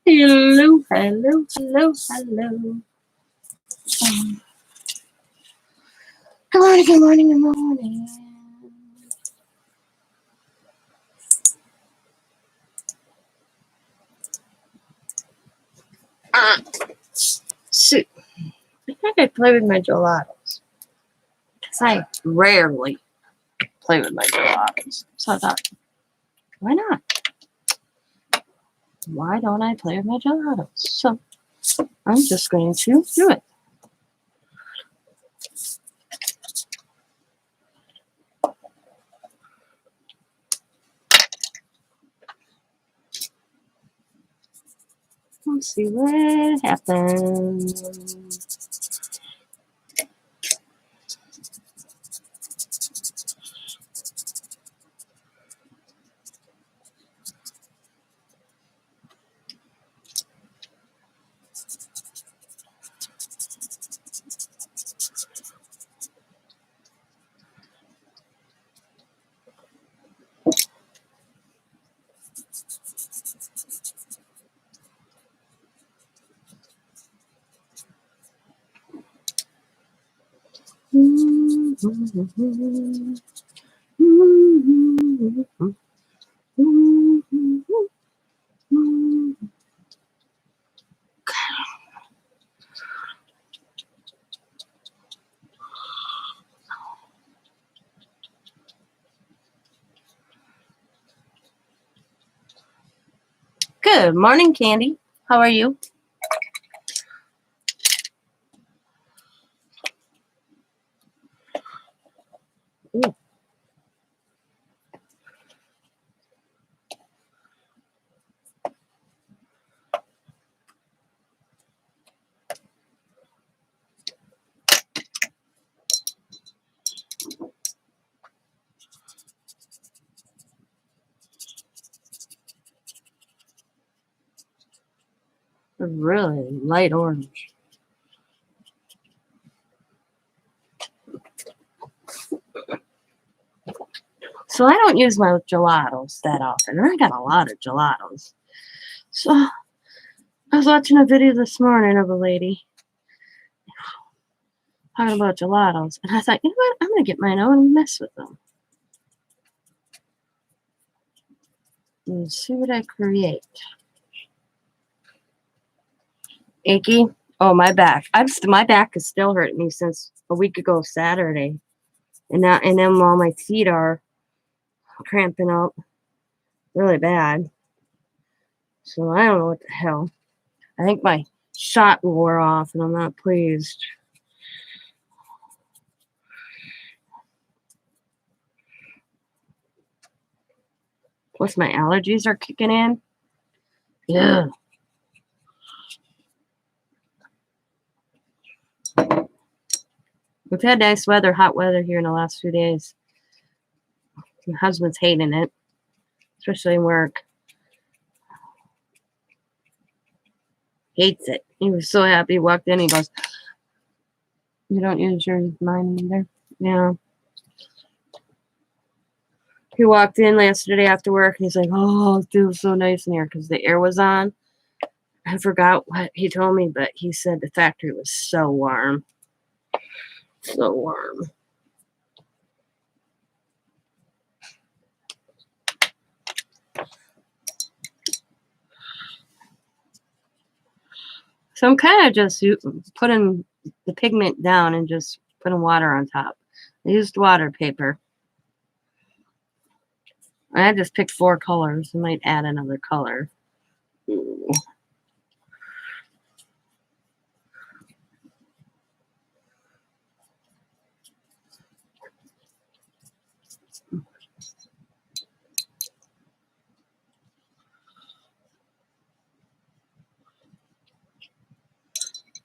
Hello, hello, hello, hello. Um, Good morning, good morning, good morning. Shoot, I think I play with my gelatos. Because I rarely play with my gelatos. So I thought, why not? Why don't I play with my gelatos? So I'm just going to do it. Let's see what happens. Good morning, Candy. How are you? Ooh. A really light orange. So I don't use my gelatos that often, and I got a lot of gelatos. So I was watching a video this morning of a lady talking about gelatos, and I thought, you know what? I'm gonna get mine own and mess with them and see what I create. Achy? Oh, my back. My back is still hurting me since a week ago Saturday, and then while my feet are cramping up really bad. So I don't know what the hell. I think my shot wore off, and I'm not pleased. Plus my allergies are kicking in. Yeah. We've had nice weather, hot weather here in the last few days. My husband's hating it, especially in work. Hates it. He was so happy. He walked in. He goes, "You don't use your mind either." Yeah. He walked in yesterday after work, and he's like, "Oh, it feels so nice in here," because the air was on. I forgot what he told me, but he said the factory was so warm. So warm. So I'm kind of just putting the pigment down and just putting water on top. I used water paper. I just picked 4 colors. I might add another color. Ooh.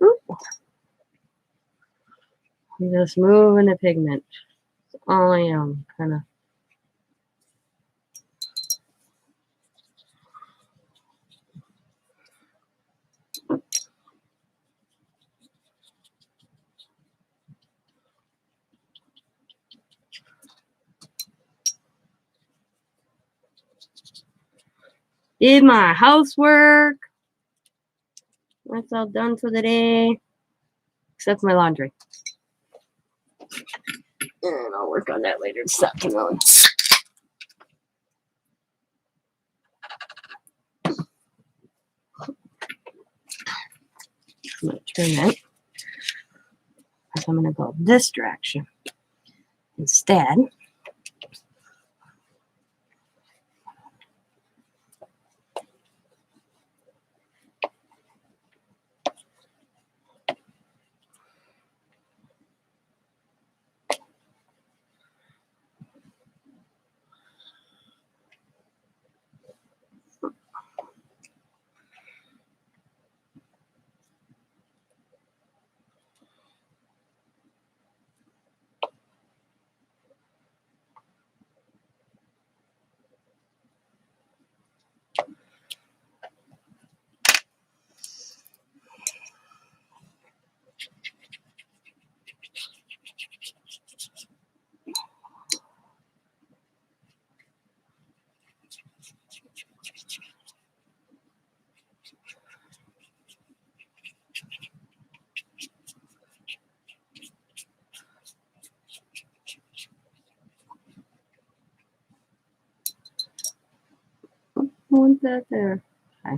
Ooh. I'm just moving the pigment. That's all I am, kind of. Did my housework. That's all done for the day. Except my laundry. And I'll work on that later this afternoon. I'm going to turn that. Because I'm going to go this direction instead. Want that there. Okay.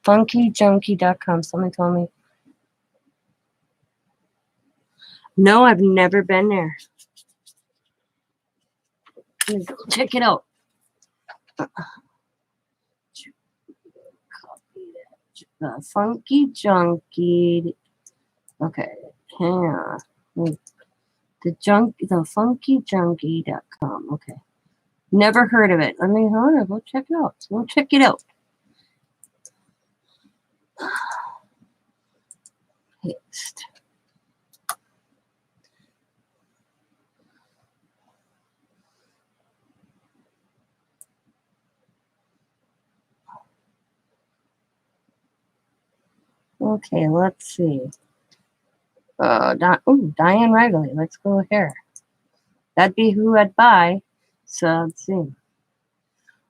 FunkyJunkie.com. Somebody told me. No, I've never been there. Check it out. Funky Junkie. Okay, hang on. The FunkyJunkie.com. Okay. Never heard of it. I mean, hold on, go check it out. Go check it out. Paste. Okay, let's see. Diane Riley. Let's go here. That'd be who I'd buy. So let's see.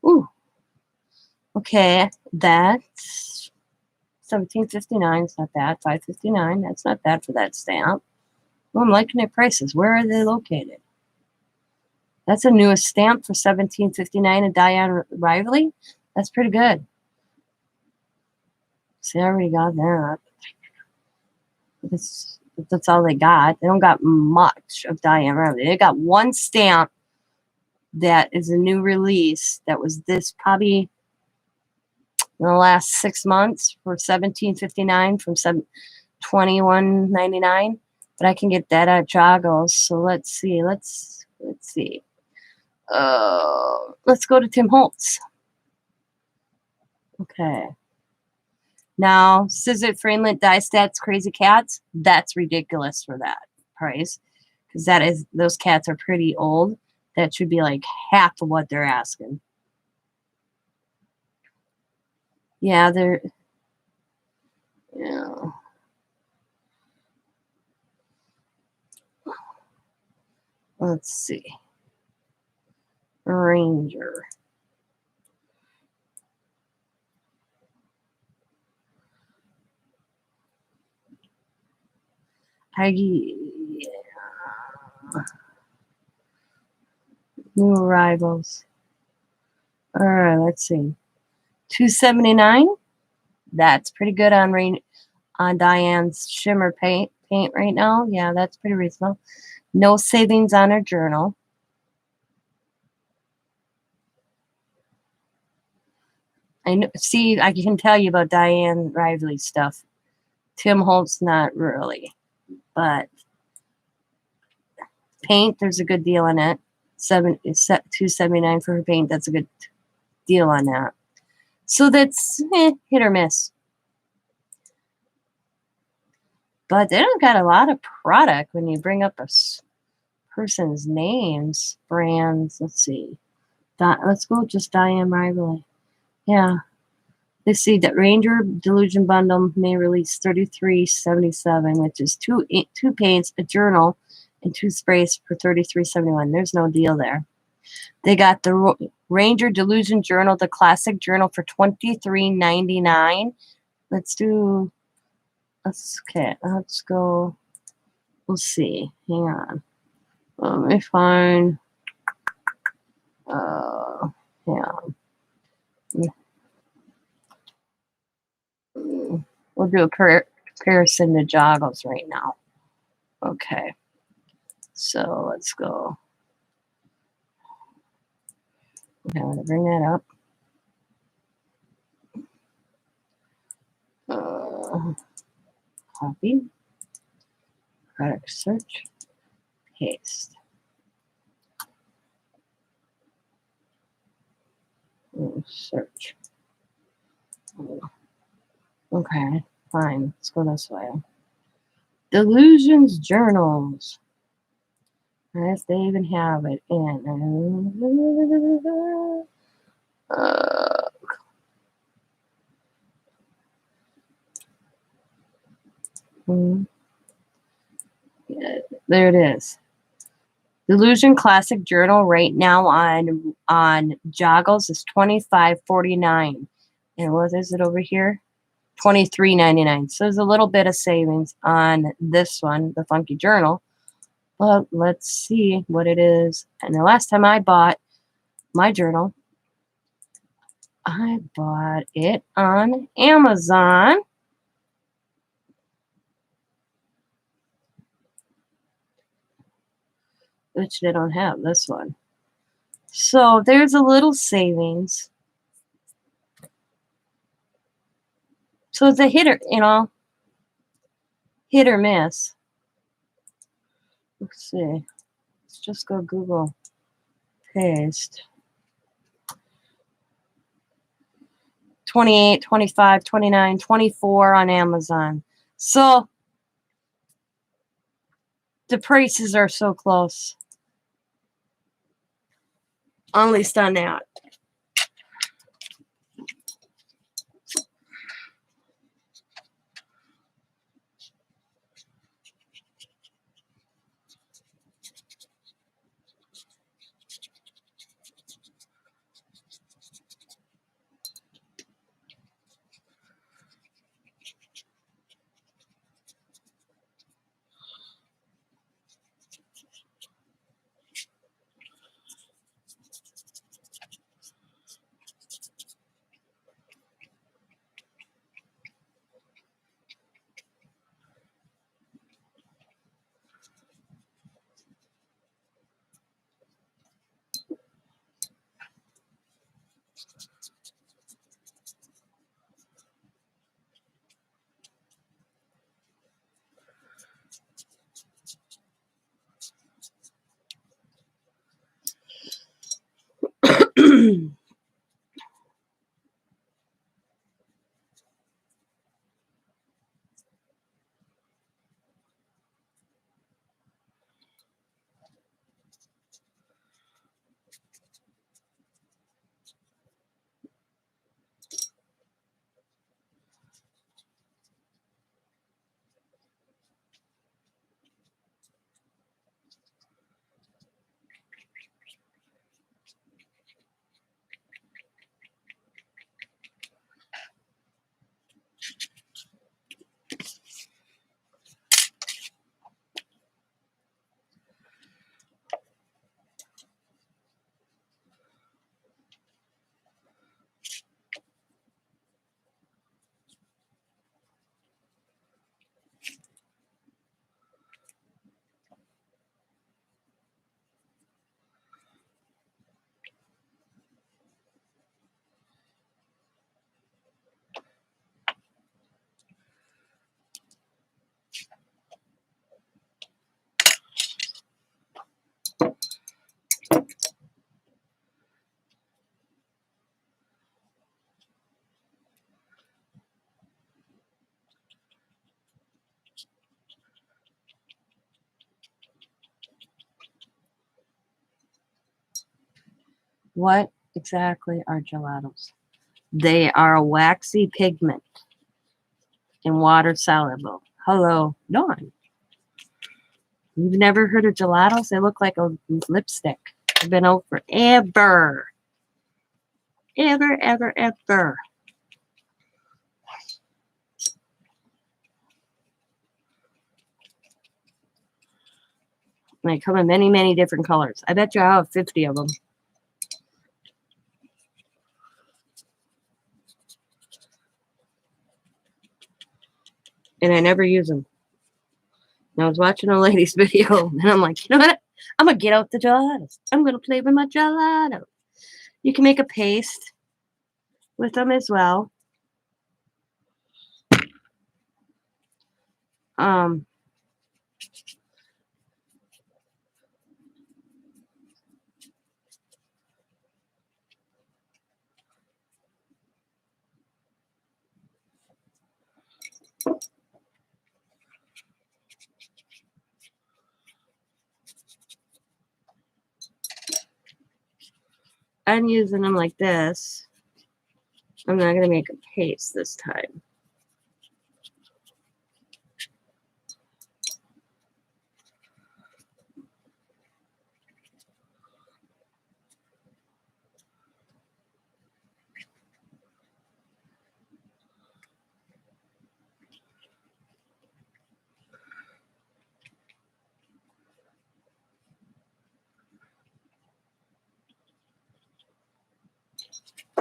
Ooh. Okay, that's 17.59. It's not bad. 5.59. That's not bad for that stamp. Oh, I'm liking their prices. Where are they located? That's a newest stamp for 17.59 and Diane Riley. That's pretty good. See, I already got that. That's all they got. They don't got much of Diane Riley. They got one stamp that is a new release that was this probably in the last 6 months for 17.59 from 21.99. But I can get that at Joggles. So let's see. Let's see. Let's go to Tim Holtz. Okay. Now, Scissor Framelint Die Stats Crazy Cats, that's ridiculous for that price. Because those cats are pretty old. That should be like half of what they're asking. Yeah, yeah. Let's see. Ranger. Yeah. New arrivals. All right, let's see. $2.79. That's pretty good on Diane's shimmer paint right now. Yeah, that's pretty reasonable. No savings on her journal. I know, see, I can tell you about Diane Riley stuff. Tim Holtz, not really, but paint, there's a good deal on it. It's $2.79 for her paint. That's a good deal on that. So that's hit or miss. But they don't got a lot of product when you bring up a person's names, brands. Let's see. Let's go with just Diane Riley. Yeah. Let's see that Ranger Delusion Bundle may release $33.77, which is two paints, a journal, and 2 sprays for $33.71. There's no deal there. They got the Ranger Delusion Journal, the classic journal, for $23.99. Let's go. Let's go. We'll see. Hang on. Let me find. Yeah. We'll do a comparison to joggles right now. Okay. So let's go. Okay, I'm gonna bring that up. Copy. Product search. Paste. Search. Okay, fine. Let's go this way. Delusions journals. If they even have it in. Yeah, there it is. Delusion Classic Journal right now on Joggles is $25.49. And what is it over here? $23.99. So there's a little bit of savings on this one, the Funky Journal. But let's see what it is. And the last time I bought my journal, I bought it on Amazon. Which they don't have this one. So there's a little savings. So it's a hit or miss. Let's see. Let's just go Google. Paste. 28, 25, 29, 24 on Amazon. So the prices are so close. At least on that. What exactly are gelatos? They are a waxy pigment and water soluble. Hello, Dawn. You've never heard of gelatos? They look like a lipstick. They've been out forever. Ever, ever, ever. And they come in many, many different colors. I bet you I have 50 of them. And I never use them. And I was watching a lady's video, and I'm like, you know what? I'm going to get out the gelatos. I'm going to play with my gelato. You can make a paste with them as well. I'm using them like this. I'm not going to make a paste this time.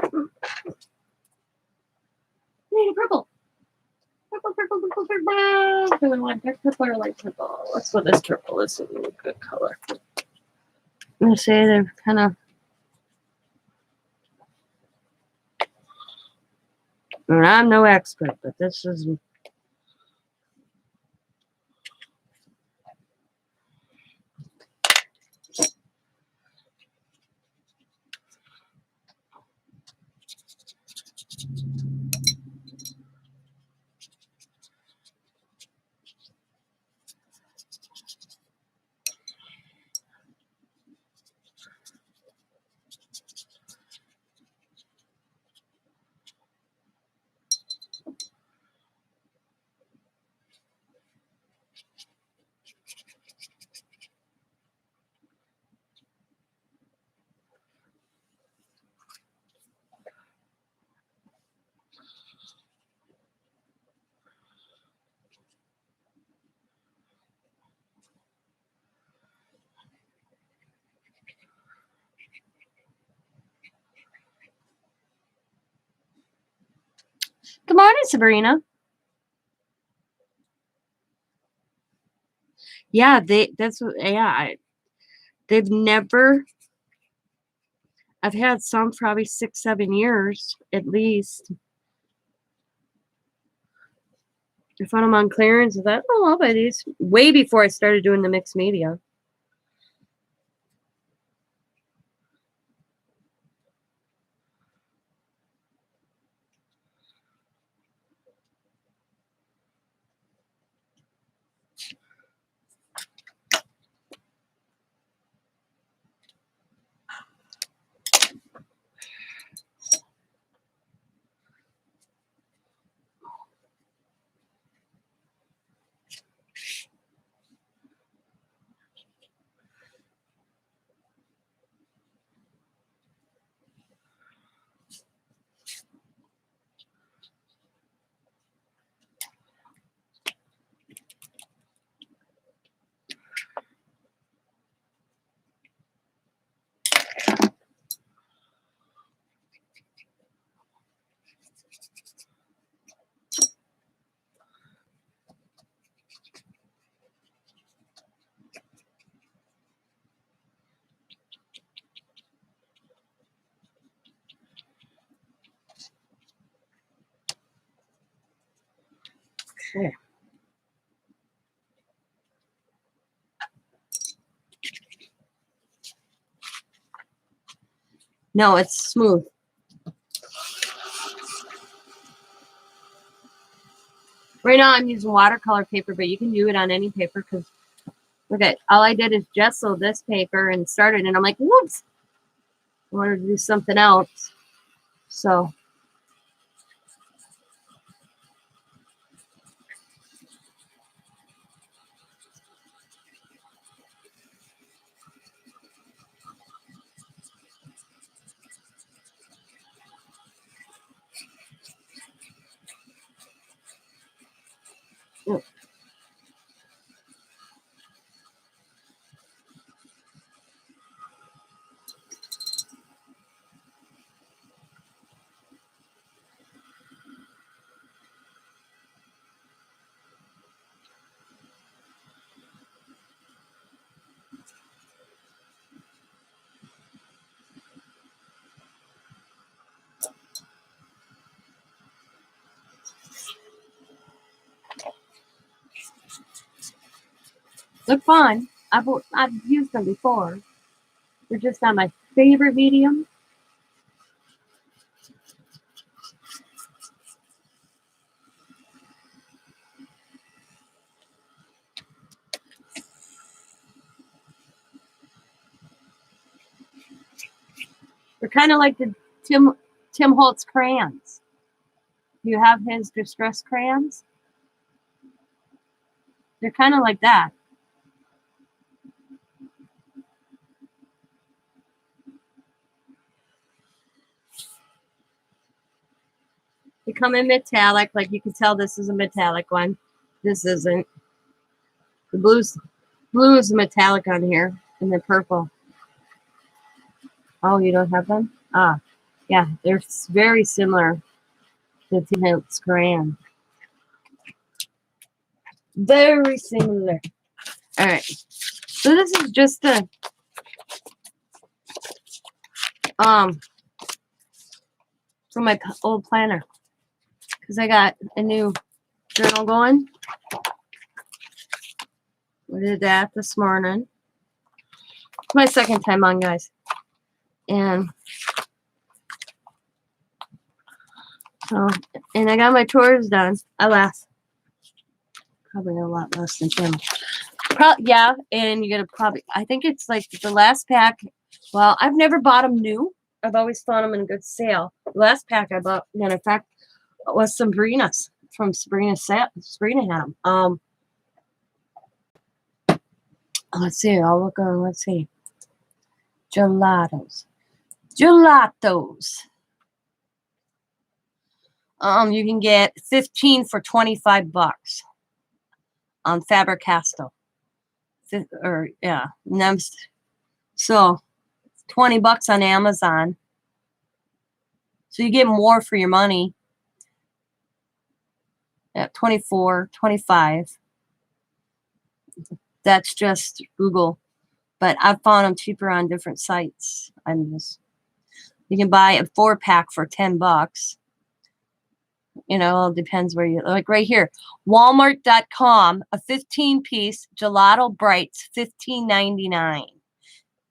I need a purple. Purple, purple, purple, purple. Do we want dark purple or light purple? Let's go this purple. This is a good color. I'm going to say they're kind of... I'm no expert, but this is... Good morning, Sabrina. Yeah, they've never... I've had some for probably 6, 7 years at least. I found them on clearance. I thought, oh, I'll buy these. Way before I started doing the mixed media. Okay. No, it's smooth. Right now I'm using watercolor paper, but you can do it on any paper because look at all I did is gesso this paper and started, and I'm like, whoops. I wanted to do something else. So look fun. I've used them before. They're just not my favorite medium. They're kind of like the Tim Holtz crayons. Do you have his distress crayons? They're kind of like that. They come in metallic, like you can tell this is a metallic one. This isn't. The blue is metallic on here, and the purple. Oh, you don't have them? Ah, yeah, they're very similar to Tim Holtz crayon. Very similar. All right. So this is just a from my old planner, because I got a new journal going. We did that this morning. It's my second time on, guys. And I got my chores done. I laugh. Probably a lot less than Tim. Yeah, and you're gonna probably. I think it's like the last pack. Well, I've never bought them new. I've always found them in a good sale. The last pack I bought, matter of fact, was Sabrina's from Sabrina. Sabrina had them. Let's see. I'll look on. Let's see. Gelatos. You can get 15 for $25 on Faber-Castell. So $20 on Amazon. So you get more for your money. At 24, 25. That's just Google. But I've found them cheaper on different sites. You can buy a 4-pack for $10. It depends where you like. Right here, Walmart.com, a 15-piece Gelato Brights, $15.99.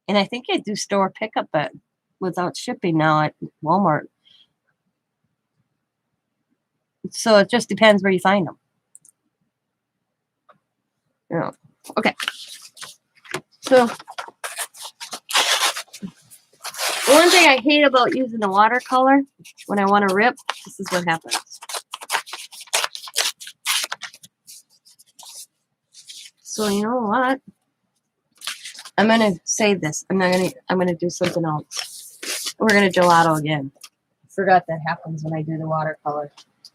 And I think I do store pickup it without shipping now at Walmart. So it just depends where you find them. Okay. So one thing I hate about using the watercolor when I want to rip, this is what happens. So you know what? I'm gonna save this. I'm gonna do something else. We're gonna gelato again. Forgot that happens when I do the watercolor.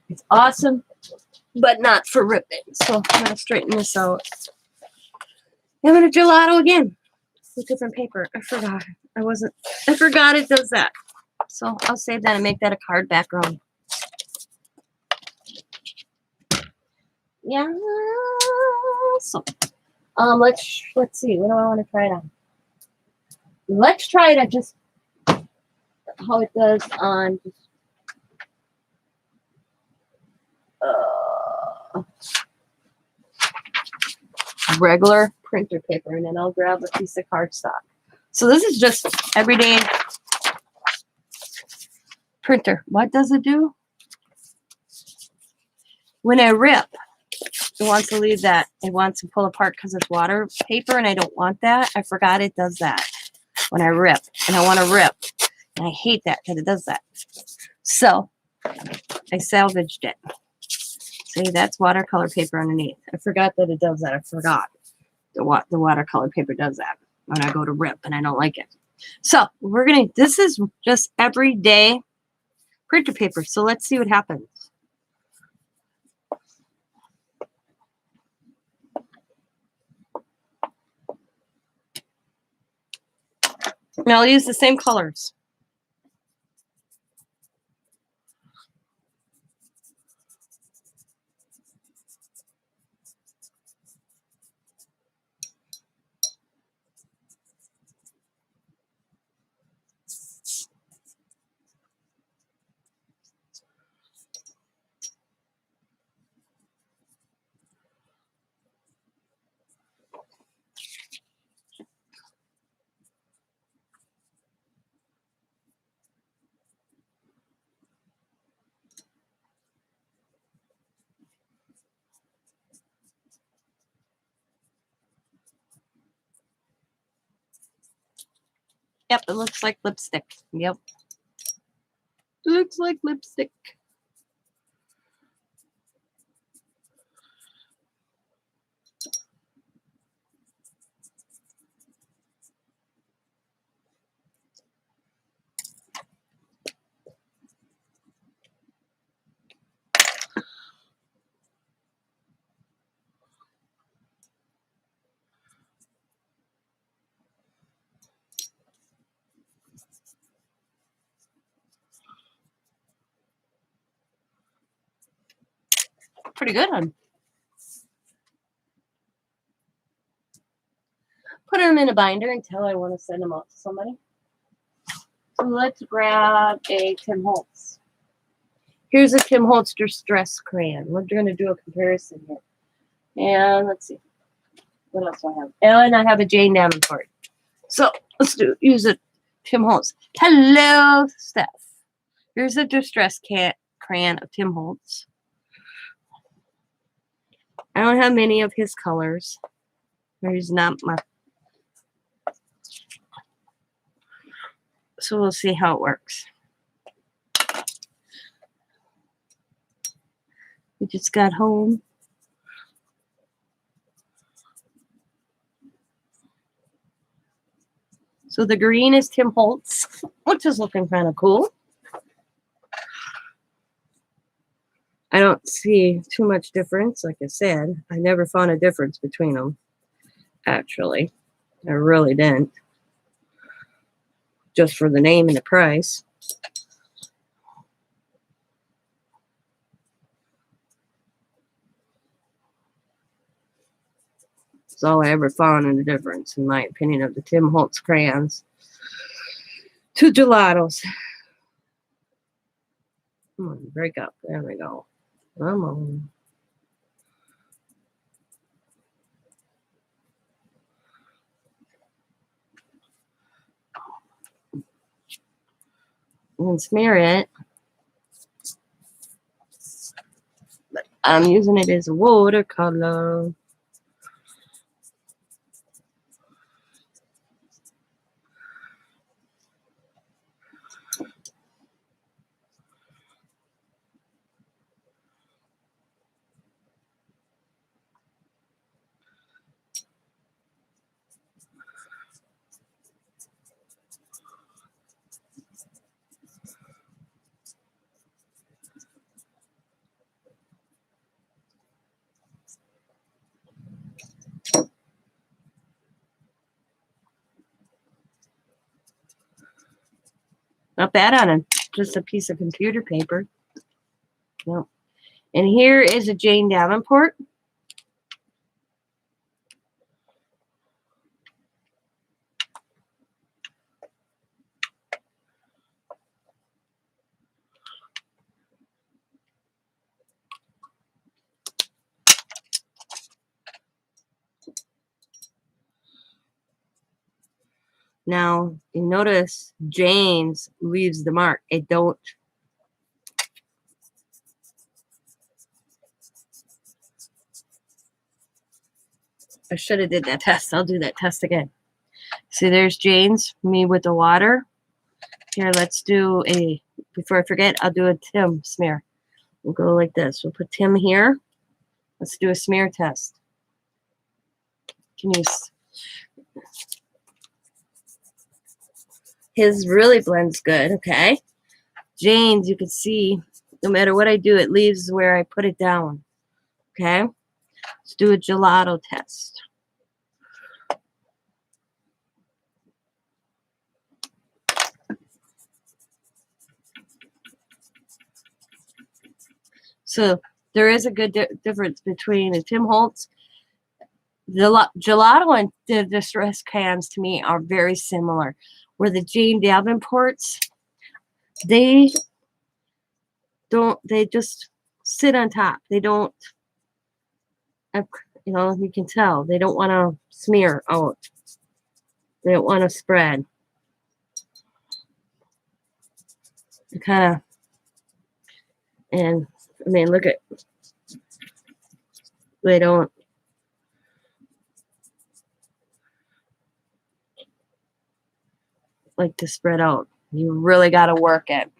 It's awesome, but not for ripping. So I'm gonna straighten this out. I'm gonna gelato again with different paper. I forgot. I forgot it does that. So I'll save that and make that a card background. Yeah. So let's see. What do I want to try it on? Let's try it at just how it does on regular printer paper, and then I'll grab a piece of cardstock. So this is just everyday printer. What does it do? When I rip, it wants to leave that. It wants to pull apart because it's water paper, and I don't want that. I forgot it does that when I rip, and I want to rip. And I hate that because it does that. So I salvaged it. See, that's watercolor paper underneath. I forgot that it does that. I forgot the watercolor paper does that when I go to rip and I don't like it. So this is just everyday printer paper. So let's see what happens. Now I'll use the same colors. Yep, it looks like lipstick. Yep. It looks like lipstick. Pretty good one. Put them in a binder until I want to send them out to somebody. So let's grab a Tim Holtz. Here's a Tim Holtz Distress Crayon. We're going to do a comparison here. And let's see. What else do I have? And I have a Jane Davenport. So let's use a Tim Holtz. Hello, Steph. Here's a Distress Crayon of Tim Holtz. I don't have many of his colors. There's not my. So we'll see how it works. We just got home. So the green is Tim Holtz, which is looking kind of cool. I don't see too much difference. Like I said, I never found a difference between them. Actually, I really didn't. Just for the name and the price. That's all I ever found in the difference, in my opinion, of the Tim Holtz crayons to Gelatos. Come on, break up. There we go. Come on. And smear it. But I'm using it as a watercolor. Not bad on it. Just a piece of computer paper. Yep. And here is a Jane Davenport. Now, you notice Jane's leaves the mark. It don't. I should have did that test. I'll do that test again. See, there's Jane's, me with the water. Here, let's do a, before I forget, I'll do a Tim smear. We'll go like this. We'll put Tim here. Let's do a smear test. Can you, his really blends good, okay? Jane's, you can see, no matter what I do, it leaves where I put it down, okay? Let's do a gelato test. So there is a good difference between the Tim Holtz. The gelato and the distress cans to me are very similar. Where the Jane Davenports, they just sit on top. They don't, you know, you can tell. They don't want to smear out. They don't want to spread. They kind of, and I mean, look at, they don't. Like to spread out. You really got to work it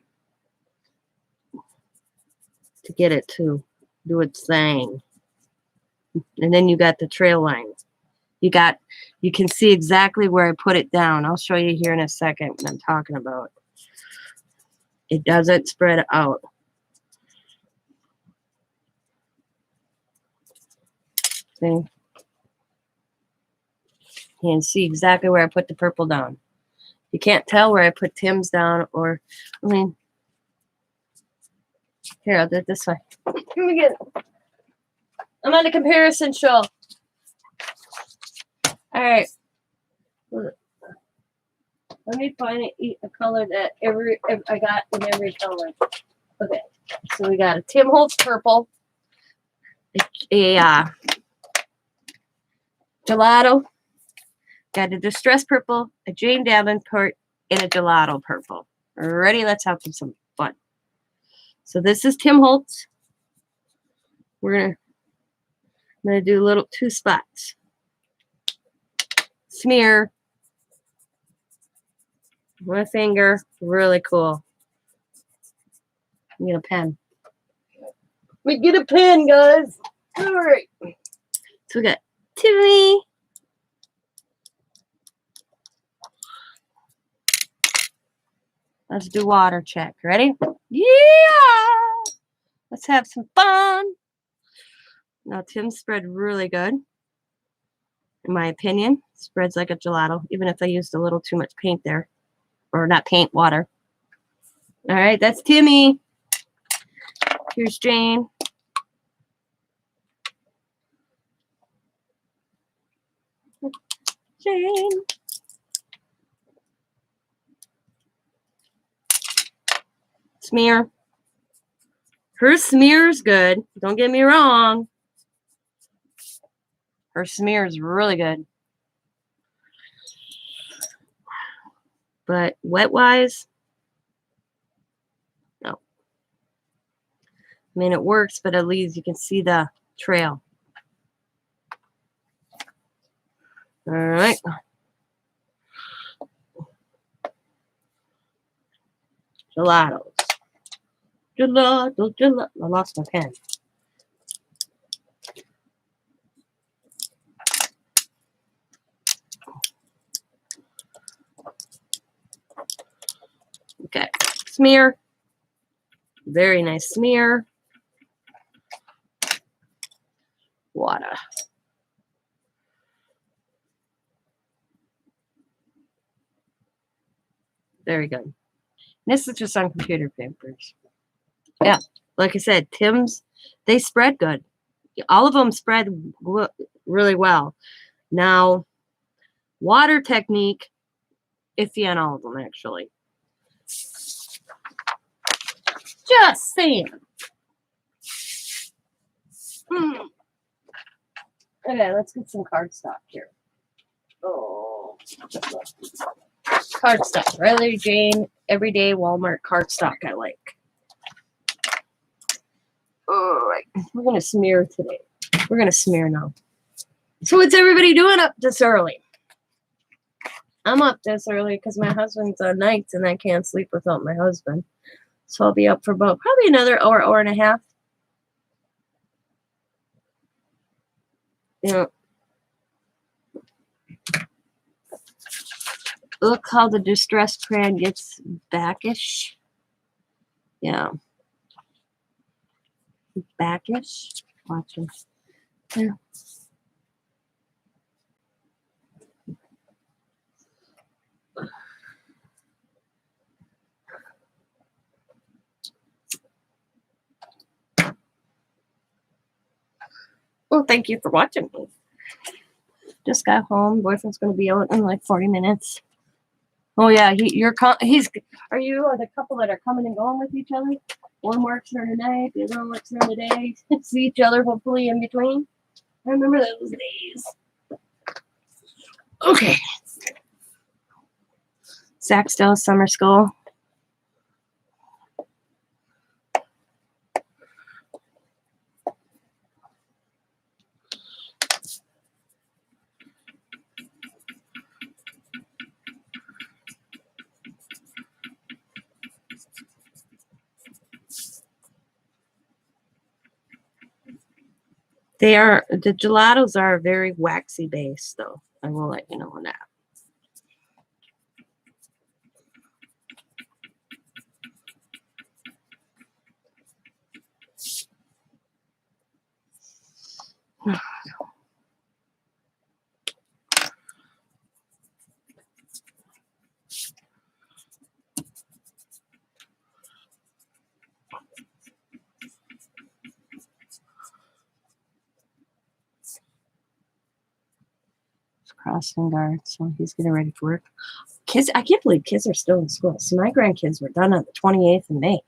to get it to do its thing. And then you got the trail lines. You can see exactly where I put it down. I'll show you here in a second what I'm talking about. It doesn't spread out. See? You can see exactly where I put the purple down. You can't tell where I put Tim's down, or, I mean, here, I'll do it this way. Let me get it. I'm on a comparison show. All right. Let me find a color that I got in every color. Okay. So we got a Tim Holtz purple, a gelato, got a distress purple, a Jane Davenport, and a gelato purple. Ready? Let's have some fun. So this is Tim Holtz. I'm gonna do little 2 spots. Smear. One finger. Really cool. Get a pen. We get a pen, guys. All right. So we got Timmy. Let's do water check. Ready? Yeah. Let's have some fun. Now, Tim spread really good. In my opinion, spreads like a gelato, even if I used a little too much paint there. Or not paint, water. All right, that's Timmy. Here's Jane. Jane. Smear. Her smear's good. Don't get me wrong. Her smear is really good. But wet-wise, no. I mean, it works, but at least you can see the trail. All right. Gelatos. Gelato, gelato. I lost my pen. Okay. Smear. Very nice smear. Water. Very good. This is just on computer papers. Yeah, like I said, Tim's, they spread good. All of them spread really well. Now, water technique, iffy on all of them, actually. Just saying. Okay, let's get some cardstock here. Oh, cardstock. Riley Jane, everyday Walmart cardstock I like. All right, we're going to smear today. We're going to smear now. So what's everybody doing up this early? I'm up this early because my husband's on nights and I can't sleep without my husband. So I'll be up for about probably another hour and a half. Yeah. Look how the distressed crayon gets backish. Yeah. Backish. Watch him. Yeah. Well, thank you for watching. Just got home. Boyfriend's going to be out in like 40 minutes. Oh yeah, he's. Are you the couple that are coming and going with each other? One works during the night, the other one works during the day. See each other hopefully in between. I remember those days. Okay. Zach still summer school. The gelatos are very waxy based though. I will let you know on that. Crossing guard, so he's getting ready for work. Kids, I can't believe kids are still in school. So my grandkids were done on the 28th of May.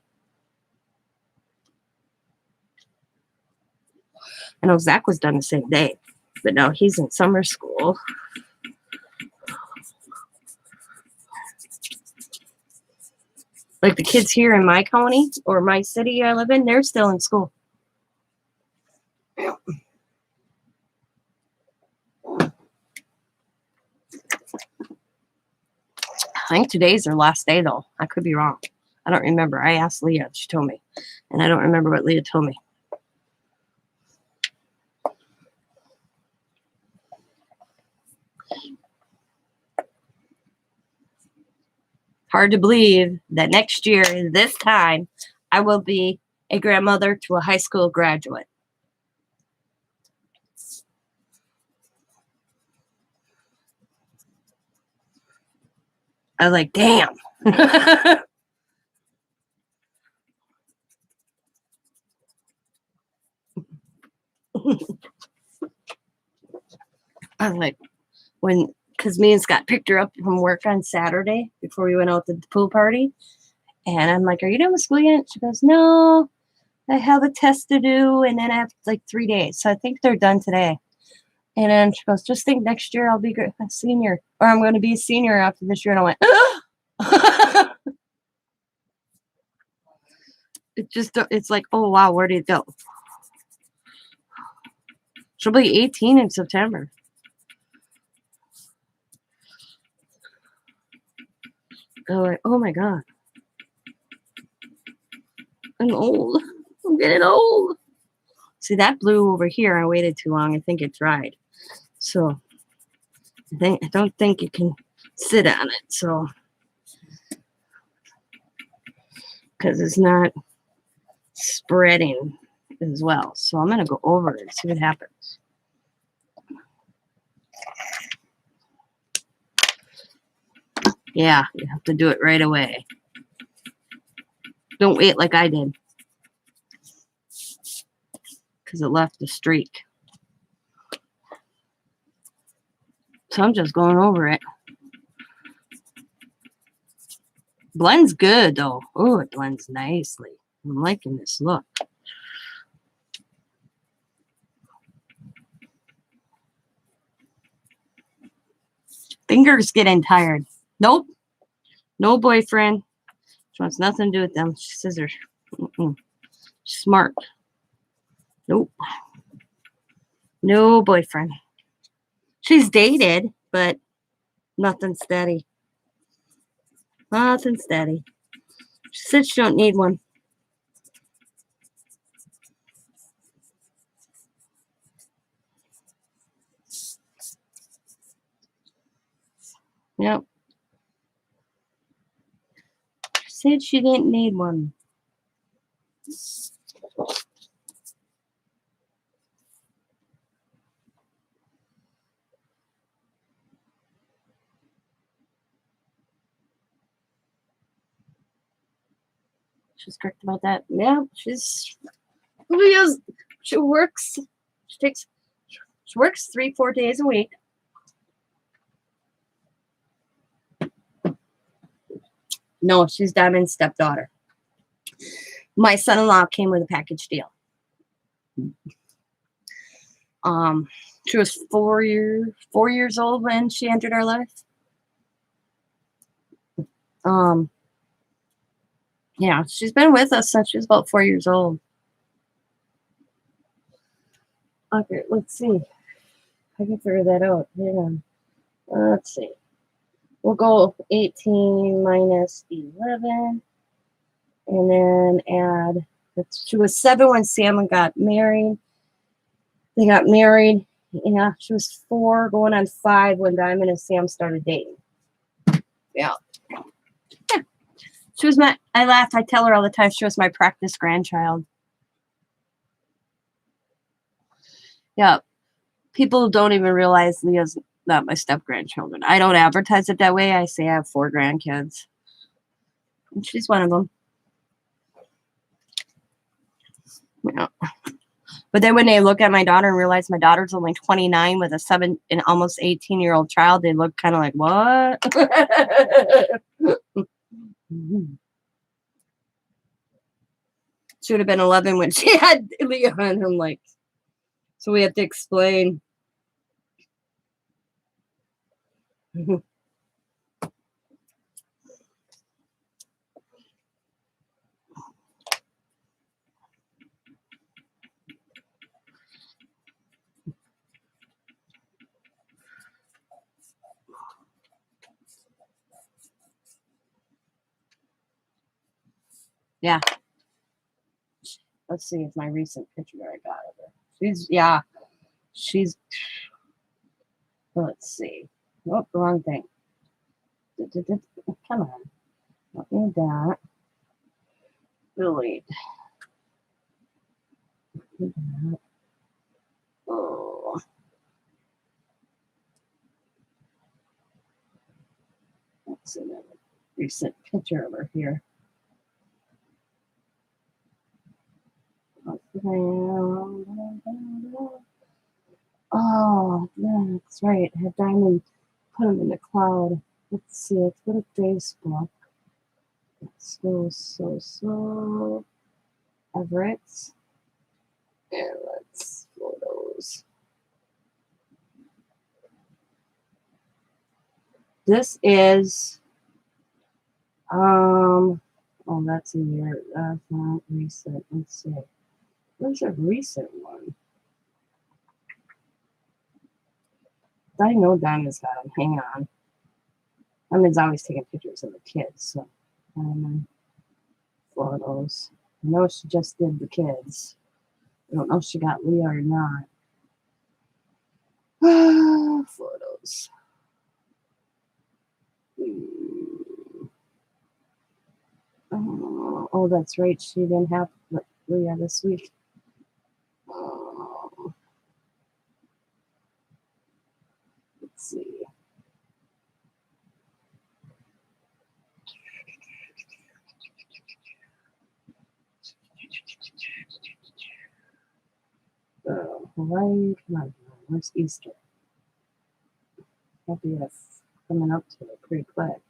I know Zach was done the same day, but now he's in summer school. Like the kids here in my county or my city I live in, they're still in school. I think today's their last day, though. I could be wrong. I don't remember. I asked Leah. She told me. And I don't remember what Leah told me. Hard to believe that next year, this time, I will be a grandmother to a high school graduate. I was like, damn. I was like, because me and Scott picked her up from work on Saturday before we went out to the pool party. And I'm like, are you done with school yet? She goes, no, I have a test to do. And then I have like 3 days. So I think they're done today. And then she goes, just think next year I'll be a senior, or I'm going to be a senior after this year. And I went, it's like, oh, wow, where did it go? She'll be 18 in September. Oh my God. I'm old. I'm getting old. See, that blue over here, I waited too long. I think it dried. So I don't think you can sit on it. So, because it's not spreading as well. So I'm going to go over it and see what happens. Yeah, you have to do it right away. Don't wait like I did. Because it left a streak. So I'm just going over it. Blends good, though. Oh, it blends nicely. I'm liking this look. Fingers getting tired. Nope. No boyfriend. She wants nothing to do with them. Scissors. Smart. Nope. No boyfriend. She's dated, but Nothing steady. Nothing steady. She said she don't need one. Yep. She said she didn't need one. She's correct about that. Yeah, she works. She works 3-4 days a week. No, she's Diamond's stepdaughter. My son-in-law came with a package deal. She was 4 years old when she entered our life. Yeah, she's been with us since she was about 4 years old. Okay, let's see. I can figure that out. Hang on. Let's see. We'll go 18 minus 11. And then add. She was 7 when Sam got married. They got married. Yeah, she was 4 going on 5 when Diamond and Sam started dating. Yeah. She was I laugh. I tell her all the time she was my practice grandchild. Yeah. People don't even realize Leah's not my step-grandchildren. I don't advertise it that way. I say I have 4 grandkids. And she's one of them. Yeah. But then when they look at my daughter and realize my daughter's only 29 with a 7 and almost 18-year-old child, they look kind of like, what? She would have been 11 when she had Leah, and I'm like, so we have to explain. Yeah. Let's see if my recent picture I got of her. She's, let's see. Oh, the wrong thing. Come on. Not need that. Delete. Oh. Let's see that recent picture of her here. Oh, yeah, that's right. I had Diamond put him in the cloud. Let's see. Let's go to Facebook. Let's go so Everett. And let's photos. This is oh, that's a year. That's not recent. Let's see. Where's a recent one? I know Diamond's got them. Hang on. Diamond's always taking pictures of the kids, so photos. I know she just did the kids. I don't know if she got Leah or not. Photos. Oh, that's right. She didn't have Leah this week. Let's see. Hawaii, come on. Where's Easter? Happy that's coming up to it pretty quick.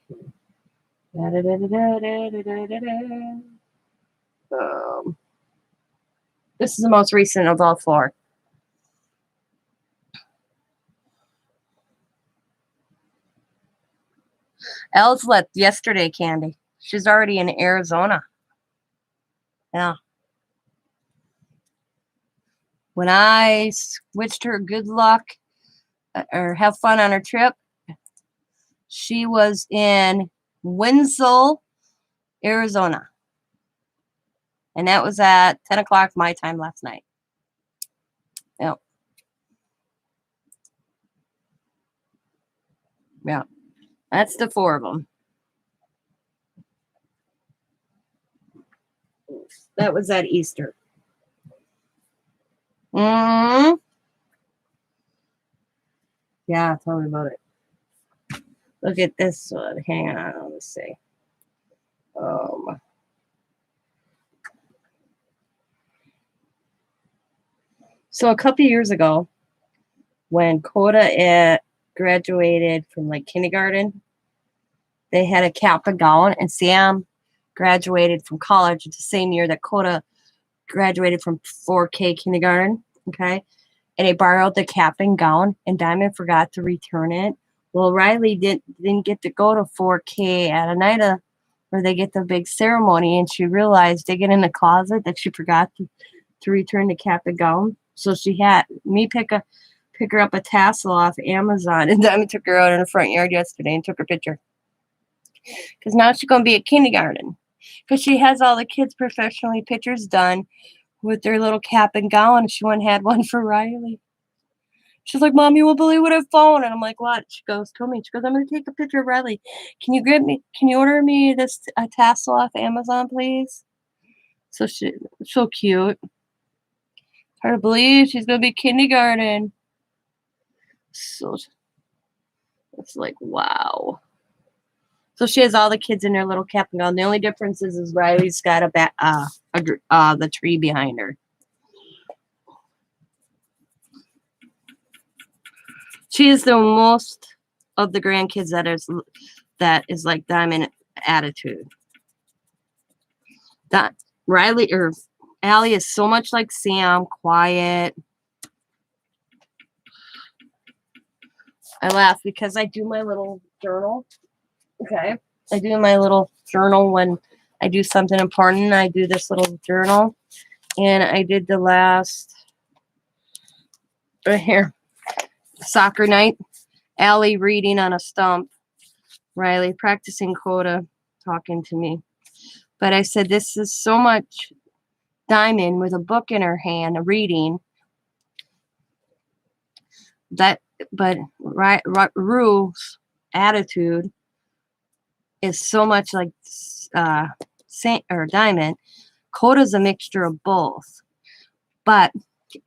This is the most recent of all 4. Els left yesterday, Candy. She's already in Arizona. Yeah. When I wished her good luck or have fun on her trip, She was in Winslow, Arizona. And that was at 10 o'clock my time last night. Yep. Yeah. That's the 4 of them. That was at Easter. Yeah, tell me about it. Look at this one. Hang on, let's see. So a couple years ago, when Coda graduated from like kindergarten, they had a cap and gown, and Sam graduated from college the same year that Coda graduated from 4K kindergarten. Okay. And they borrowed the cap and gown, and Diamond forgot to return it. Well, Riley didn't get to go to 4K at Oneida where they get the big ceremony, and she realized digging in the closet that she forgot to return the cap and gown. So she had me pick her up a tassel off Amazon, and Diamond took her out in the front yard yesterday and took her picture. Because now she's going to be at kindergarten. Because she has all the kids' professionally pictures done with their little cap and gown, and she went and had one for Riley. She's like, Mom, you won't believe what I found. And I'm like, what? She goes, tell me. She goes, I'm going to take a picture of Riley. Can you order me this tassel off Amazon, please? So she's so cute. Hard to believe she's going to be kindergarten. So it's like, wow. So she has all the kids in their little cap and gown. The only difference is Riley's got the tree behind her. She is the most of the grandkids that is like Diamond attitude. That Riley or Allie is so much like Sam, quiet. I laugh because I do my little journal. Okay. I do my little journal when I do something important. I do this little journal. And I did the last right here. Soccer night. Allie reading on a stump. Riley practicing Coda talking to me. But I said, this is so much Diamond with a book in her hand, reading. But Rue's attitude is so much like Diamond. Coda's a mixture of both. But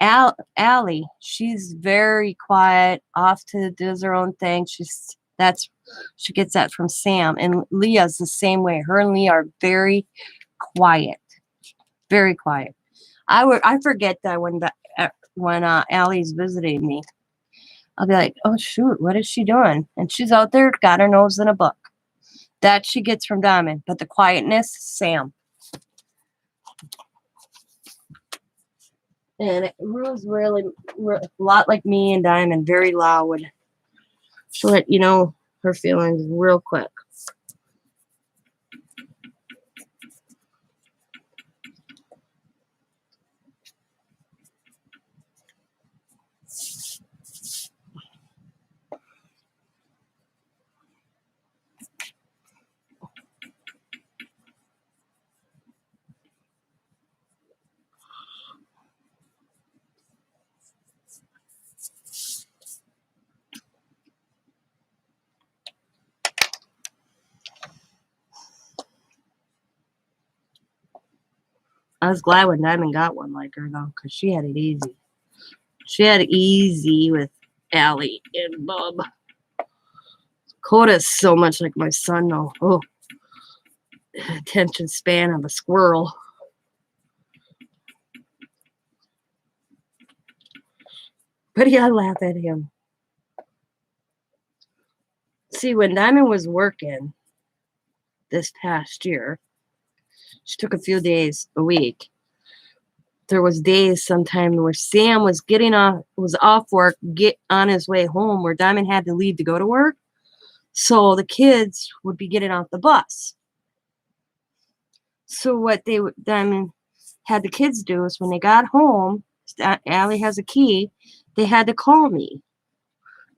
Allie, she's very quiet, does her own thing. She gets that from Sam. And Leah's the same way. Her and Leah are very quiet. Very quiet. I forget that when Allie's visiting me. I'll be like, oh shoot, what is she doing? And she's out there, got her nose in a book. That she gets from Diamond. But the quietness, Sam. And Rue's really a lot like me and Diamond, very loud. She'll let you know her feelings real quick. I was glad when Diamond got one like her, though, because she had it easy. She had it easy with Allie and Bub. Coda's so much like my son, though. Oh, attention span of a squirrel. But yeah, I laugh at him. See, when Diamond was working this past year, she took a few days a week. There was days sometime where Sam was off work, get on his way home, where Diamond had to leave to go to work. So the kids would be getting off the bus. So what Diamond had the kids do is when they got home, Allie has a key, they had to call me.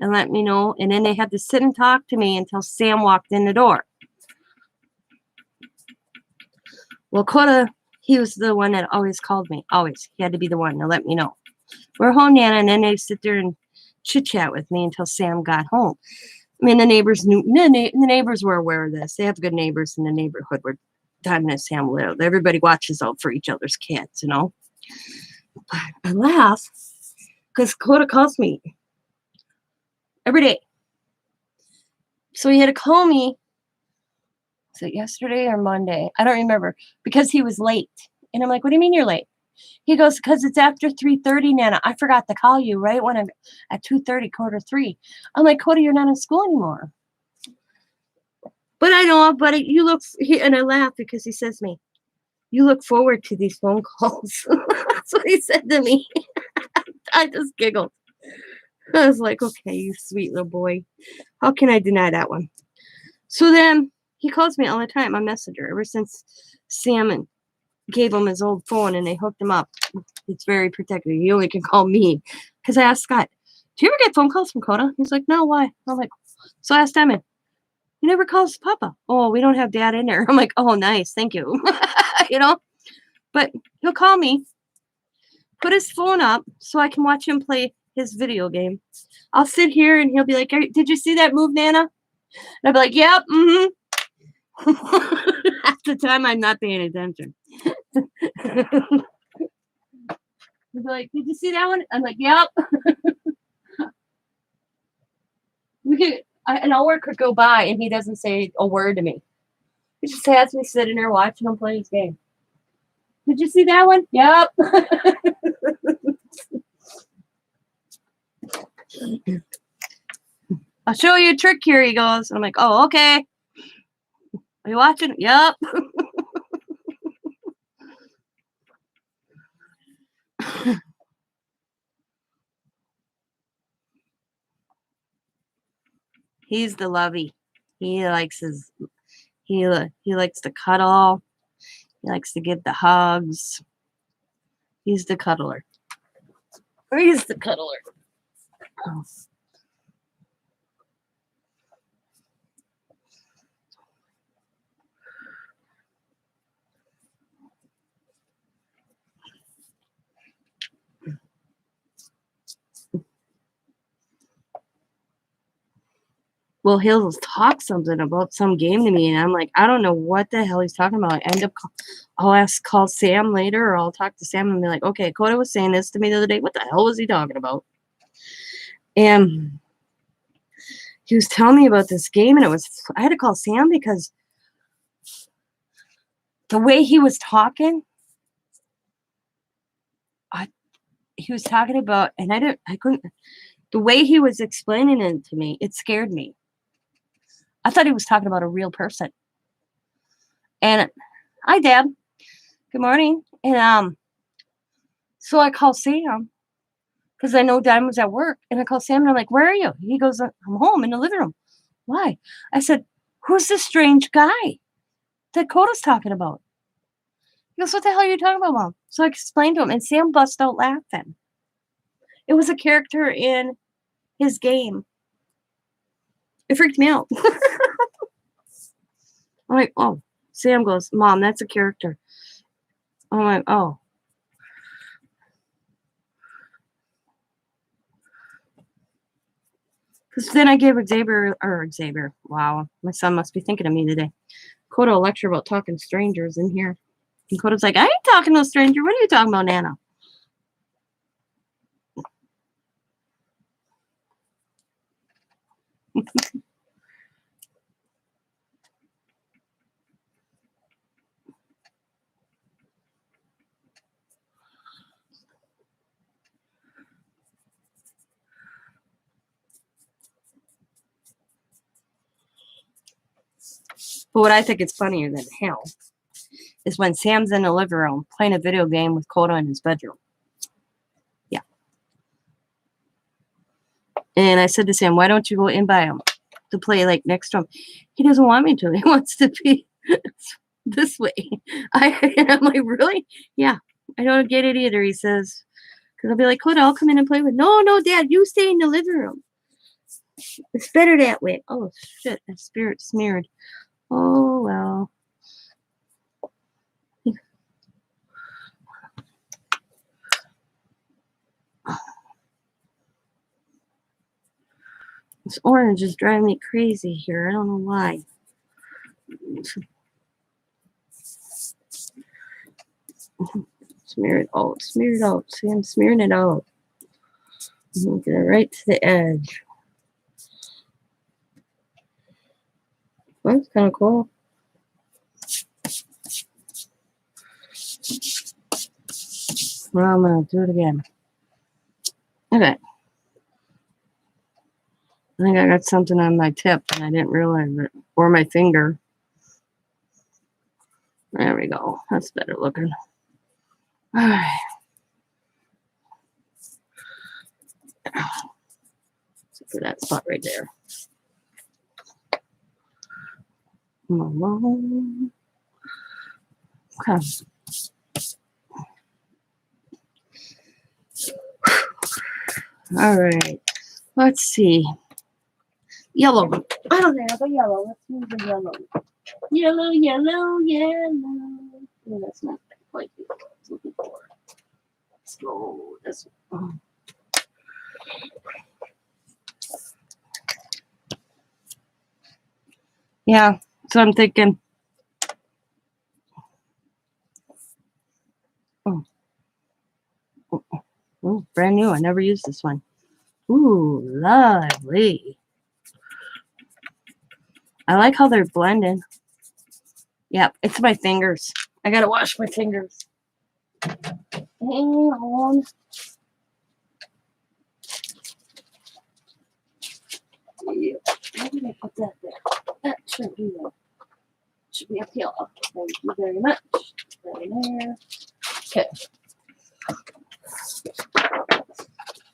and let me know. And then they had to sit and talk to me until Sam walked in the door. Well, Coda, he was the one that always called me. Always. He had to be the one to let me know. We're home, Nana, and then they sit there and chit-chat with me until Sam got home. I mean, the neighbors knew. The neighbors were aware of this. They have good neighbors in the neighborhood where Diamond and Sam live. Everybody watches out for each other's kids, you know. But I laugh because Coda calls me every day. So he had to call me. Was it yesterday or Monday? I don't remember, because he was late. And I'm like, what do you mean you're late? He goes, because it's after 3:30, Nana. I forgot to call you right when I'm at 2:30, 2:45. I'm like, Coda, you're not in school anymore. But I know, but you look, and I laugh because he says to me, you look forward to these phone calls. That's what he said to me. I just giggled. I was like, okay, you sweet little boy. How can I deny that one? So then he calls me all the time on Messenger ever since Sam gave him his old phone and they hooked him up. It's very protected. He only can call me. Because I asked Scott, do you ever get phone calls from Coda? He's like, no, why? I'm like, so I asked Emmett, he never calls Papa. Oh, we don't have Dad in there. I'm like, oh, nice. Thank you. You know? But he'll call me, put his phone up so I can watch him play his video game. I'll sit here and he'll be like, did you see that move, Nana? And I'll be like, yep, mm-hmm. Half the time I'm not paying attention. He'll be like, did you see that one? I'm like, yep. An hour could go by and he doesn't say a word to me. He just has me sitting there watching him play his game. Did you see that one? Yep. I'll show you a trick here, he goes. And I'm like, oh, okay. Are you watching? Yep. He's the lovey. He likes he likes to cuddle. He likes to give the hugs. He's the cuddler. He's the cuddler. Oh. Well, he'll talk something about some game to me, and I'm like, I don't know what the hell he's talking about. I end up, I'll call Sam later, or I'll talk to Sam and be like, okay, Coda was saying this to me the other day. What the hell was he talking about? And he was telling me about this game, and I had to call Sam because the way he was talking, he was talking about, and I couldn't, the way he was explaining it to me, it scared me. I thought he was talking about a real person. And hi, Dad. Good morning. And so I call Sam because I know Dad was at work. And I call Sam and I'm like, where are you? He goes, I'm home in the living room. Why? I said, who's this strange guy that Coda's talking about? He goes, what the hell are you talking about, Mom? So I explained to him, and Sam bust out laughing. It was a character in his game. It freaked me out. I'm like, oh. Sam goes, Mom, that's a character. I'm like, oh. Because then I gave Xavier, wow, my son must be thinking of me today. Coda a lecture about talking strangers in here. And Coda's like, I ain't talking to a stranger. What are you talking about, Nana? But what I think is funnier than hell is when Sam's in the living room playing a video game with Coda in his bedroom. Yeah. And I said to Sam, why don't you go in by him to play like next to him? He doesn't want me to. He wants to be this way. I'm like, really? Yeah. I don't get it either, he says. Because I'll be like, Coda, I'll come in and play with. No, Dad, you stay in the living room. It's better that way. Oh, shit. That spirit smeared. Oh, well. This orange is driving me crazy here. I don't know why. Smear it out. Smear it out. See, I'm smearing it out. Get it right to the edge. That's kind of cool. Well, I'm going to do it again. Okay. I think I got something on my tip and I didn't realize it. Or my finger. There we go. That's better looking. All right. Except for that spot right there. Okay. All right. Let's see. Yellow. I don't have a yellow. Let's use the yellow. Yellow, yellow, yellow. Oh, that's not quite what I was looking for. Let's go this one. Yeah, so I'm thinking. Oh, brand new. I never used this one. Ooh, lovely. I like how they're blending. Yep, it's my fingers. I gotta wash my fingers. Hang on. Yeah. Why did I put that there? That shouldn't be there. Should be up here. Thank you very much. Right there. Okay.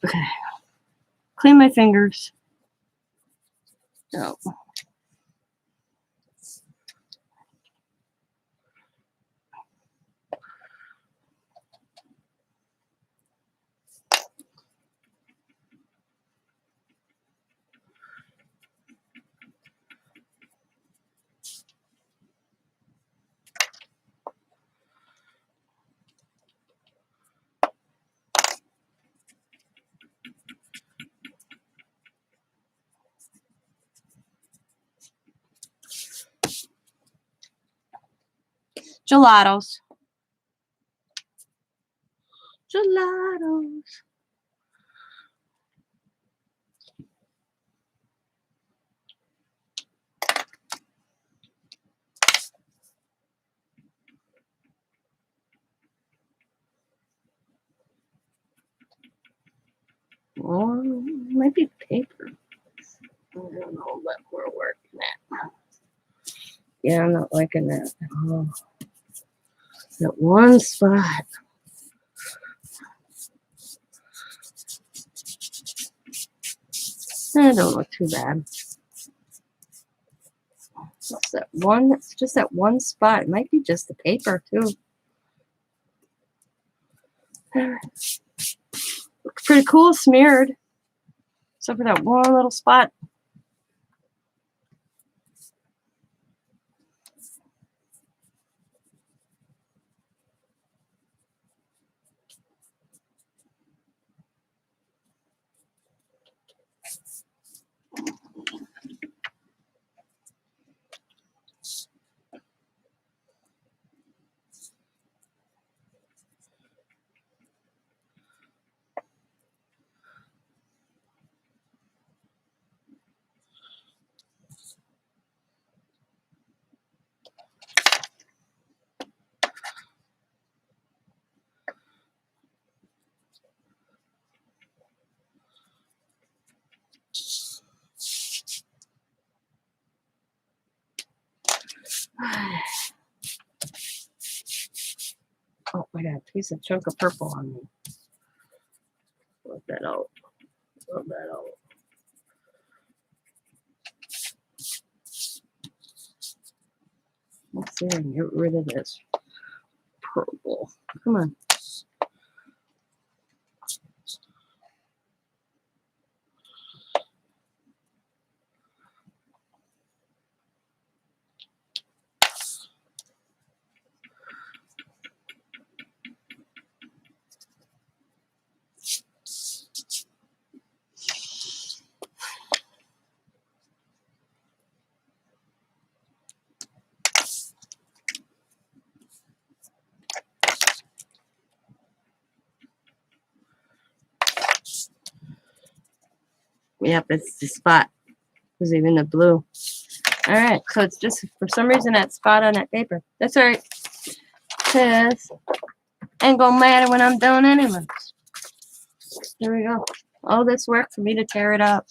Okay. Clean my fingers. Oh. Gelatos. Gelatos. Oh, might be paper. I don't know what we're working at. Yeah, I'm not liking that. Oh, that one spot. That don't look too bad. Just that one. It's just that one spot. It might be just the paper too. Looks pretty cool smeared. Except for that one little spot. Oh, I got a piece of chunk of purple on me. Rub that out. Rub that out. Let's see if I can get rid of this purple. Come on. Yep, it's the spot. There's even the blue. All right, so it's just for some reason that spot on that paper. That's all right. Cause ain't gonna matter when I'm done anyway. There we go. All this work for me to tear it up.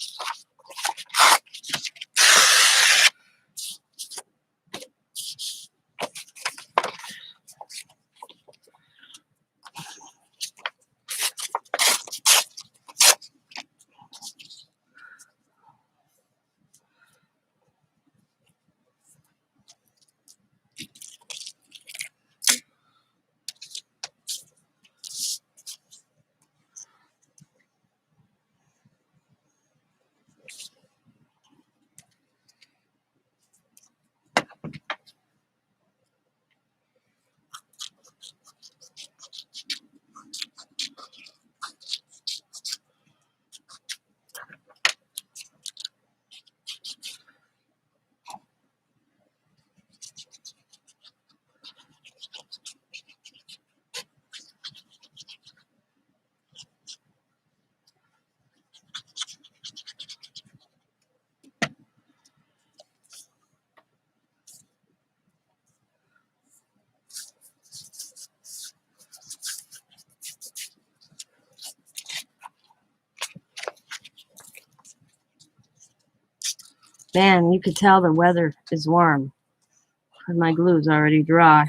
Man, you could tell the weather is warm. And my glue's already dry.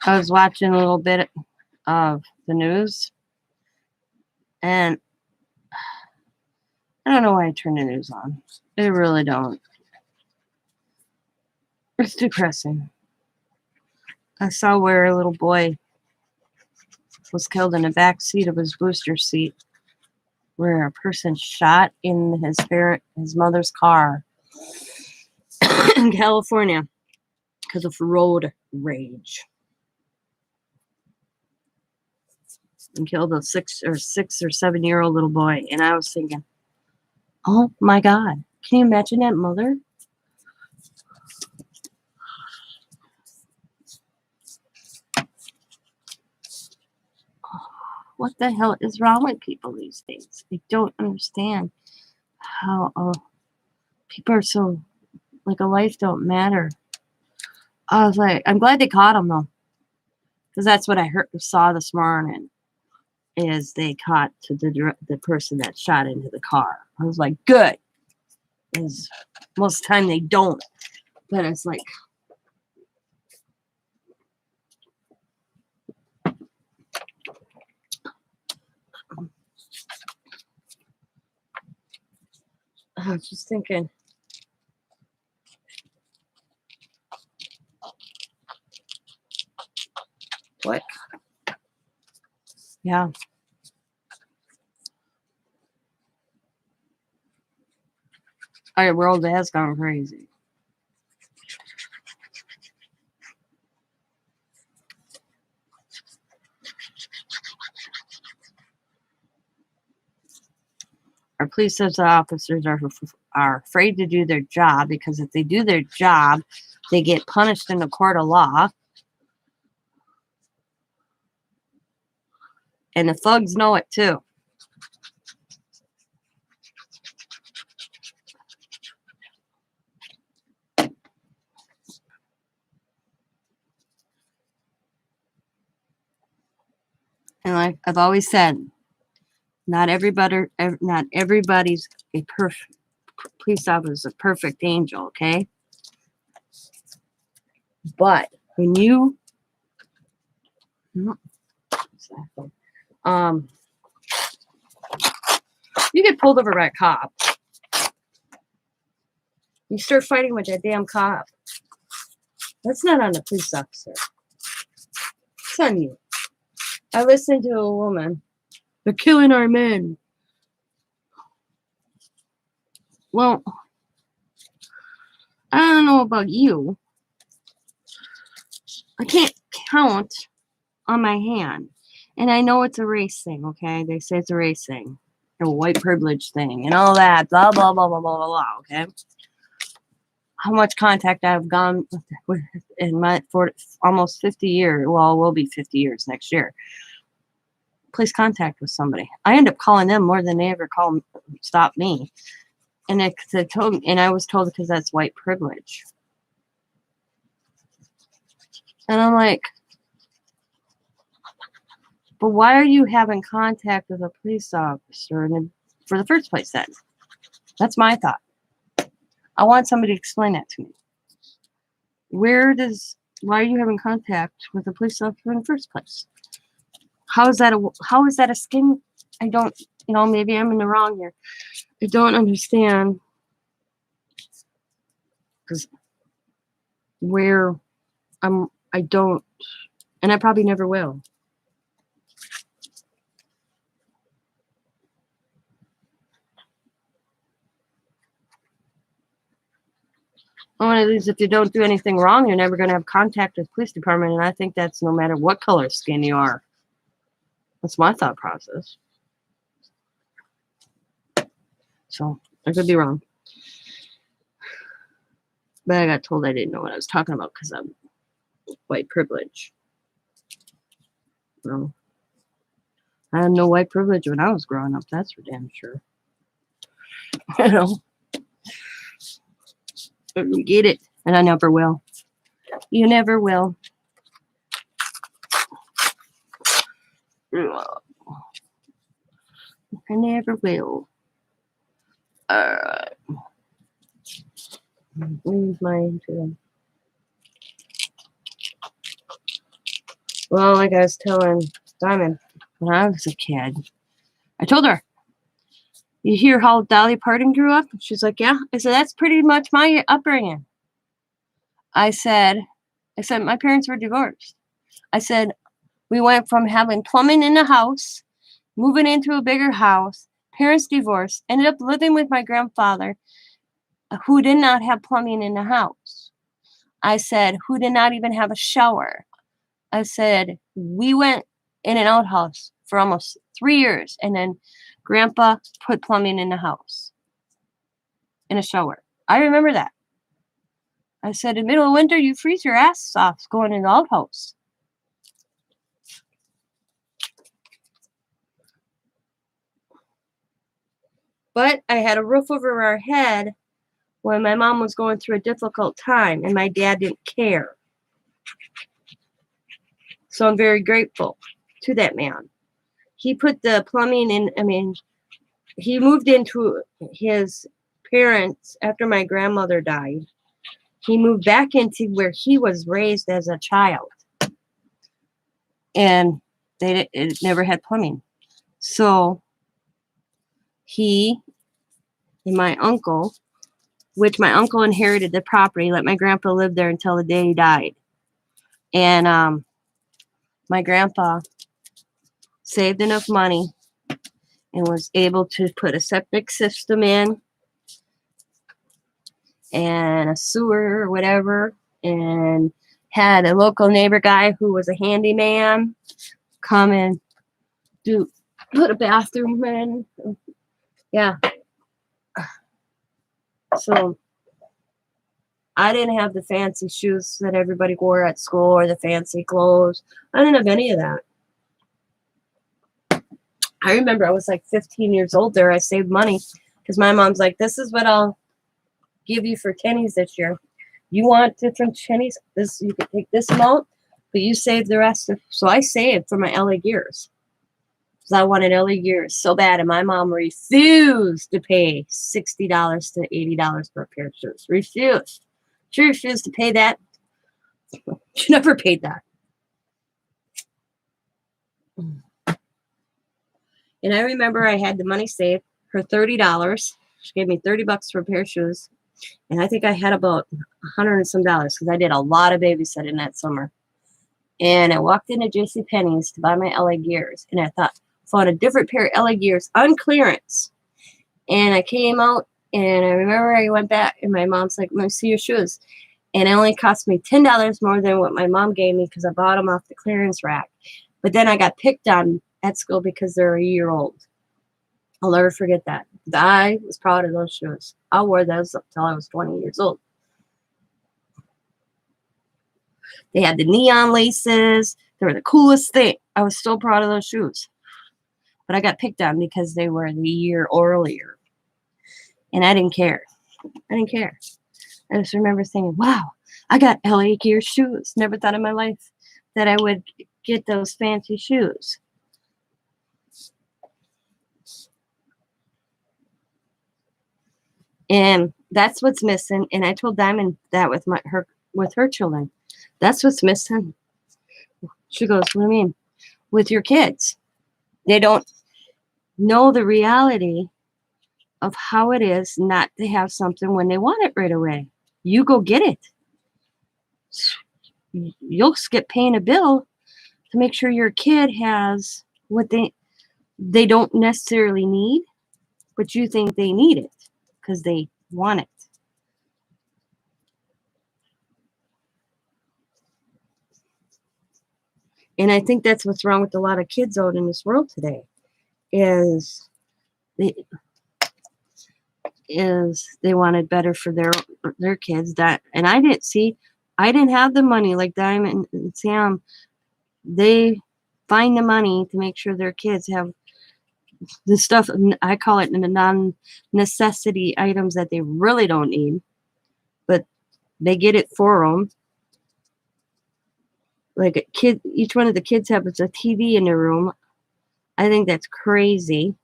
I was watching a little bit of the news, and I don't know why I turn the news on. I really don't. It's depressing. I saw where a little boy was killed in the back seat of his booster seat, where a person shot in his mother's car in California because of road rage, and killed a 6 or 7 year old little boy. And I was thinking, oh my God, can you imagine that mother? What the hell is wrong with people these days? I don't understand how people are so like a life don't matter. I was like, I'm glad they caught him though, because that's what I saw this morning. Is they caught the person that shot into the car. I was like, good. Because most of the time they don't, but it's like. I was just thinking. What? Yeah. Our world has gone crazy. Our police officers are afraid to do their job because if they do their job, they get punished in a court of law. And the thugs know it too. And like I've always said, not everybody's a perfect police officer, a perfect angel, okay? But When you, exactly. You get pulled over by a cop. You start fighting with that damn cop. That's not on the police officer. It's on you. I listened to a woman. They're killing our men. Well, I don't know about you. I can't count on my hand. And I know it's a race thing, okay? They say it's a race thing. A white privilege thing and all that. Blah, blah, blah, blah, blah, blah, blah, okay? How much contact I've gone with in my for almost 50 years. Well, we'll be 50 years next year. Place contact with somebody. I end up calling them more than they ever stop me. And they told me, and I was told because that's white privilege. And I'm like, but why are you having contact with a police officer for the first place then? That's my thought. I want somebody to explain that to me. Why are you having contact with a police officer in the first place? How is that a skin? I don't, maybe I'm in the wrong here. I don't understand. Because I don't, and I probably never will. One of these, if you don't do anything wrong, you're never going to have contact with the police department, and I think that's no matter what color skin you are. That's my thought process. So, I could be wrong. But I got told I didn't know what I was talking about because I'm white privilege. Well, I had no white privilege when I was growing up, that's for damn sure. I don't get it, and I never will. You never will. I never will. Leave mine to. Well, like I was telling Diamond when I was a kid, I told her, "You hear how Dolly Parton grew up?" She's like, "Yeah." I said, "That's pretty much my upbringing." I said, my parents were divorced. I said, we went from having plumbing in the house, moving into a bigger house, parents divorced, ended up living with my grandfather, who did not have plumbing in the house. I said, who did not even have a shower. I said, we went in an outhouse for almost 3 years, and then Grandpa put plumbing in the house, in a shower. I remember that. I said, in the middle of winter, you freeze your ass off going in the outhouse. But I had a roof over our head when my mom was going through a difficult time, and my dad didn't care. So I'm very grateful to that man. He put the plumbing in, he moved into his parents after my grandmother died. He moved back into where he was raised as a child. And it never had plumbing. So he and my uncle, which my uncle inherited the property, let my grandpa live there until the day he died. And my grandpa saved enough money and was able to put a septic system in and a sewer or whatever, and had a local neighbor guy who was a handyman come and put a bathroom in. Yeah. So I didn't have the fancy shoes that everybody wore at school or the fancy clothes. I didn't have any of that. I remember I was like 15 years old there. I saved money because my mom's like, this is what I'll give you for pennies this year. You want different pennies? You can take this amount, but you save the rest. So I saved for my LA Gears. Because I wanted LA Gears so bad, and my mom refused to pay $60 to $80 for a pair of shoes. Refused. She refused to pay that She never paid that. And I remember I had the money saved, her $30. She gave me $30 for a pair of shoes. And I think I had about $100 and some because I did a lot of babysitting that summer. And I walked into JCPenney's to buy my LA Gears. And I found a different pair of LA Gears on clearance. And I came out, and I remember I went back, and my mom's like, let me see your shoes. And it only cost me $10 more than what my mom gave me because I bought them off the clearance rack. But then I got picked on at school because they're a year old. I'll never forget that. I was proud of those shoes. I wore those up till I was 20 years old. They had the neon laces. They were the coolest thing. I was so proud of those shoes. But I got picked on because they were the year earlier. And I didn't care. I didn't care. I just remember thinking, wow, I got LA Gear shoes. Never thought in my life that I would get those fancy shoes. And that's what's missing. And I told Diamond that with her children. That's what's missing. She goes, what do you mean? With your kids. They don't know the reality of how it is not to have something when they want it right away. You go get it. You'll skip paying a bill to make sure your kid has what they don't necessarily need, but you think they need it because they want it. And I think that's what's wrong with a lot of kids out in this world today is they wanted better for their kids. And I didn't have the money like Diamond and Sam. They find the money to make sure their kids have the stuff, I call it the non-necessity items that they really don't need, but they get it for them. Like a kid, each one of the kids has a TV in their room. I think that's crazy.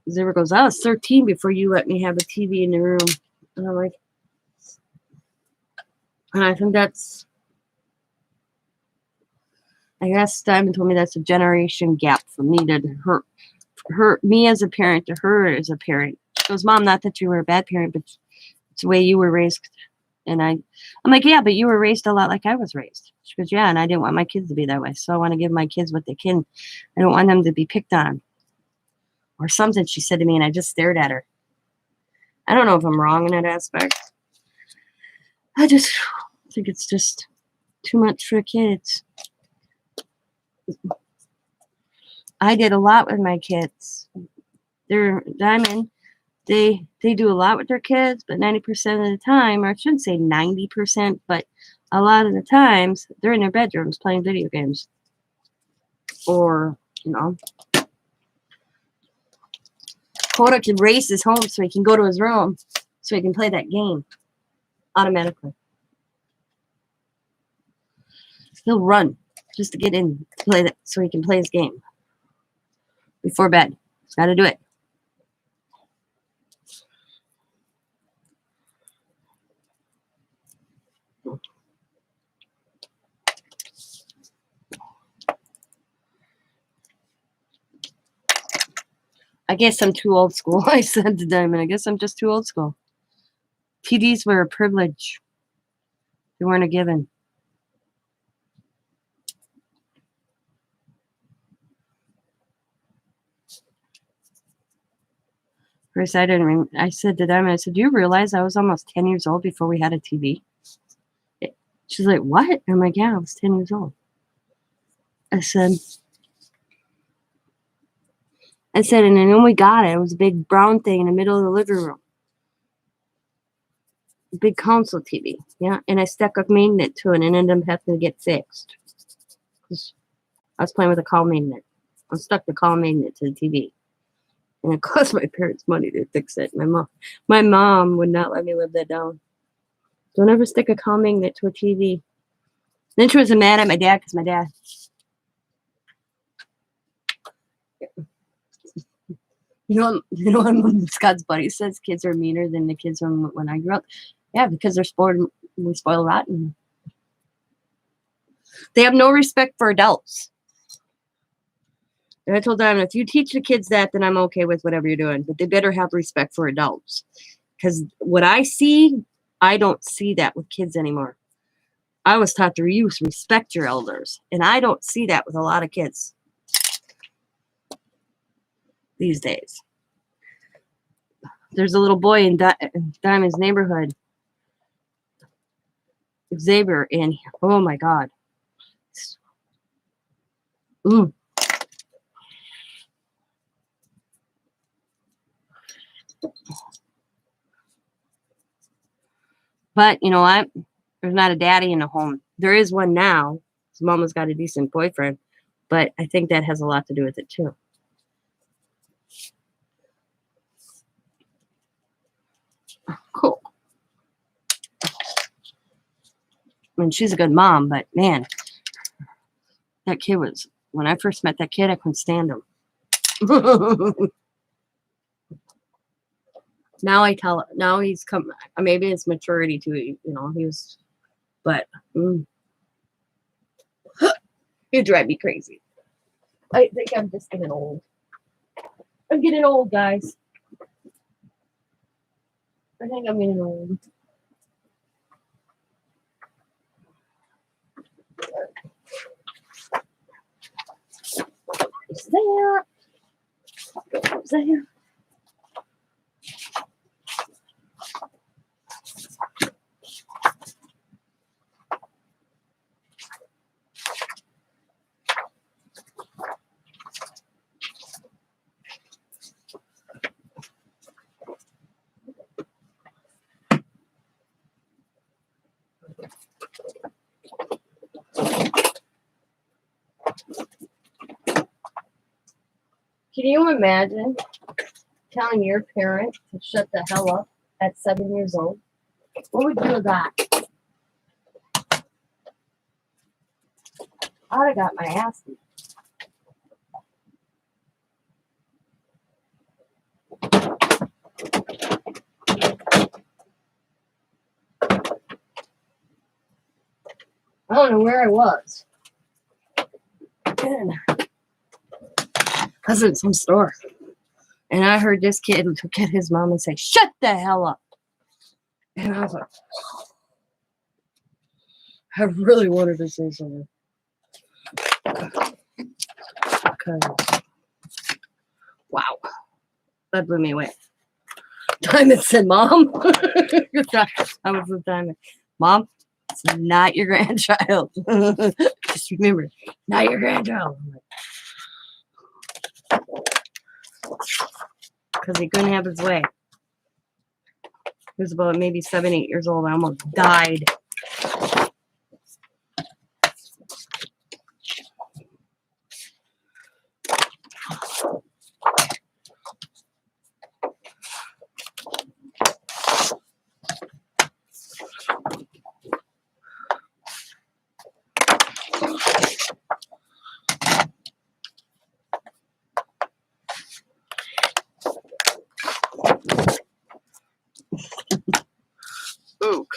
Zero goes, I was 13 before you let me have a TV in the room. And I'm like, and I think I guess Diamond told me that's a generation gap from me to me as a parent to her as a parent. She goes, Mom, not that you were a bad parent, but it's the way you were raised. And I'm like, yeah, but you were raised a lot like I was raised. She goes, yeah, and I didn't want my kids to be that way. So I want to give my kids what they can. I don't want them to be picked on. Or something she said to me, and I just stared at her. I don't know if I'm wrong in that aspect. I just think it's just too much for kids. I did a lot with my kids. They're Diamond. They do a lot with their kids, but 90% of the time, or I shouldn't say 90%, but a lot of the times, they're in their bedrooms playing video games. Or, Coda can race his home so he can go to his room so he can play that game automatically. He'll run just to get in to play that so he can play his game before bed. He's got to do it. I guess I'm too old school. I said to Diamond, I guess I'm just too old school. TVs were a privilege. They weren't a given. First, I said to Diamond, I said, do you realize I was almost 10 years old before we had a TV? She's like, what? I'm like, yeah, I was 10 years old. I said, and then when we got it, it was a big brown thing in the middle of the living room. A big console TV, yeah. And I stuck a magnet to it and ended up having to get fixed. I was playing with a call magnet. I stuck the call magnet to the TV. And it cost my parents money to fix it. My mom would not let me live that down. Don't ever stick a call magnet to a TV. Then she was mad at my dad because my dad. What Scott's buddy says kids are meaner than the kids when I grew up. Yeah, because they're spoiled. We spoil rotten. They have no respect for adults. And I told them, if you teach the kids that, then I'm okay with whatever you're doing. But they better have respect for adults. Because what I see, I don't see that with kids anymore. I was taught to respect your elders. And I don't see that with a lot of kids these days. There's a little boy in Diamond's neighborhood, Xavier, and oh my God. Mm. But you know what? There's not a daddy in the home. There is one now. His mama's got a decent boyfriend. But I think that has a lot to do with it too. Cool. I mean, she's a good mom, but man, that kid was, when I first met that kid, I couldn't stand him. Now he's come, maybe it's maturity too, he was, but he'd drive me crazy. I think I'm just getting old. I'm getting old, guys. I think I'm getting old. Is there? Is that here? Can you imagine telling your parent to shut the hell up at 7 years old? What would you have got? I'd have got my ass beat. I don't know where I was. I was in some store. And I heard this kid look at his mom and say, "Shut the hell up." And I was like, I really wanted to say something. Because, wow. That blew me away. Diamond said, "Mom." I was with Diamond. "Mom, it's not your grandchild." Just remember, not your grandchild. Because he couldn't have his way. He was about maybe 7, 8 years old. I almost died. Ooh.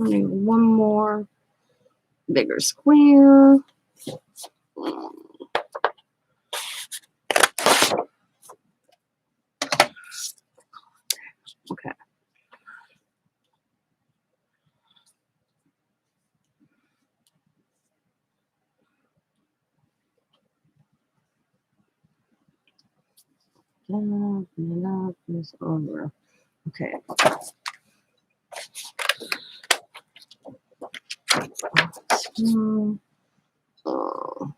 I need one more bigger square. Okay. Enough is over. Okay. Oh.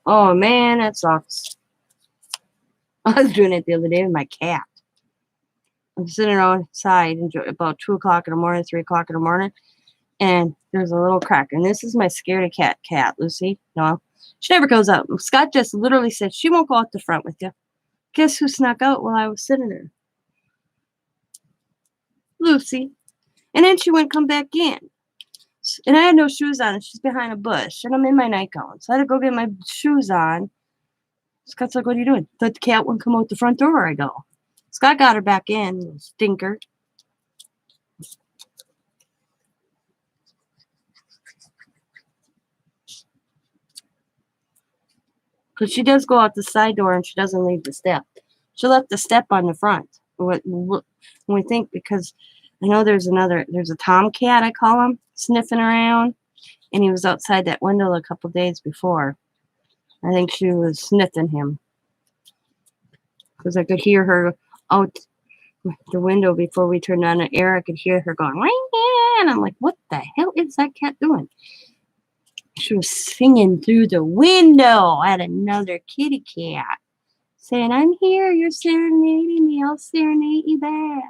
Oh man, that sucks. I was doing it the other day with my cat. I'm sitting outside about 2 o'clock in the morning, 3 o'clock in the morning, and there's a little crack. And this is my scaredy cat, Lucy. No, she never goes out. Scott just literally said she won't go out the front with you. Guess who snuck out while I was sitting there? Lucy. And then she wouldn't come back in. And I had no shoes on, and she's behind a bush, and I'm in my nightgown. So I had to go get my shoes on. Scott's like, what are you doing? Thought the cat wouldn't come out the front door. I go. Scott got her back in, stinker. Because she does go out the side door and she doesn't leave the step. She left the step on the front. When we think, because I know there's a tomcat, I call him, sniffing around. And he was outside that window a couple days before. I think she was sniffing him. Because I could hear her out the window before we turned on the air. I could hear her going, ring, and I'm like, what the hell is that cat doing? She was singing through the window at another kitty cat, saying, I'm here, you're serenading me, I'll serenade you back.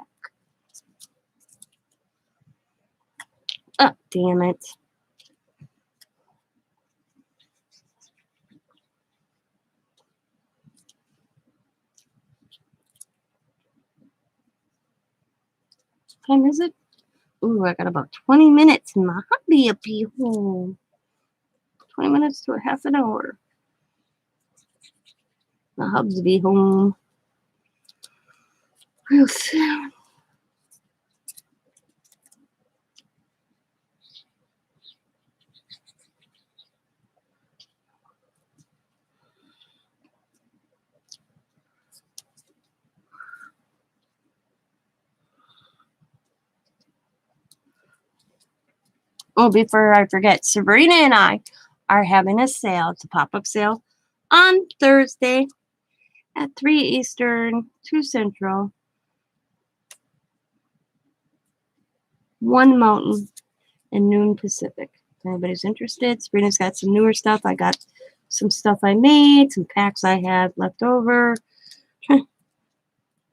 Oh, damn it. What time is it? Ooh, I got about 20 minutes and my hubby will be home. 20 minutes to a half an hour. My hubs will be home real soon. Oh, before I forget, Sabrina and I are having a sale. It's a pop-up sale on Thursday at 3 Eastern, 2 Central, 1 Mountain, and noon Pacific. If anybody's interested, Sabrina's got some newer stuff. I got some stuff I made, some packs I have left over.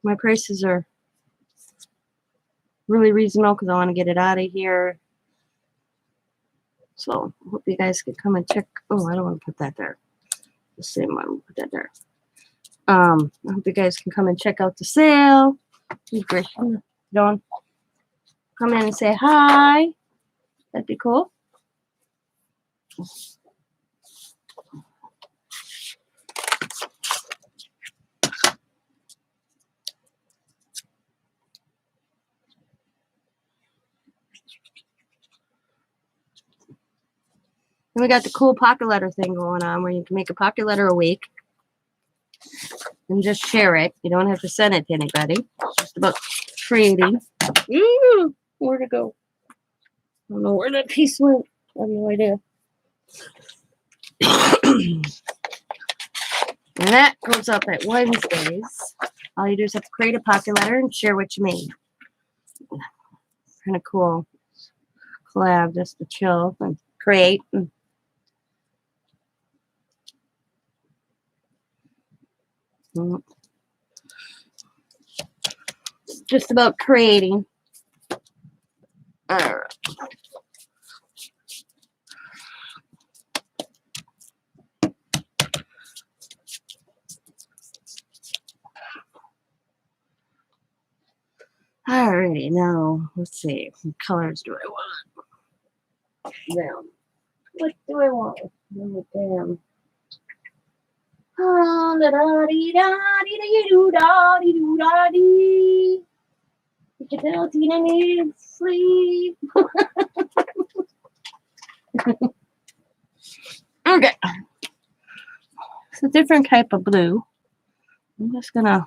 My prices are really reasonable because I want to get it out of here. So I hope you guys can come and check. Oh, I don't want to put that there. The same one. Put that there. I hope you guys can come and check out the sale. Don't come in and say hi. That'd be cool. And we got the cool pocket letter thing going on where you can make a pocket letter a week and just share it. You don't have to send it to anybody. It's just about creating. Where'd it go? I don't know where that piece went. I have no idea. And that goes up at Wednesdays. All you do is have to create a pocket letter and share what you made. Kind of cool collab just to chill and create. Just about creating. All right. Alrighty, now let's see. What colors do I want? Now, what do I want? Oh, damn. Tina needs sleep. Okay. It's a different type of blue. I'm just gonna.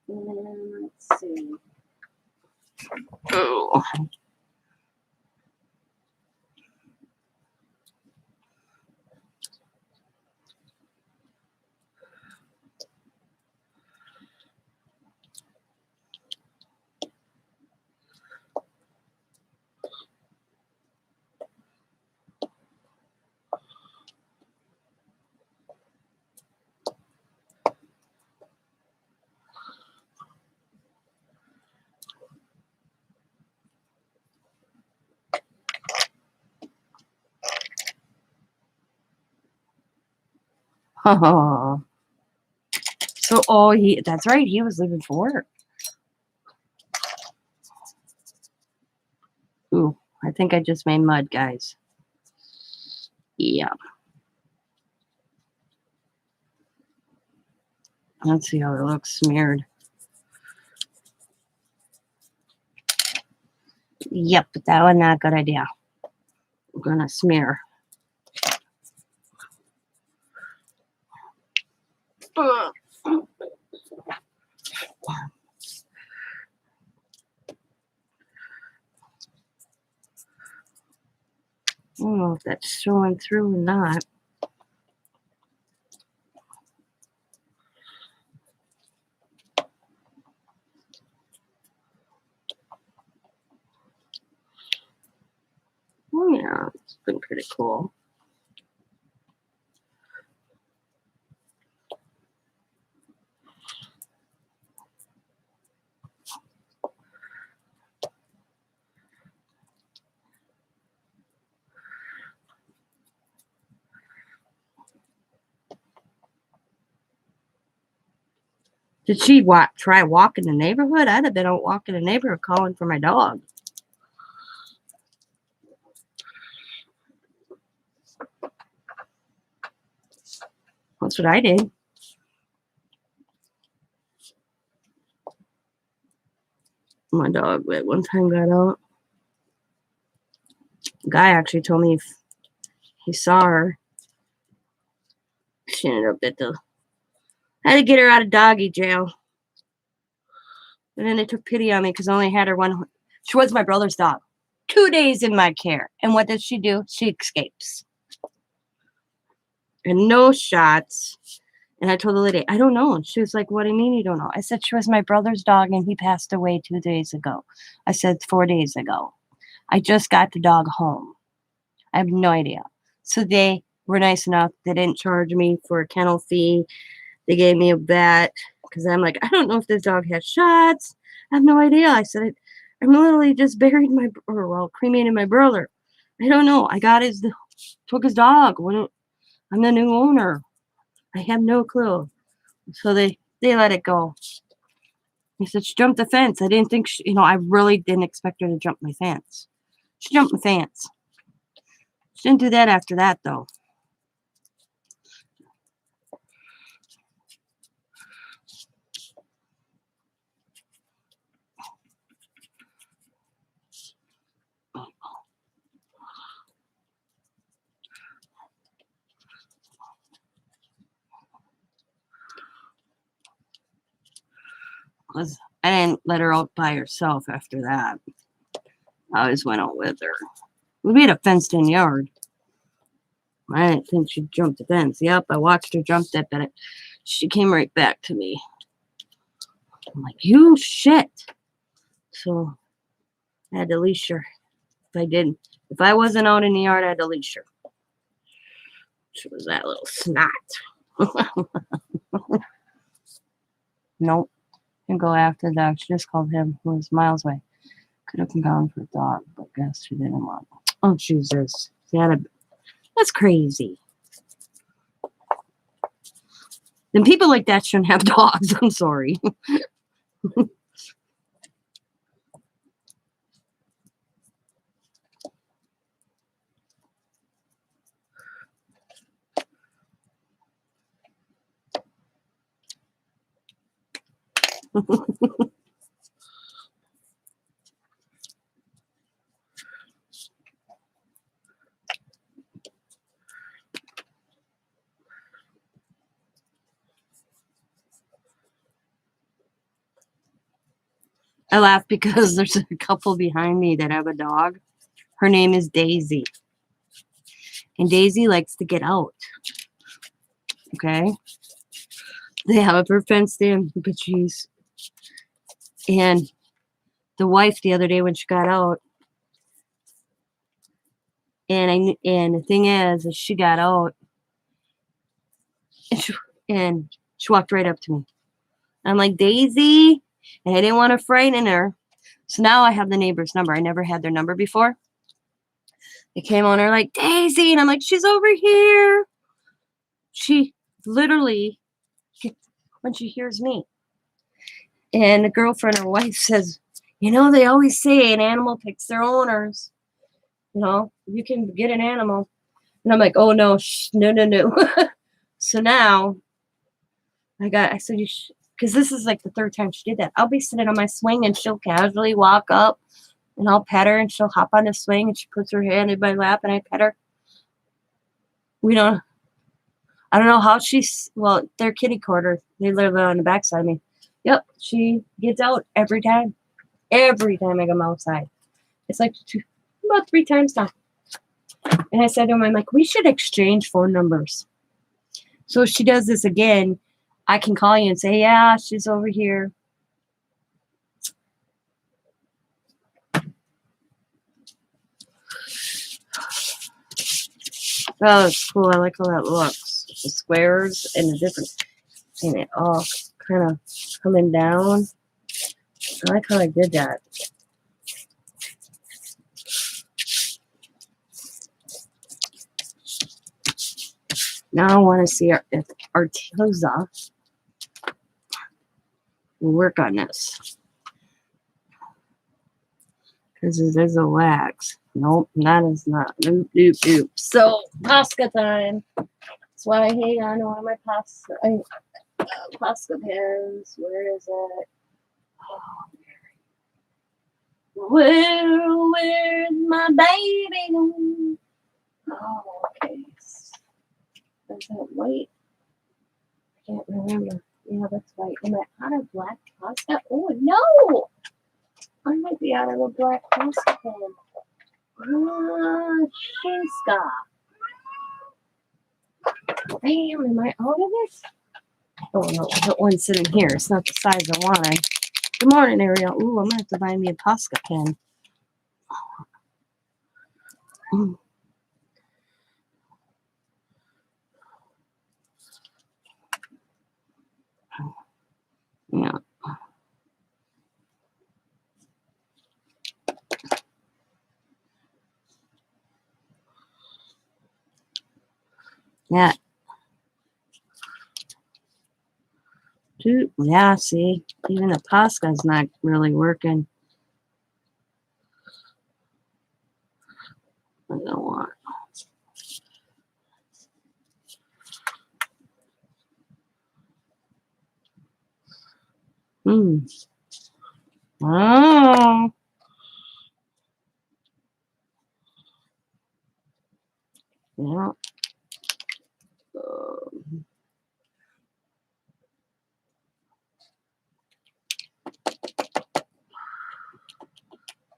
Let's see. Oh. So, that's right. He was leaving for work. Ooh, I think I just made mud, guys. Yeah. Let's see how it looks smeared. Yep, that was not a good idea. I'm gonna smear. I don't know if that's showing through or not. Oh yeah, it's been pretty cool. Did she try walking the neighborhood? I'd have been out walking the neighborhood calling for my dog. That's what I did. My dog at one time got out. The guy actually told me if he saw her. She ended up I had to get her out of doggy jail. And then they took pity on me because I only had her one. She was my brother's dog. 2 days in my care. And what does she do? She escapes. And no shots. And I told the lady, I don't know. And she was like, what do you mean you don't know? I said, she was my brother's dog and he passed away 2 days ago. I said, 4 days ago. I just got the dog home. I have no idea. So they were nice enough. They didn't charge me for a kennel fee. They gave me a vet because I'm like, I don't know if this dog has shots. I have no idea. I said, I'm literally just cremated my brother. I don't know. Took his dog. I'm the new owner. I have no clue. So they let it go. He said, she jumped the fence. I didn't think, I really didn't expect her to jump my fence. She jumped my fence. She didn't do that after that, though. I didn't let her out by herself after that. I always went out with her. We made a fenced-in yard. I didn't think she'd jump the fence. Yep, I watched her jump that, but she came right back to me. I'm like, you shit. So I had to leash her. If I wasn't out in the yard, I had to leash her. She was that little snot. Nope. Didn't go after the dog. She just called him, who was miles away. Could have come down for the dog, but guess she didn't want. Oh, Jesus. That's crazy. Then people like that shouldn't have dogs. I'm sorry. I laugh because there's a couple behind me that have a dog. Her name is Daisy. And Daisy likes to get out. Okay? They have her fenced in, but she's... And the wife the other day when she got out, and the thing is she got out, and she walked right up to me. I'm like, Daisy, and I didn't want to frighten her. So now I have the neighbor's number. I never had their number before. They came on her like, Daisy, and I'm like, she's over here. She literally, when she hears me, and the girlfriend or wife says, you know, they always say an animal picks their owners. You know, you can get an animal. And I'm like, oh no, no. So now I said, because this is like the third time she did that. I'll be sitting on my swing and she'll casually walk up and I'll pet her and she'll hop on the swing and she puts her hand in my lap and I pet her. I don't know how well, they're kitty quarters. They live on the backside of me. Yep, she gets out every time. Every time I come outside. It's like about 3 times now. And I said to him, I'm like, we should exchange phone numbers. So if she does this again, I can call you and say, yeah, she's over here. Oh, it's cool. I like how that looks. The squares and the different, and it all kind of coming down. I like how I did that. Now I want to see if Arteza will work on this. Because it is a wax. Nope, that is not. Nope. So, Posca time. That's why I hang on to one of my Posca pens. Where is it? Oh, where's my baby? Oh, okay. Is that white? I can't remember. Yeah, that's white. Am I out of black Posca? Oh, no! I might be out of a black Posca pen. Shinska. Damn, am I out of it? Oh, no, that one's sitting here. It's not the size I wanted. Good morning, Ariel. Ooh, I'm going to have to buy me a Posca pen. Yeah. Yeah. Yeah, see, even the Posca's not really working. I don't want. Oh. Yeah.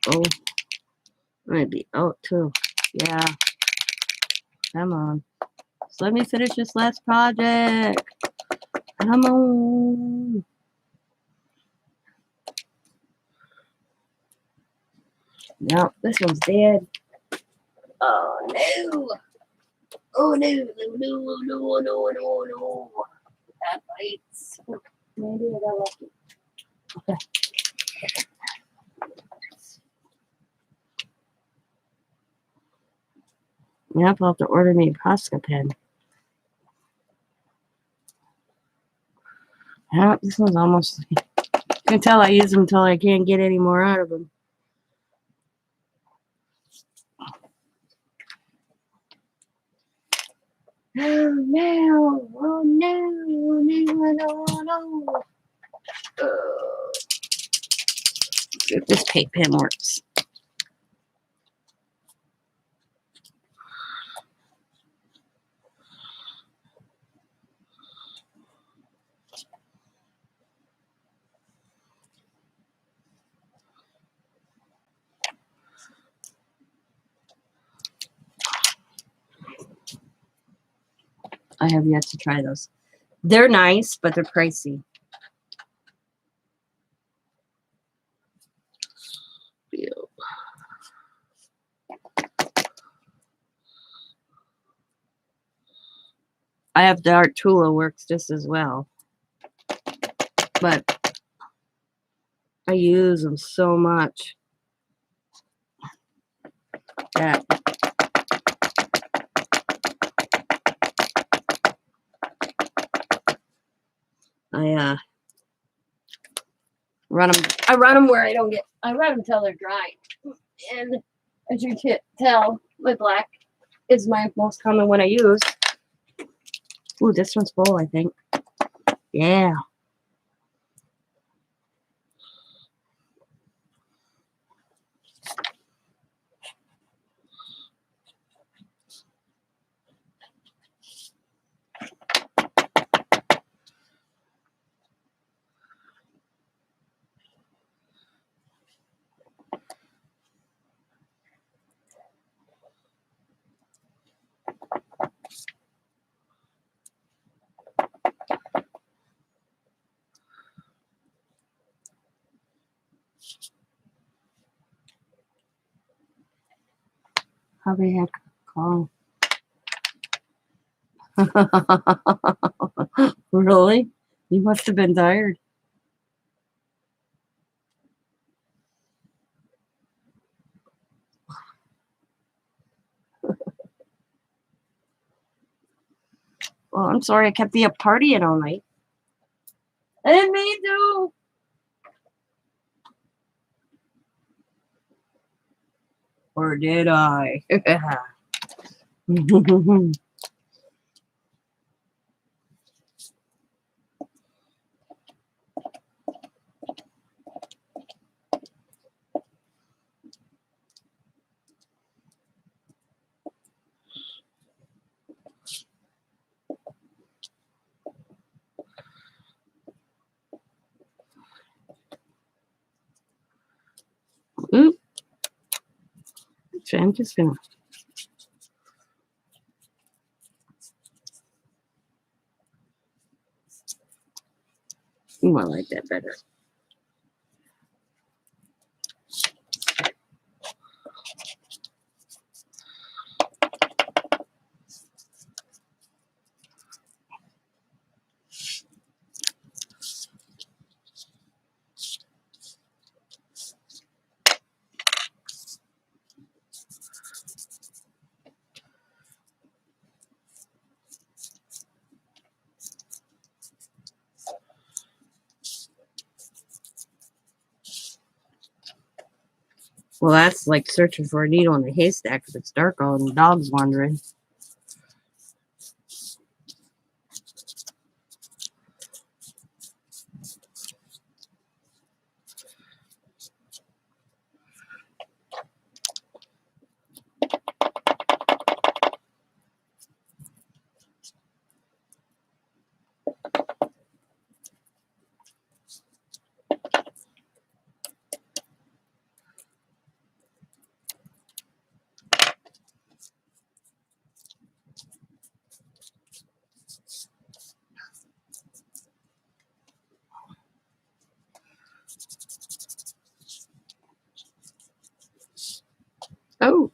Oh. Might be out too. Yeah. Come on. So let me finish this last project. Come on. No, this one's dead. Oh no. Oh no. No. That bites. Maybe I got lucky. Okay. Yep, I'll have to order me a Posca pen. This one's almost. You can tell I use them until I can't get any more out of them. Oh no! Oh no! No! No! See if this paint pen works. I have yet to try those. They're nice, but they're pricey. I have the Artula works just as well, but I use them so much that I run them. I run them where I don't get. I run them till they're dry, and as you can tell, my black is my most common one I use. Ooh, this one's full, I think. Yeah. How they had call. Really? You must have been tired. Well, I'm sorry I kept you up partying all night. I didn't mean to. Or did I? Oop. Actually, I'm just gonna. Ooh, I like that better. Well, that's like searching for a needle in a haystack if it's dark out and the dog's wandering. Oh,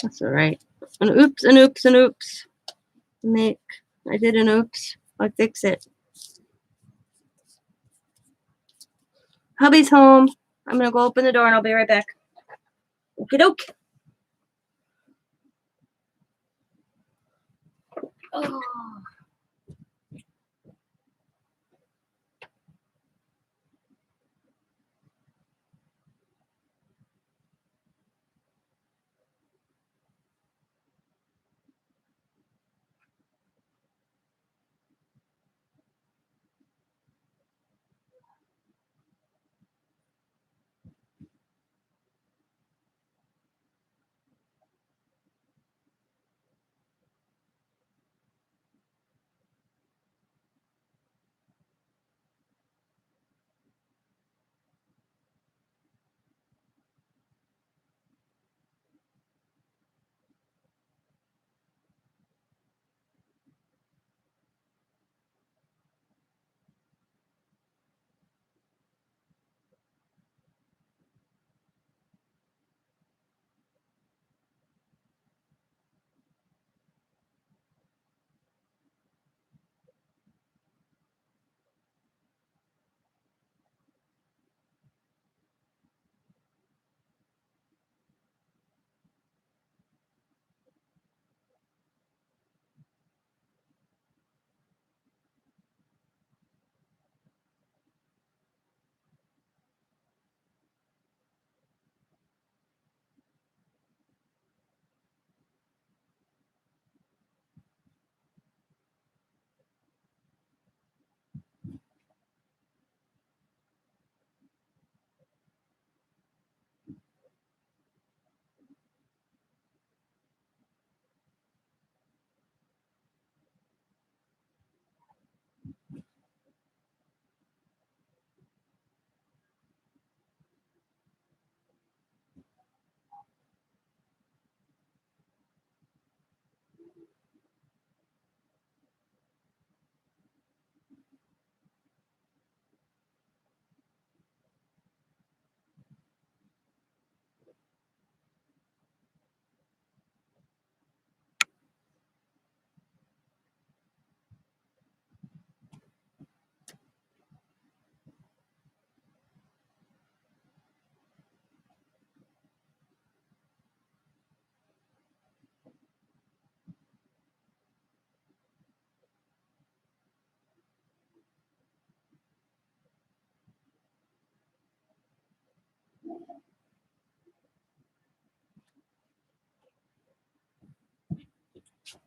that's all right. An oops, an oops, an oops. Nick, I did an oops. I'll fix it. Hubby's home. I'm gonna go open the door and I'll be right back. Okie doke. Oh.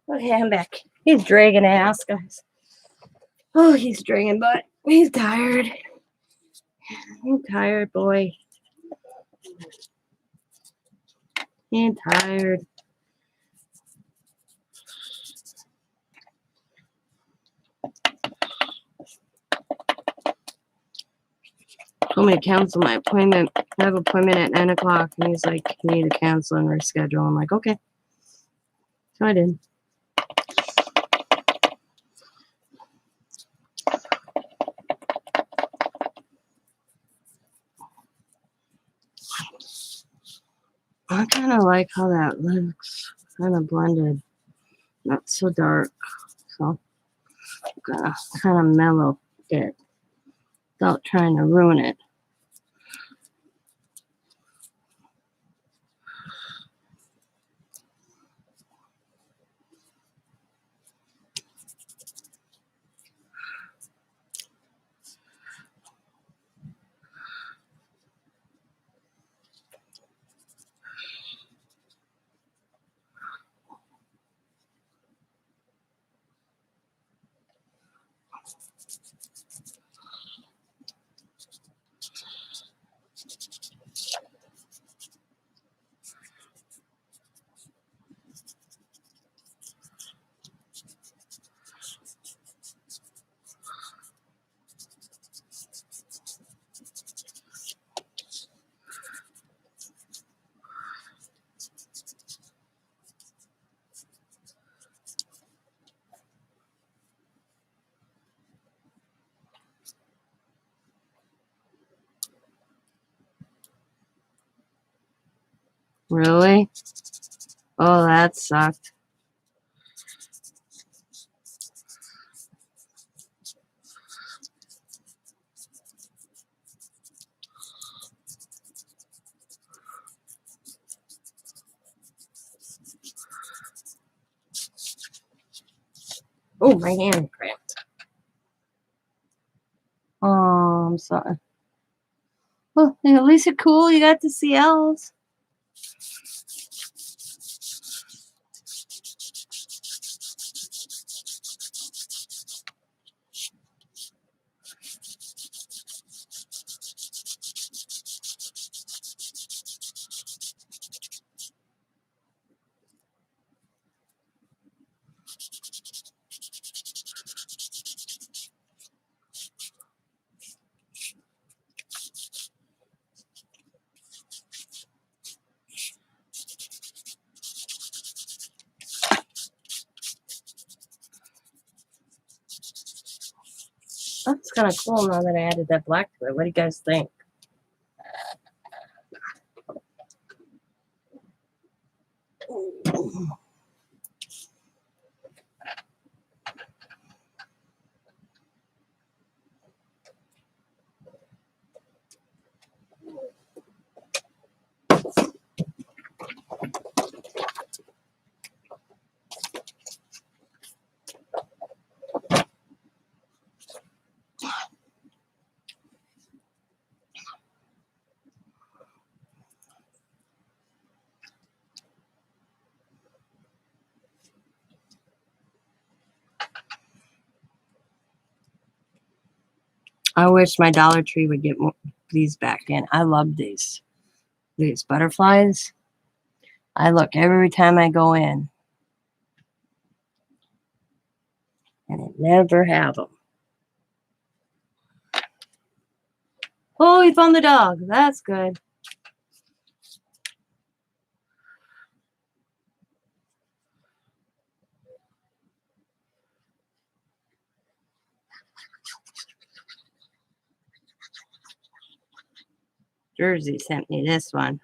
Okay, I'm back. He's dragging ass, guys. Oh, he's dragging butt. He's tired. He's tired, boy. He's tired. Told me to cancel my appointment. I have an appointment at 9 o'clock, and he's like, you need to cancel and reschedule. I'm like, okay. So I did. I kind of like how that looks. Kind of blended. Not so dark. So I'm gonna kind of mellow it without trying to ruin it. Really? Oh, that sucked. Oh, my hand cramped. Oh, I'm sorry. Well, at least it's cool. You got to see elves. That's kind of cool now that I added that black to it. What do you guys think? I wish my Dollar Tree would get more, these back in. I love these butterflies. I look every time I go in, and I never have them. Oh, he found the dog. That's good. Jersey sent me this one.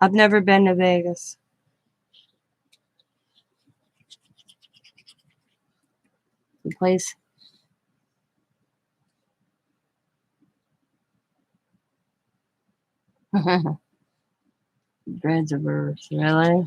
I've never been to Vegas. The place. Dreads of Earth, really?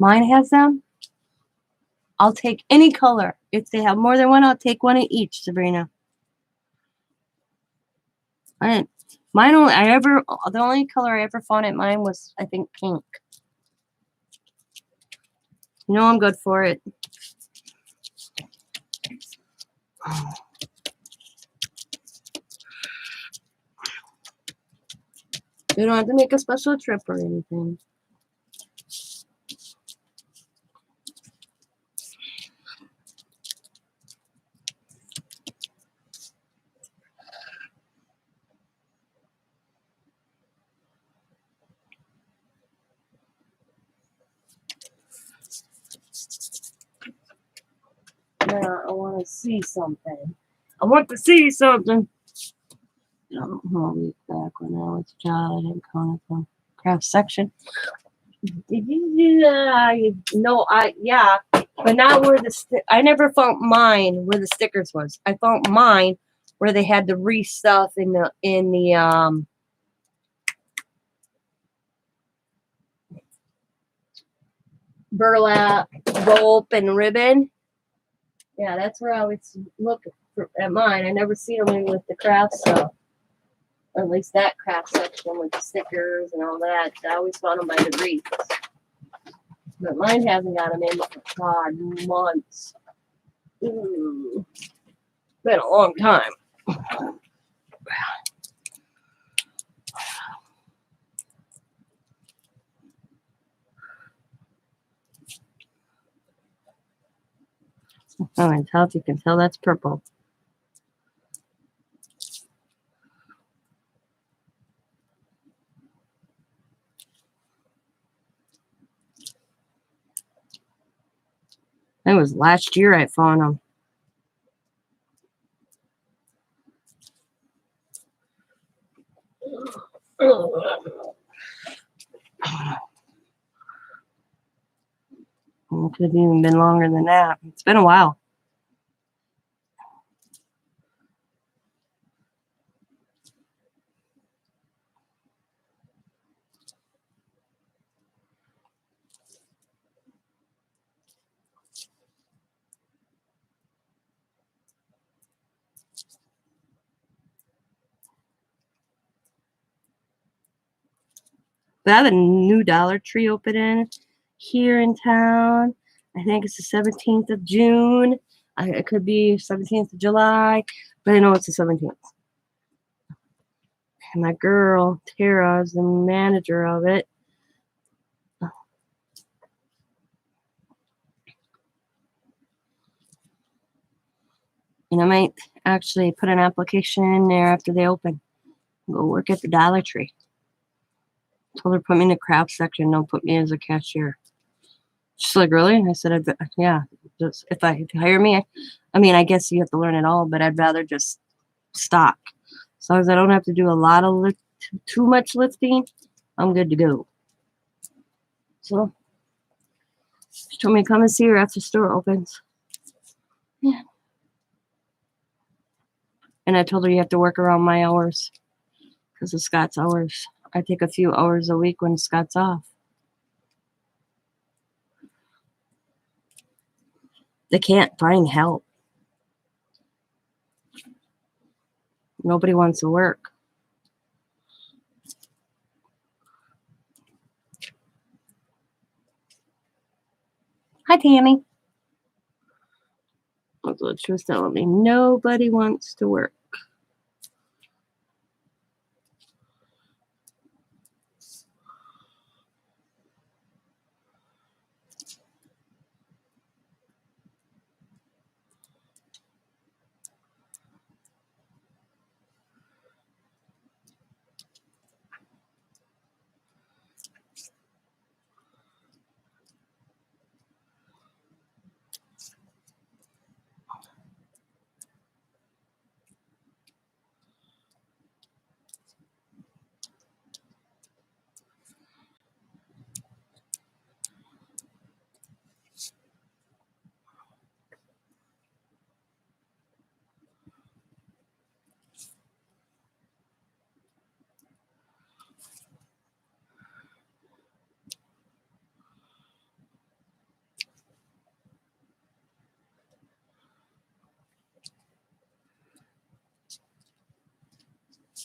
Mine has them. I'll take any color. If they have more than one, I'll take one of each, Sabrina. Mine only the only color I ever found at mine was, I think, pink. You know I'm good for it. You don't have to make a special trip or anything. Now I want to see something. I want to see something. I'll be back when I was a child in Conical craft section. Did you do that? No, but not where I never found mine where the stickers was. I found mine where they had the wreath stuff in the burlap rope and ribbon. Yeah, that's where I always look at mine. I never see them in with the craft stuff. Or at least that craft section with the stickers and all that. I always found them by the wreaths. But mine hasn't got them in, God, months. Ooh. Been a long time. Oh, and tell if you can tell that's purple. That was last year I found them. It could have even been longer than that. It's been a while. But I have a new Dollar Tree opening here in town. I think it's the 17th of June. It could be 17th of July, but I know it's the 17th. And my girl, Tara, is the manager of it. And I might actually put an application in there after they open. Go work at the Dollar Tree. Told her put me in the craft section. Don't put me as a cashier. She's like, really? And I said, yeah. Just if you hire me, I guess you have to learn it all, but I'd rather just stock. As long as I don't have to do a lot of too much lifting, I'm good to go. So she told me to come and see her after the store opens. Yeah. And I told her you have to work around my hours because of Scott's hours. I take a few hours a week when Scott's off. They can't find help. Nobody wants to work. Hi, Tammy. That's what she was telling me. Nobody wants to work.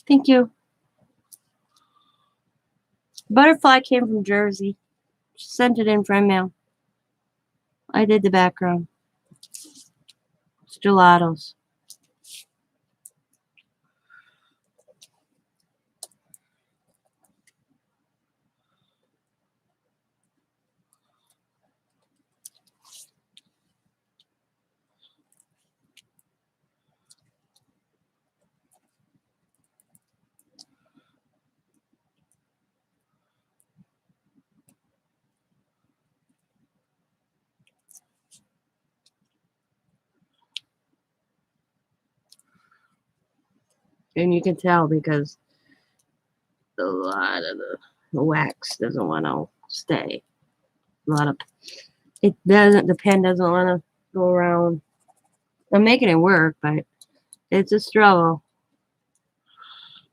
Thank you. Butterfly came from Jersey. She sent it in for mail. I did the background. It's Gelatos. And you can tell because a lot of the wax doesn't want to stay. A lot of it doesn't. The pen doesn't want to go around. I'm making it work, but it's a struggle.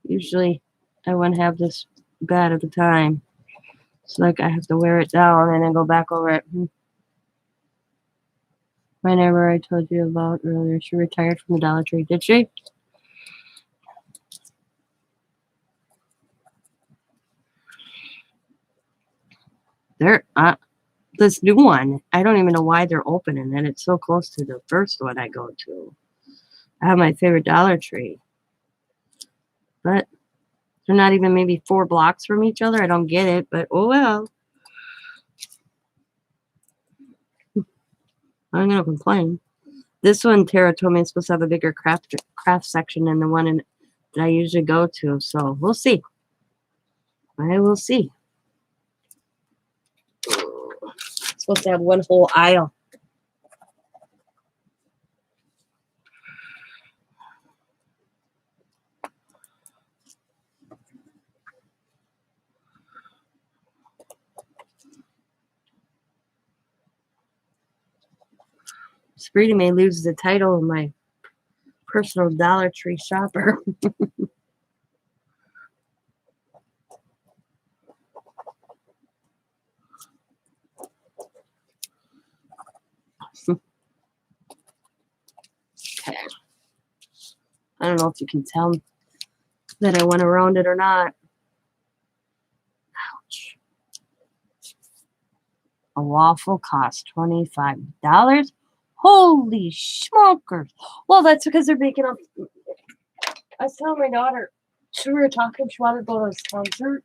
Usually, I wouldn't have this bad at the time. It's like I have to wear it down and then go back over it. My neighbor I told you about earlier, she retired from the Dollar Tree. Did she? This new one, I don't even know why they're opening it. It's so close to the first one I go to. I have my favorite Dollar Tree. But they're not even maybe 4 blocks from each other. I don't get it, but oh well. I'm gonna complain. This one, Tara told me, is supposed to have a bigger craft section than the one that I usually go to. So we'll see. I will see. It's supposed to have one whole aisle. Sabrina may lose the title of my personal Dollar Tree shopper. Okay. I don't know if you can tell that I went around it or not. Ouch. A waffle costs $25. Holy smokers. Well, that's because they're making up. I was telling my daughter, we were talking, she wanted to go to this concert.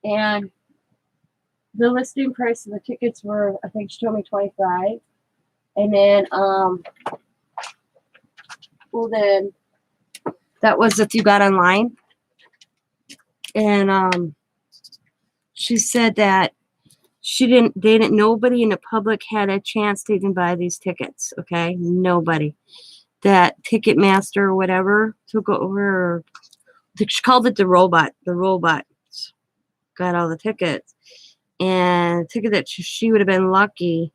And the listing price of the tickets were, I think she told me 25. And then, well then, that was if you got online. And she said that nobody in the public had a chance to even buy these tickets. Okay, nobody. That Ticketmaster or whatever took over. She called it the robot. The robot got all the tickets, and the ticket that she would have been lucky,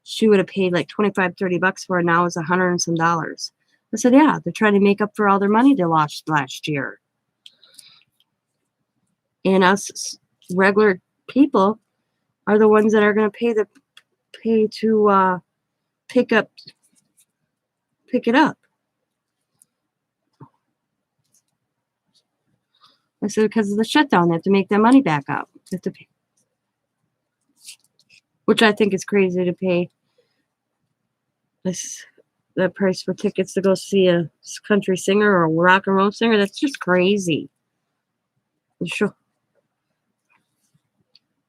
she would have paid like $25-$30 for. Now it's $100 and some dollars. I said, yeah, they're trying to make up for all their money they lost last year. And us regular people are the ones that are going to pay to pick it up. I said, because of the shutdown, they have to make their money back up. They have to pay, which I think is crazy to pay the price for tickets to go see a country singer or a rock and roll singer. That's just crazy. Sure.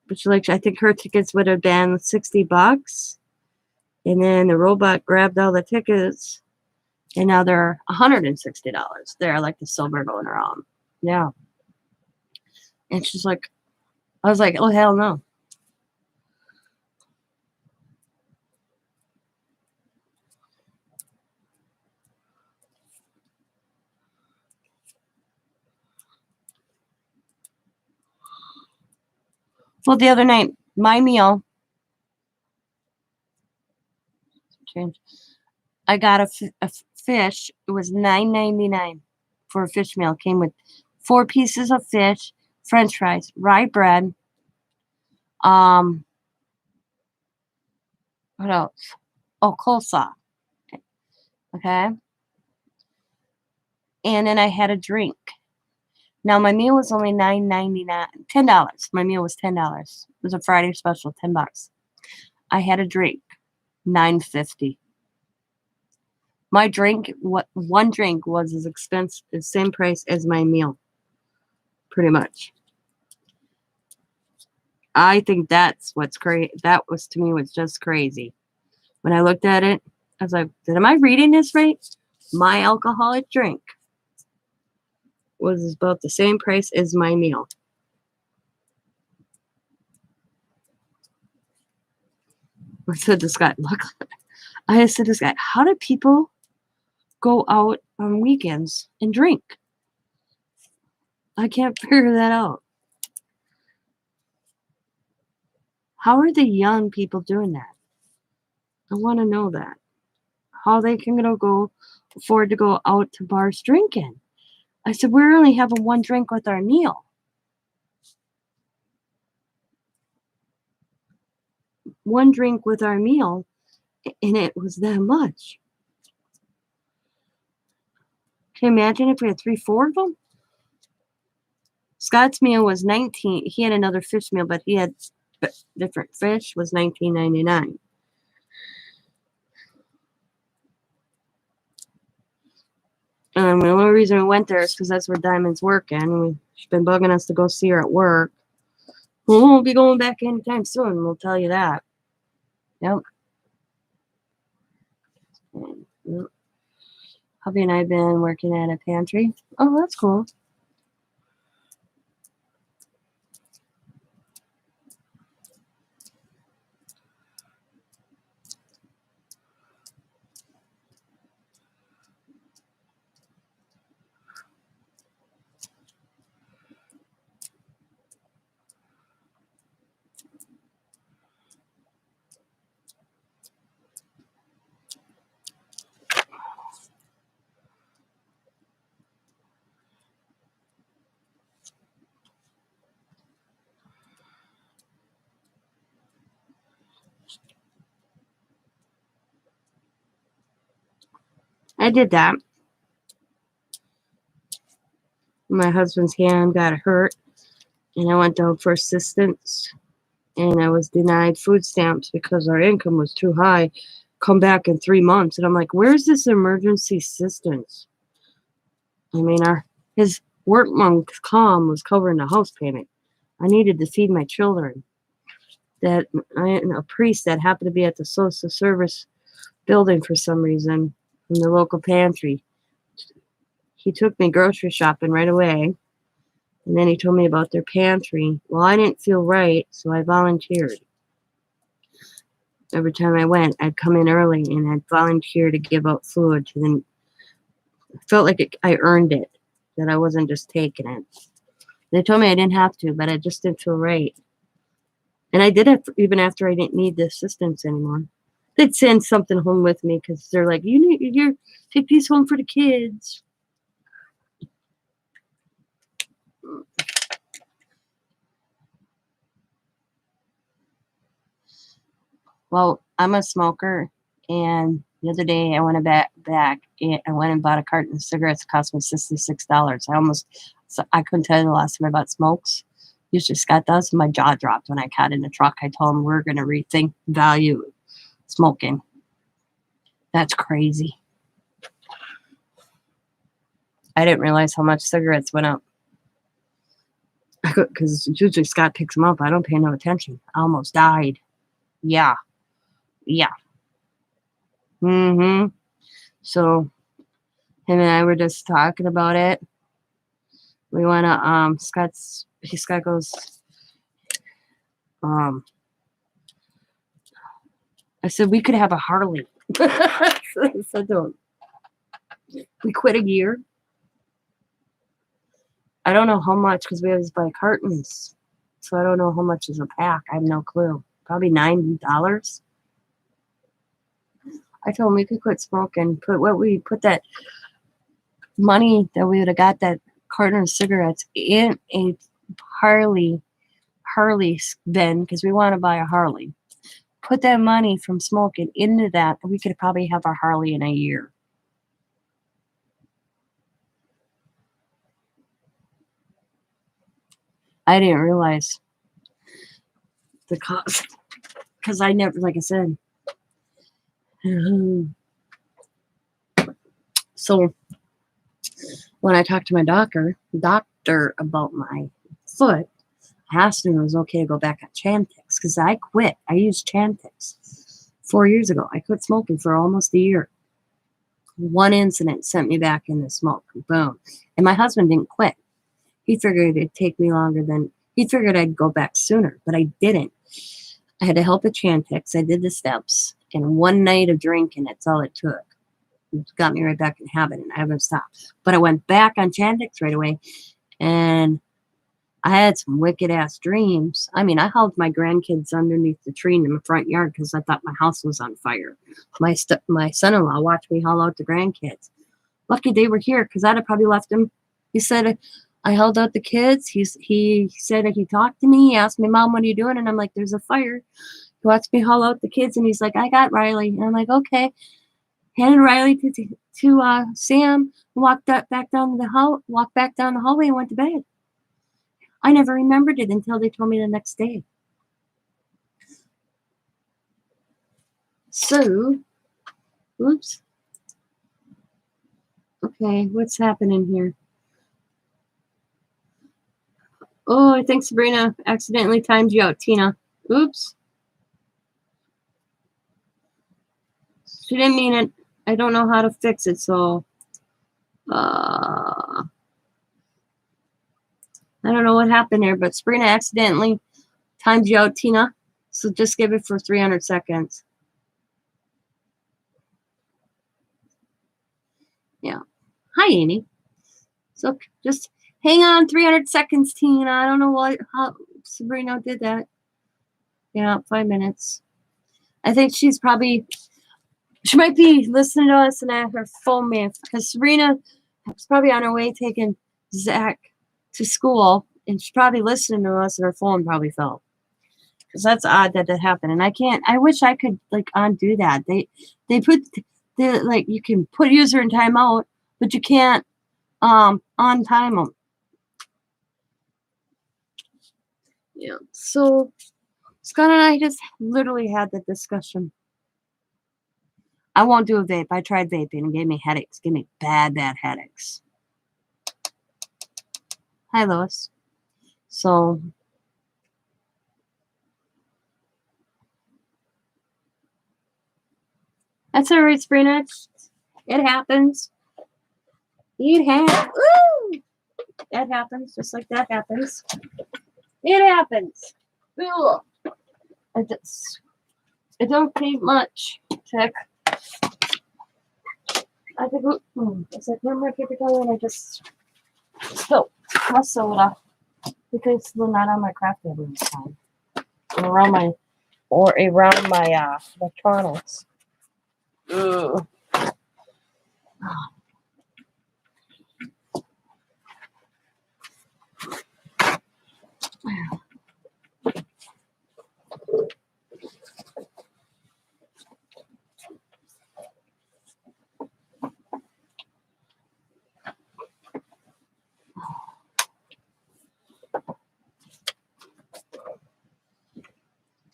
But I think her tickets would have been $60. And then the robot grabbed all the tickets, and now they're $160. They're like the silver going around. Yeah. And she's like, I was like, oh, hell no. Well, the other night, my meal, I got a fish. It was $9.99 for a fish meal. Came with 4 pieces of fish, French fries, rye bread. What else? Oh, coleslaw. Okay. and then I had a drink. Now my meal was only $9.99, $10. My meal was $10. It was a Friday special, $10. I had a drink, $9.50. My drink, what one drink was as expensive, the same price as my meal, pretty much. I think that's what's crazy. That was to me was just crazy. When I looked at it, I was like, am I reading this right? My alcoholic drink was about the same price as my meal. I said to this guy, look, I said to this guy, how do people go out on weekends and drink? I can't figure that out. How are the young people doing that? I want to know that. How they can go afford to go out to bars drinking. I said, we're only having one drink with our meal. One drink with our meal, and it was that much. Can you imagine if we had 3-4 of them? Scott's meal was 19. He had another fish meal, but he had different fish, was $19.99. And the only reason we went there is because that's where Diamond's working. She's been bugging us to go see her at work. We won't be going back anytime soon, we'll tell you that. Yep. Yep. Hubby and I have been working at a pantry. Oh, that's cool. I did that. My husband's hand got hurt, and I went down for assistance, and I was denied food stamps because our income was too high. Come back in 3 months, and I'm like, where's this emergency assistance? I mean, his workman's comp was covering the house payment. I needed to feed my children. A priest that happened to be at the social service building for some reason from the local pantry. He took me grocery shopping right away, and then he told me about their pantry. Well, I didn't feel right, so I volunteered. Every time I went, I'd come in early and I'd volunteer to give out food. And then I felt like I earned it, that I wasn't just taking it. They told me I didn't have to, but I just didn't feel right. And I did it even after I didn't need the assistance anymore. They'd send something home with me because they're like, you take these home for the kids. Well, I'm a smoker, and the other day I went back and I went and bought a carton of cigarettes. It cost me $66. I couldn't tell you the last time I bought smokes. Usually Scott does. My jaw dropped when I got in the truck. I told him we're going to rethink value smoking. That's crazy. I didn't realize how much cigarettes went up. Because usually Scott picks them up. I don't pay no attention. I almost died. Yeah. So him and I were just talking about it. We want to, Scott goes, I said, we could have a Harley. I said to him, we quit a year. I don't know how much because we always buy cartons. So I don't know how much is a pack. I have no clue. Probably $90. I told him we could quit smoking. Put that money that we would have got that carton of cigarettes in a Harley bin because we want to buy a Harley. Put that money from smoking into that, and we could probably have a Harley in a year. I didn't realize the cost because I never, like I said. So when I talked to my doctor about my foot, I asked him if it was okay to go back on Chantix because I quit. I used Chantix 4 years ago. I quit smoking for almost a year. One incident sent me back in the smoke. Boom. And my husband didn't quit. He figured it'd take me longer than, he figured I'd go back sooner, but I didn't. I had to help with Chantix. I did the steps. And one night of drinking, that's all it took. It got me right back in habit, and I haven't stopped. But I went back on Chantix right away, and I had some wicked-ass dreams. I mean, I held my grandkids underneath the tree in the front yard because I thought my house was on fire. My son-in-law watched me haul out the grandkids. Lucky they were here because I'd have probably left them. He said, I held out the kids. He said he talked to me. He asked me, Mom, what are you doing? And I'm like, there's a fire. He watched me haul out the kids, and he's like, I got Riley. And I'm like, okay. Handed Riley to Sam, walked back down the hallway, and went to bed. I never remembered it until they told me the next day. So, oops. Okay, what's happening here? Oh, I think Sabrina accidentally timed you out, Tina. Oops. She didn't mean it. I don't know how to fix it, so I don't know what happened there, but Sabrina accidentally timed you out, Tina. So just give it for 300 seconds. Yeah. Hi, Amy. So just hang on 300 seconds, Tina. I don't know how Sabrina did that. Yeah, 5 minutes. I think she might be listening to us and at her phone, man, because Sabrina was probably on her way taking Zach to school, and she's probably listening to us, and her phone probably fell. Because that's odd that happened, and I wish I could undo that. They put you can put user in timeout, but you can't untime them. Yeah. So Scott and I just literally had that discussion. I won't do a vape. I tried vaping and gave me headaches. Gave me bad headaches. Hi, Lois. So that's all right, Sabrina. It happens. It happens. Woo! That happens, just like that happens. It happens. It don't take much. Check. I think it's like one more paper towel, and I just spilled my soda because we're not on my craft table this time. Around my electronics. Ugh.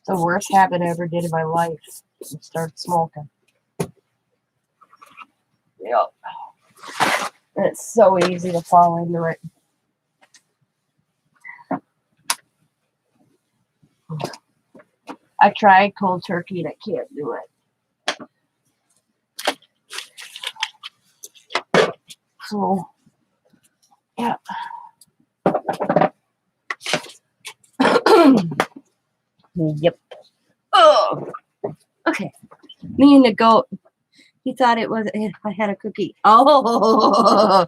The worst habit I ever did in my life was start smoking. Yep. And it's so easy to fall into it. I tried cold turkey and I can't do it. So, yeah. Yep. Oh. Okay. Me and the goat. He thought it was. I had a cookie. Oh.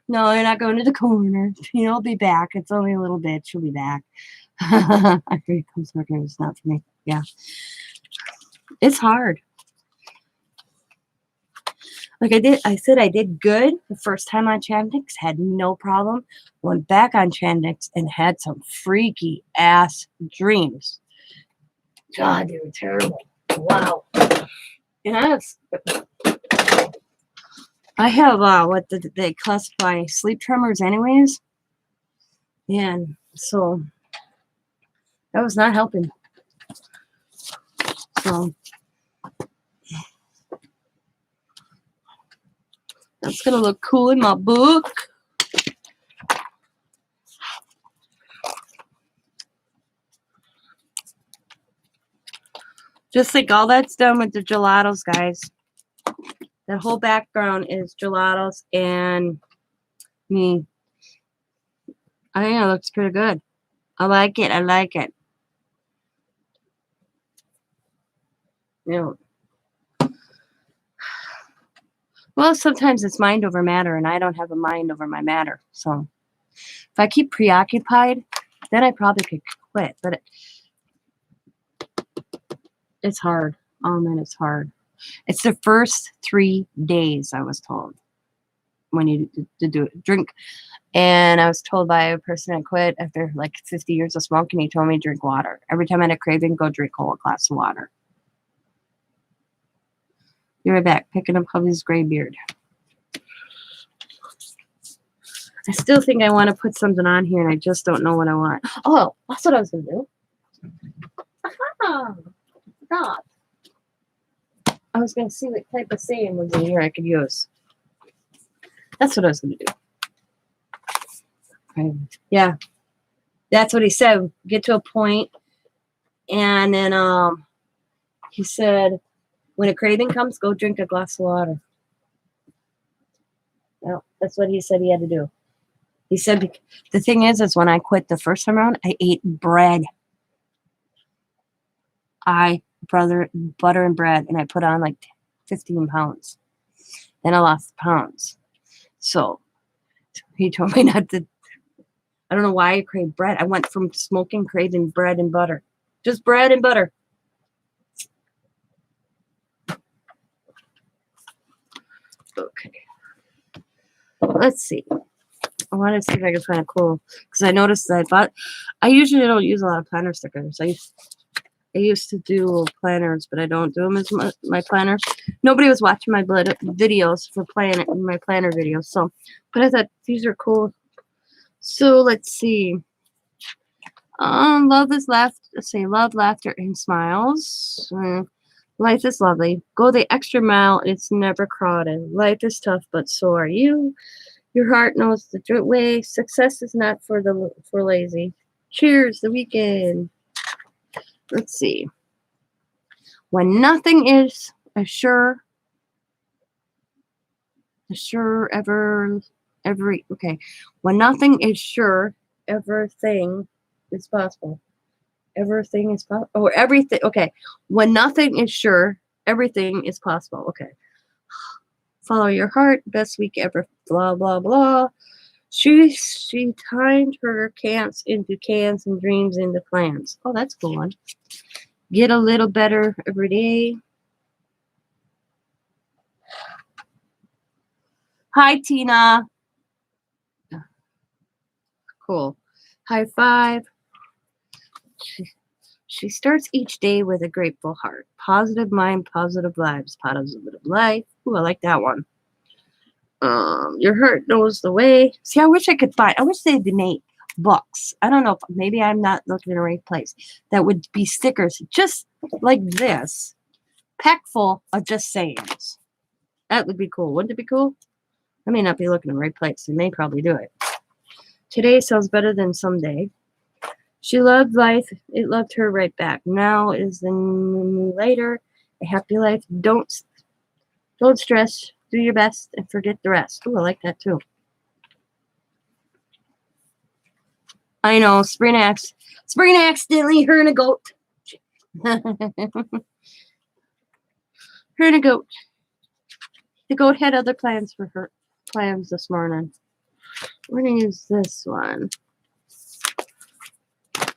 No, you're not going to the corner. He'll be back. It's only a little bit. She'll be back. After he comes working, it's not for me. Yeah. It's hard. Like I said I did good the first time on Chantix, had no problem. Went back on Chantix and had some freaky ass dreams. God, they were terrible. Wow. And I I have what they classify sleep tremors anyways. And so that was not helping. So that's gonna look cool in my book. Just think all that's done with the gelatos, guys. That whole background is gelatos and me. I think it looks pretty good. I like it. I like it. You know, well, sometimes it's mind over matter, and I don't have a mind over my matter. So if I keep preoccupied, then I probably could quit. But it's hard. Oh man, it's hard. It's the first 3 days I was told when you to do it, drink. And I was told by a person that quit after like 50 years of smoking. He told me to drink water. Every time I had a craving, go drink a whole glass of water. Be right back, picking up Hubby's gray beard. I still think I want to put something on here, and I just don't know what I want. Oh, that's what I was going to do. Aha! Forgot. I was going to see what type of saying was in here I could use. That's what I was going to do. Okay. Yeah. That's what he said. Get to a point, and then he said, when a craving comes, go drink a glass of water. Well, that's what he said he had to do. He said, the thing is when I quit the first time around, I ate bread. Butter and bread, and I put on like 15 pounds. Then I lost pounds. So he told me not to. I don't know why I crave bread. I went from smoking, craving bread and butter. Just bread and butter. Okay. Let's see. I want to see if I can find a cool, because I noticed that I usually don't use a lot of planner stickers. I used to do planners, but I don't do them as much. My planners. Nobody was watching my videos for my planner videos. So, but I thought these are cool. So let's see. Love is laughter. Say love, laughter, and smiles. Life is lovely. Go the extra mile. It's never crowded. Life is tough, but so are you. Your heart knows the way. Success is not for lazy. Cheers, the weekend. Let's see. When nothing is okay. When nothing is sure, everything is possible. Everything is possible. Or everything. Okay. When nothing is sure, everything is possible. Okay. Follow your heart. Best week ever. Blah blah blah. She timed her cans into cans and dreams into plans. Oh, that's a cool one. Get a little better every day. Hi, Tina. Cool. High five. She starts each day with a grateful heart. Positive mind, positive vibes, positive life. Ooh, I like that one. Your heart knows the way. See, I wish they'd make books. I don't know if maybe I'm not looking in the right place. That would be stickers just like this, packed full of just sayings. That would be cool. Wouldn't it be cool? I may not be looking in the right place. They may probably do it. Today sounds better than someday. She loved life. It loved her right back. Now is the new later. A happy life. Don't stress. Do your best and forget the rest. Oh, I like that too. I know. Sabrina accidentally heard a goat. Heard a goat. The goat had other plans for her this morning. We're gonna use this one.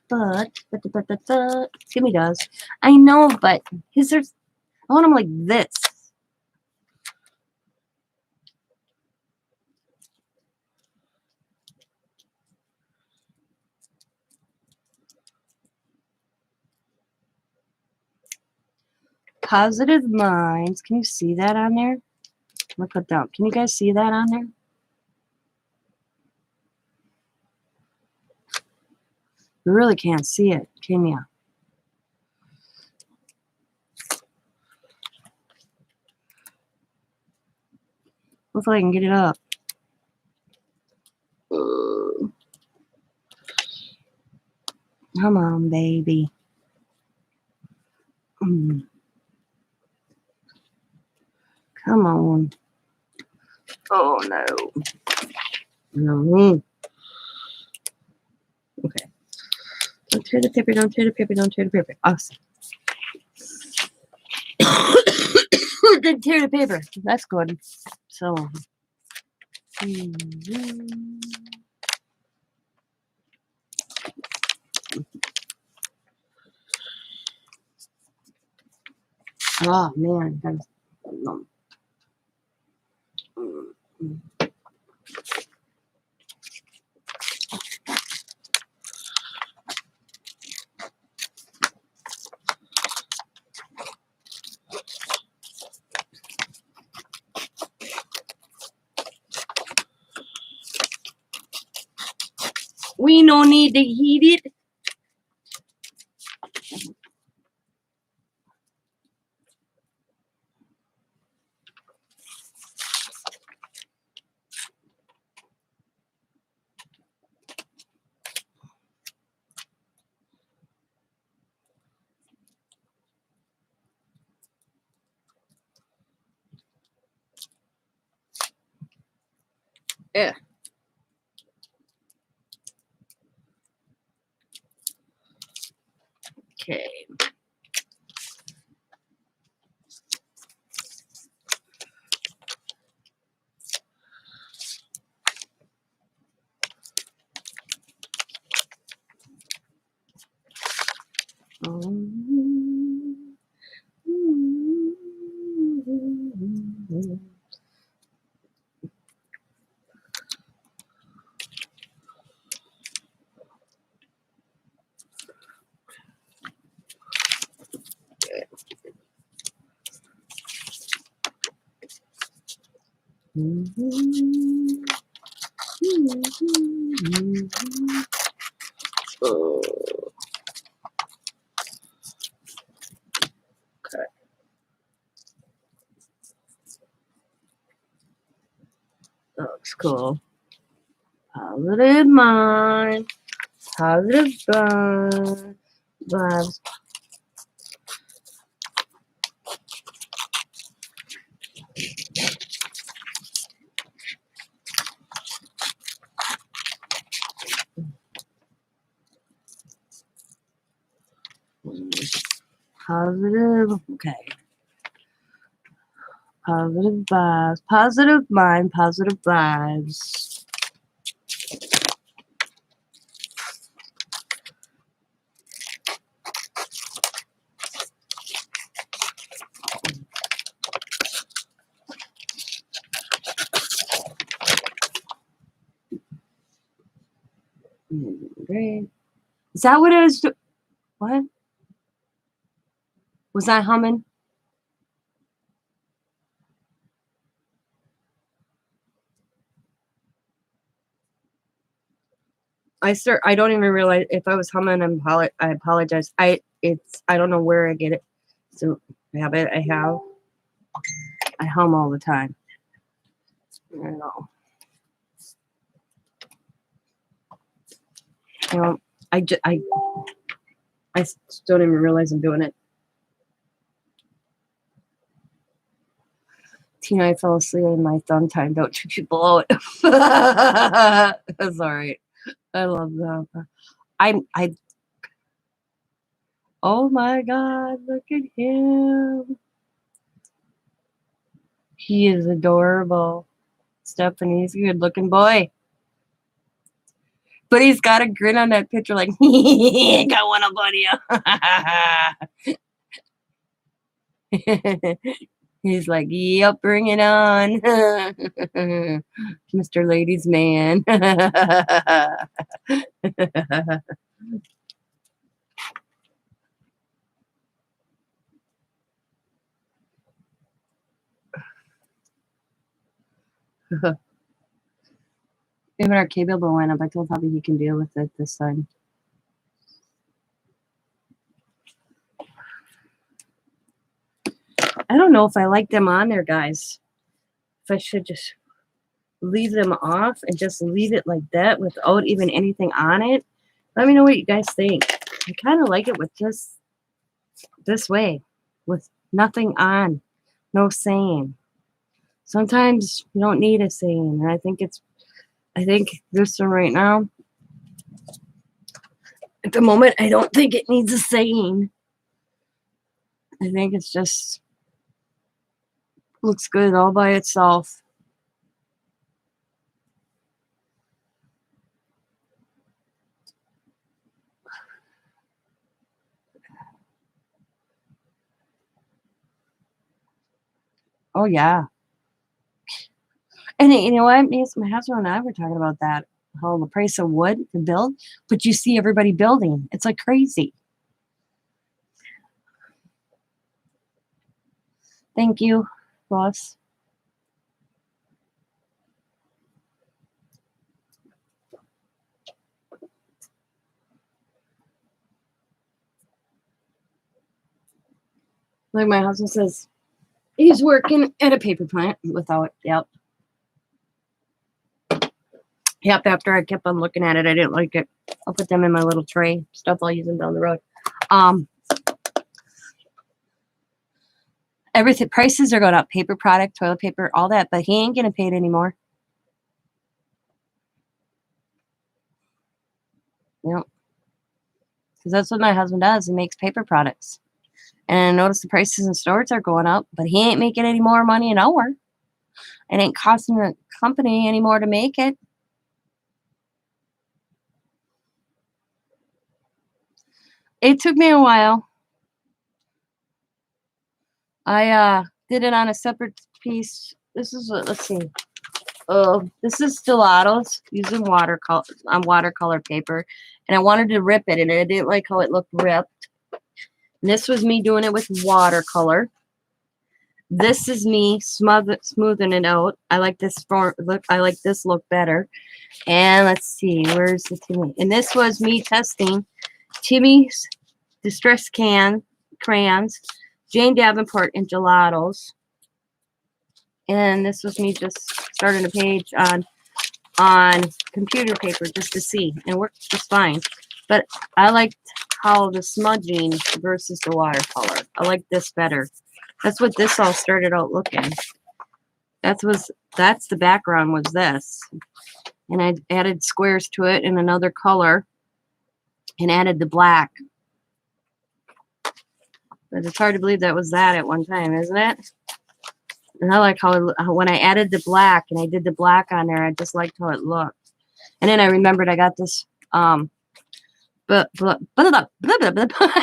But Timmy does. I know, but I want him like this. Positive minds. Can you see that on there? Look at that. Can you guys see that on there? You really can't see it, can you? Hopefully I can get it up. Come on, baby. Come on. Oh, no. No. Okay. Don't tear the paper, don't tear the paper, don't tear the paper. Awesome. Didn't tear the paper. That's good. So. Oh, man. We no need to heat it. Yeah. Okay. Oh, okay. That looks cool. Positive mind. Positive vibes. Positive. Okay. Positive vibes. Positive mind. Positive vibes. Great. Is that what it is? What? Was I humming? I don't even realize if I was humming. I apologize. I don't know where I get it. So habit I have. I hum all the time. I don't know. You know, I don't even realize I'm doing it. Tina, I fell asleep in my thumb time. Don't you blow it. That's all right. I love that. I oh my God, look at him. He is adorable. Stephanie's a good looking boy. But he's got a grin on that picture like, got one up on you. He's like, yep, bring it on. Mr. Ladies Man. Even our cable bill went up. I told Hubby he can deal with it this time. I don't know if I like them on there, guys. If I should just leave them off and just leave it like that without even anything on it. Let me know what you guys think. I kind of like it with just this way, with nothing on, no saying. Sometimes you don't need a saying, and I think this one right now, at the moment, I don't think it needs a saying. I think it's just looks good all by itself. Oh yeah. And you know what? My husband and I were talking about that. How the price of wood to build, but you see everybody building. It's like crazy. Thank you, boss. Like my husband says, he's working at a paper plant without, yep. Yep, after I kept on looking at it, I didn't like it. I'll put them in my little tray. Stuff I'll use them down the road. Everything, prices are going up. Paper product, toilet paper, all that. But he ain't going to pay it anymore. Yep. Because that's what my husband does. He makes paper products. And I notice the prices in stores are going up. But he ain't making any more money an hour. It ain't costing the company anymore to make it. It took me a while. I did it on a separate piece. This is let's see. This is Gelatos using watercolor paper, and I wanted to rip it, and I didn't like how it looked ripped. And this was me doing it with watercolor. This is me smoothing it out. I like this look. I like this look better. And let's see, where's the Timmy? And this was me testing Timmy's Distress crayons, Jane Davenport, and Gelatos. And this was me just starting a page on computer paper just to see, and it worked just fine. But I liked how the smudging versus the watercolor. I like this better. That's what this all started out looking. That's the background was this. And I added squares to it in another color and added the black. But it's hard to believe that was that at one time, isn't it? And I like how when I added the black and I did the black on there, I just liked how it looked. And then I remembered I got this I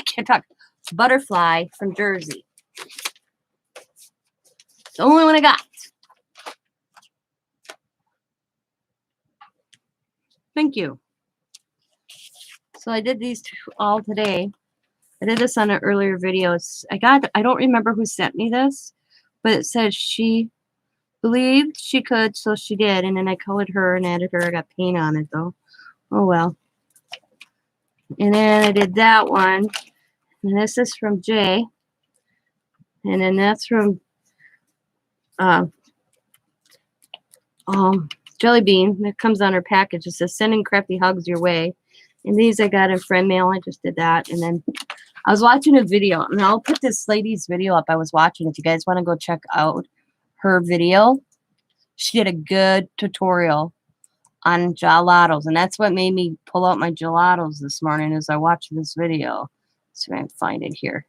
can't talk. Butterfly from Jersey. It's the only one I got. Thank you. So I did these two all today. I did this on an earlier video. I don't remember who sent me this, but it says she believed she could, so she did. And then I colored her and added her. I got paint on it though. Oh well. And then I did that one. And this is from Jay. And then that's from Jelly Bean. That comes on her package. It says sending crappy hugs your way. And these I got in friend mail. I just did that. And then I was watching a video. And I'll put this lady's video up I was watching. If you guys want to go check out her video. She did a good tutorial on gelatos. And that's what made me pull out my gelatos this morning as I watched this video. Let's see if I can find it here.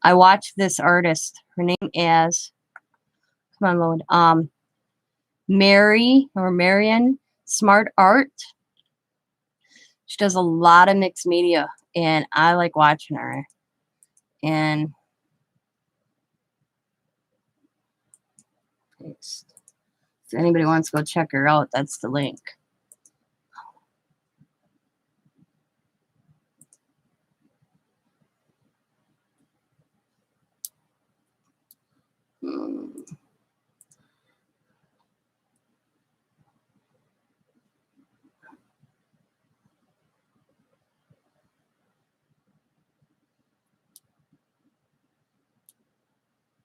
I watched this artist. Her name is, come on, load. Marion Smart Art. She does a lot of mixed media, and I like watching her. And if anybody wants to go check her out, that's the link.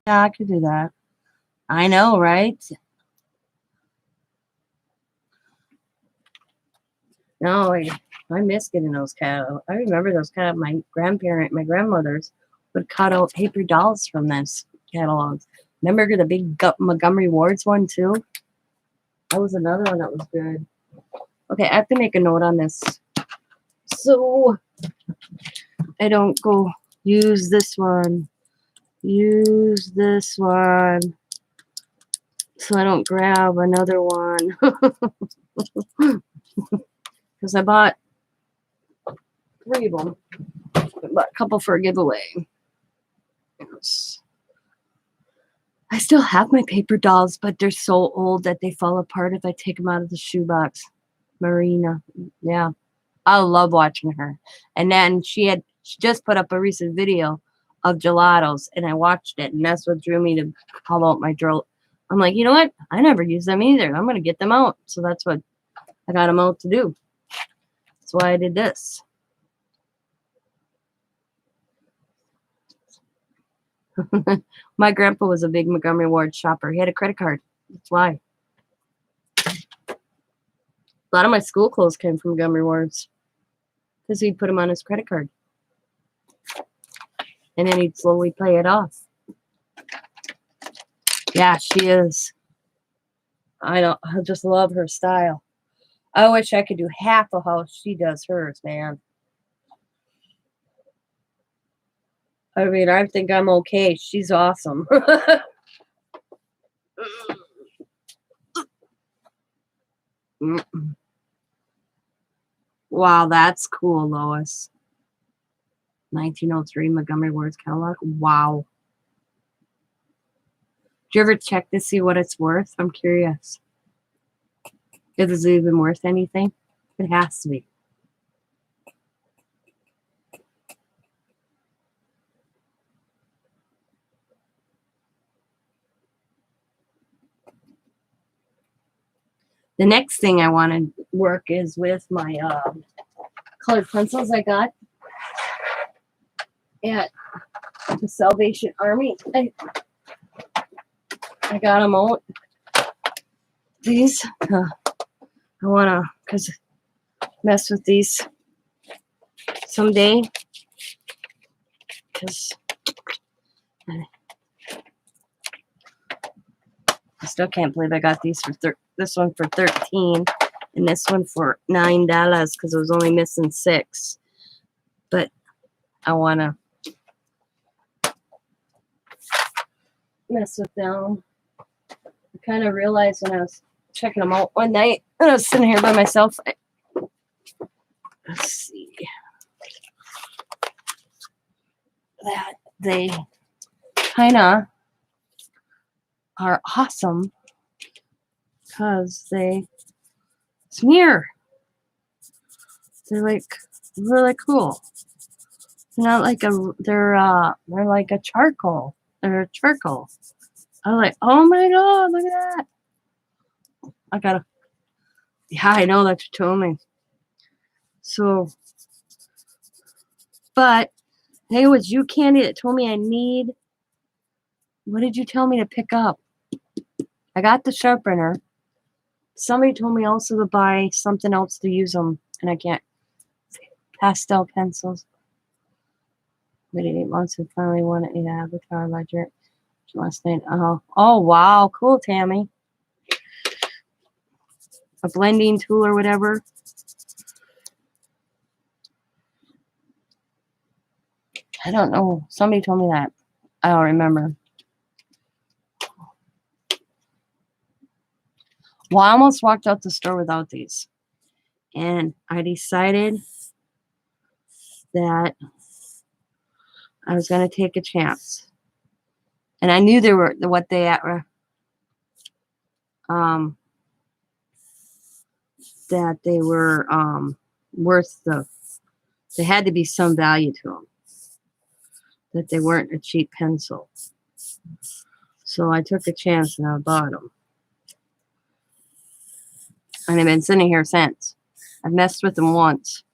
Yeah, I could do that. I know, right? No, I miss getting those catalogs. I remember those my grandmothers would cut out paper dolls from this catalogs. Remember the big Montgomery Ward's one too? That was another one that was good. Okay, I have to make a note on this. So I don't go use this one. Use this one. So I don't grab another one. Because I bought 3 of them. I bought a couple for a giveaway. Yes. I still have my paper dolls, but they're so old that they fall apart if I take them out of the shoebox. Marina. Yeah. I love watching her. And then she just put up a recent video of Gelatos, and I watched it, and that's what drew me to haul out my drill. I'm like, you know what? I never use them either. I'm going to get them out. So that's what I got them out to do. That's why I did this. My grandpa was a big Montgomery Ward shopper. He had a credit card. That's why. A lot of my school clothes came from Montgomery Ward's because he'd put them on his credit card. And then he'd slowly pay it off. Yeah, she is. I just love her style. I wish I could do half of how she does hers, man. I mean, I think I'm okay. She's awesome. Wow, that's cool, Lois. 1903 Montgomery Ward's catalog. Wow. Did you ever check to see what it's worth? I'm curious. Is it even worth anything? It has to be. The next thing I want to work is with my colored pencils I got at the Salvation Army. I got them out. These, I want to mess with these someday. Because I still can't believe I got these for this one for $13 and this one for $9 because I was only missing 6. But I want to mess with them. I kind of realized when I was checking them out one night, and I was sitting here by myself. Let's see. That they kind of are awesome because they smear. They're like really cool. They're not like they're like a charcoal. They're a charcoal. I'm like, oh my god, look at that. I gotta. Yeah, I know that you told me. So, but hey, it was you, Candy, that told me I need. What did you tell me to pick up? I got the sharpener. Somebody told me also to buy something else to use them, and I can't. Pastel pencils. Waited 8 months and finally won it in Avatar Ledger last night. Oh wow, cool, Tammy. A blending tool or whatever. I don't know. Somebody told me that. I don't remember. Well, I almost walked out the store without these. And I decided that I was going to take a chance. And I knew they were what they were. That they were worth they had to be some value to them. That they weren't a cheap pencil. So I took a chance and I bought them. And they've been sitting here since. I've messed with them once.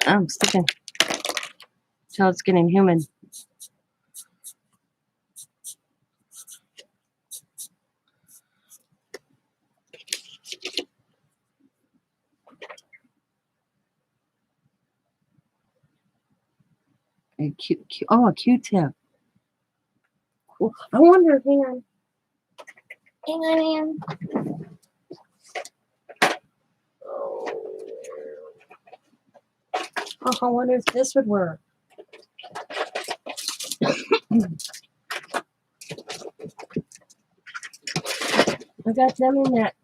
I'm sticking till it's getting humid. A a Q-tip. Cool. I wonder, hang on. Oh, I wonder if this would work. I got them in that,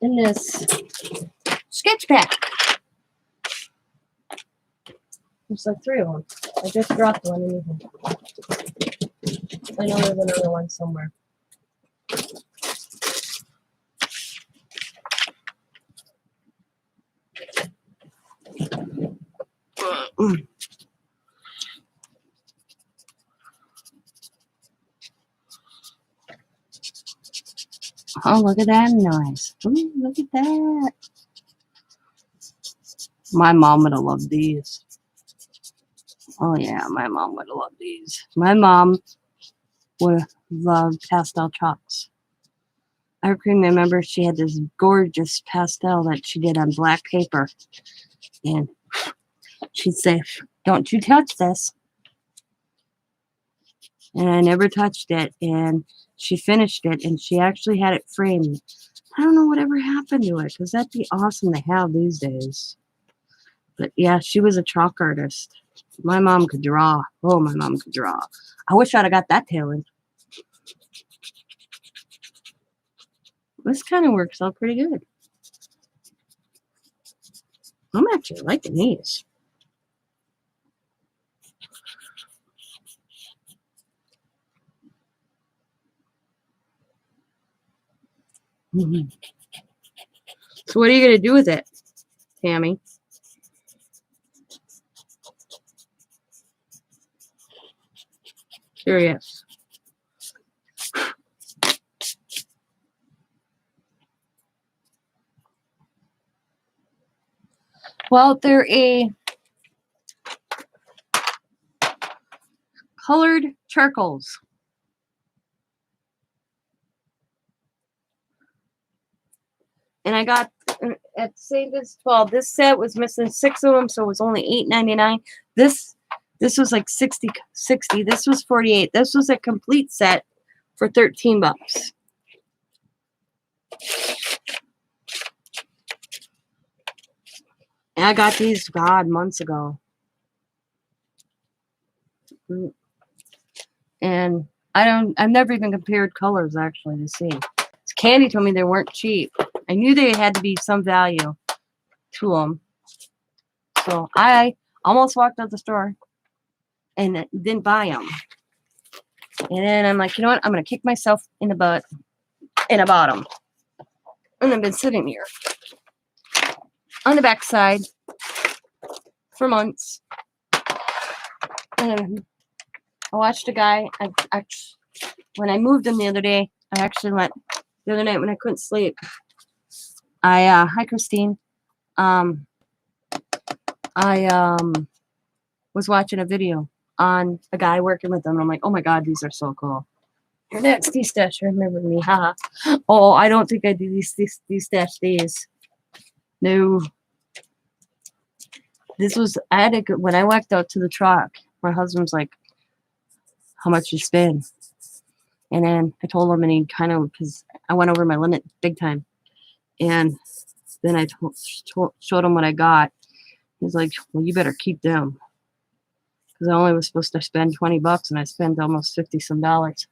in this sketch pack. There's like 3 of them. I just dropped one in here. I know there's another one somewhere. Oh, look at that noise. Ooh, look at that. My mom would have loved these. Oh, yeah, my mom would have loved these. My mom would have loved pastel chalks. I can remember she had this gorgeous pastel that she did on black paper. And she'd say, "Don't you touch this." And I never touched it. And she finished it, and she actually had it framed. I don't know whatever happened to it, because that'd be awesome to have these days. But yeah, she was a chalk artist. My mom could draw. Oh, my mom could draw. I wish I'd have got that talent. This kind of works out pretty good. I'm actually liking these. Mm-hmm. So what are you going to do with it, Tammy? Curious. Well, they're a colored charcoals. And I got at St. It's 12. This set was missing 6 of them, so it was only $8.99. This was like 60. This was 48. This was a complete set for 13 bucks. And I got these, God, months ago. And I've never even compared colors actually to see. Candy told me they weren't cheap. I knew they had to be some value to them. So I almost walked out the store and didn't buy them. And then I'm like, you know what? I'm going to kick myself in the butt and I bought them. And I've been sitting here on the backside for months. And I watched a guy. When I moved him the other day, I actually went the other night when I couldn't sleep. Hi Christine. I was watching a video on a guy working with them. And I'm like, oh my God, these are so cool. Your next stash, remember me, haha. Oh, I don't think I do these stash days. No. This was, when I walked out to the truck, my husband's like, how much you spend? And then I told him, and he kind of, because I went over my limit big time. And then I showed him what I got. He's like, well, you better keep them. Because I only was supposed to spend 20 bucks and I spent almost 50 some dollars.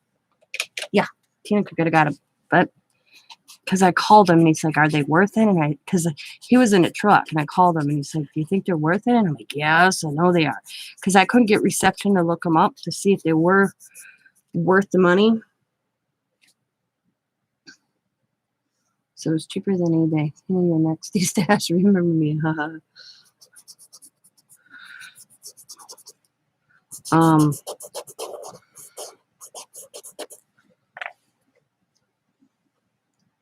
Yeah, Tina could have got them. But because I called him and he's like, are they worth it? And because he was in a truck and I called him and he's like, do you think they're worth it? And I'm like, yes, I know they are. Because I couldn't get reception to look them up to see if they were worth the money. So it was cheaper than eBay. In your next stash, remember me, haha.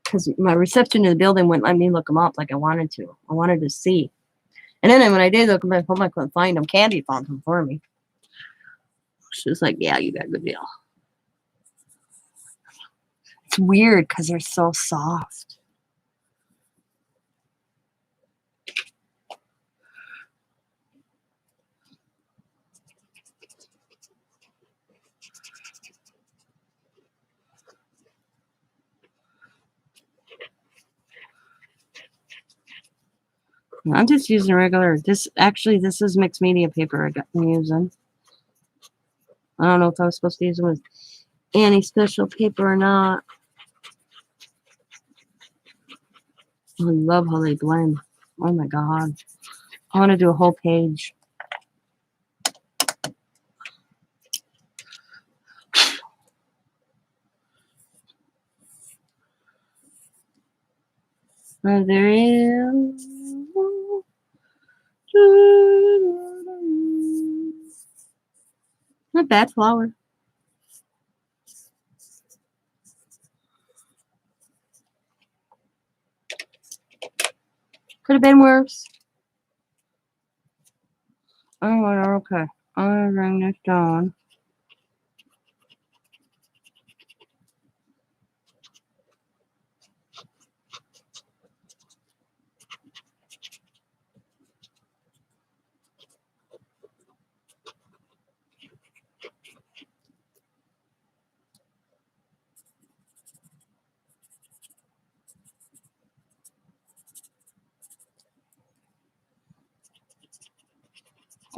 because my reception in the building wouldn't let me look them up like I wanted to. I wanted to see. And then when I did look back home, I couldn't find them. Candy found them for me. She was like, yeah, you got a good deal. It's weird because they're so soft. I'm just using regular. This is mixed media paper I'm using. I don't know if I was supposed to use it with any special paper or not. I love how they blend. Oh my god. I want to do a whole page. There is. Not bad flower. Could have been worse. Oh, okay. I'll bring this down.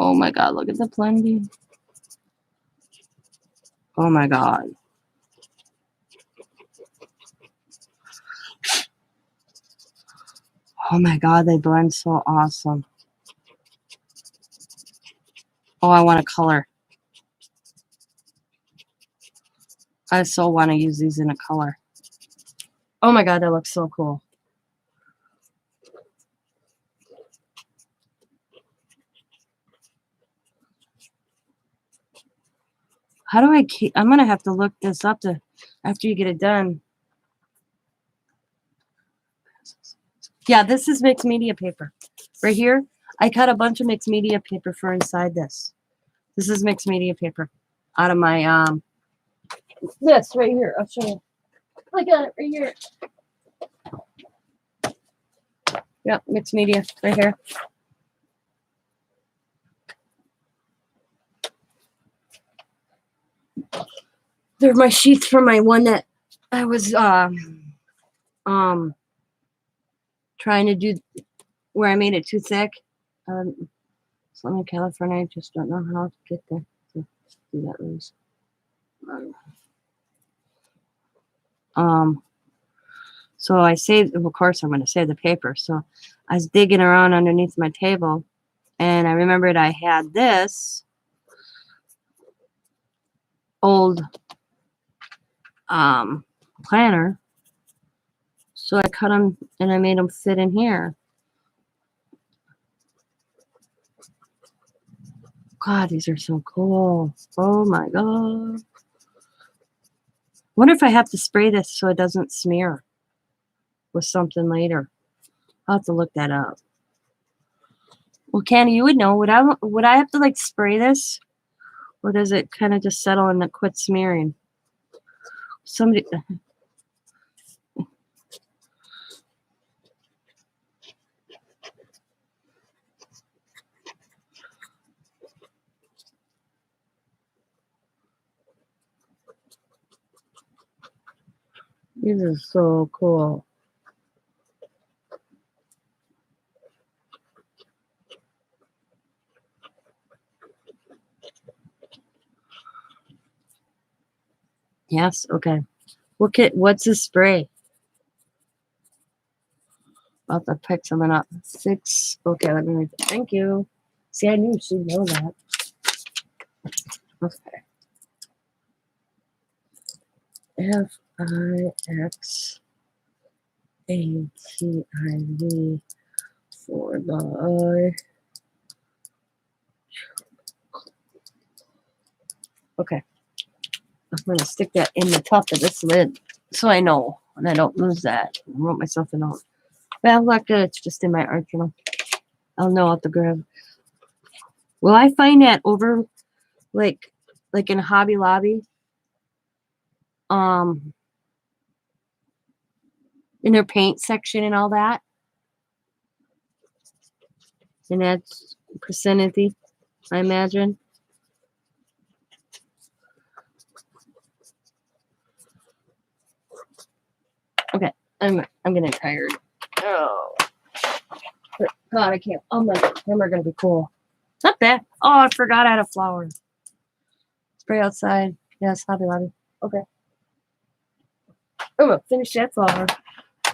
Oh my god, look at the blending. Oh my god. Oh my god, they blend so awesome. Oh, I want a color. I so want to use these in a color. Oh my god, that looks so cool. How do I keep? I'm gonna have to look this up after you get it done. Yeah, this is mixed media paper. Right here, I cut a bunch of mixed media paper for inside this. This is mixed media paper out of my this right here. I'll show you. I got it right here. Yep, mixed media right here. They're my sheets for my one that I was trying to do where I made it too thick. Southern California, I just don't know how to get there to do that loose. So I saved, of course, I'm going to save the paper. So I was digging around underneath my table, and I remembered I had this old planner. So I cut them and I made them fit in here. God, these are so cool. Oh my god. Wonder if I have to spray this so it doesn't smear with something later. I'll have to look that up. Well, Candy, you would know. Would I have to like spray this? Or does it kind of just settle and it quit smearing? Somebody. These are so cool. Yes, okay. What's the spray? I'll have to pick something up. 6. Okay, let me read it. Thank you. See, I knew she'd know that. Okay. FIXATIV 4 by. Okay. I'm going to stick that in the top of this lid so I know. and I don't lose that. I wrote myself a note. Bad luck, it's just in my art journal. I'll know what to grab. Will I find that over, like in Hobby Lobby? In their paint section and all that? And that's vicinity, I imagine. Okay, I'm getting tired. Oh, God, I can't. Oh my, them are gonna be cool. Not bad. Oh, I forgot I had a flower. Spray outside. Yes, Hobby Lobby. Okay. Oh, finish that flower.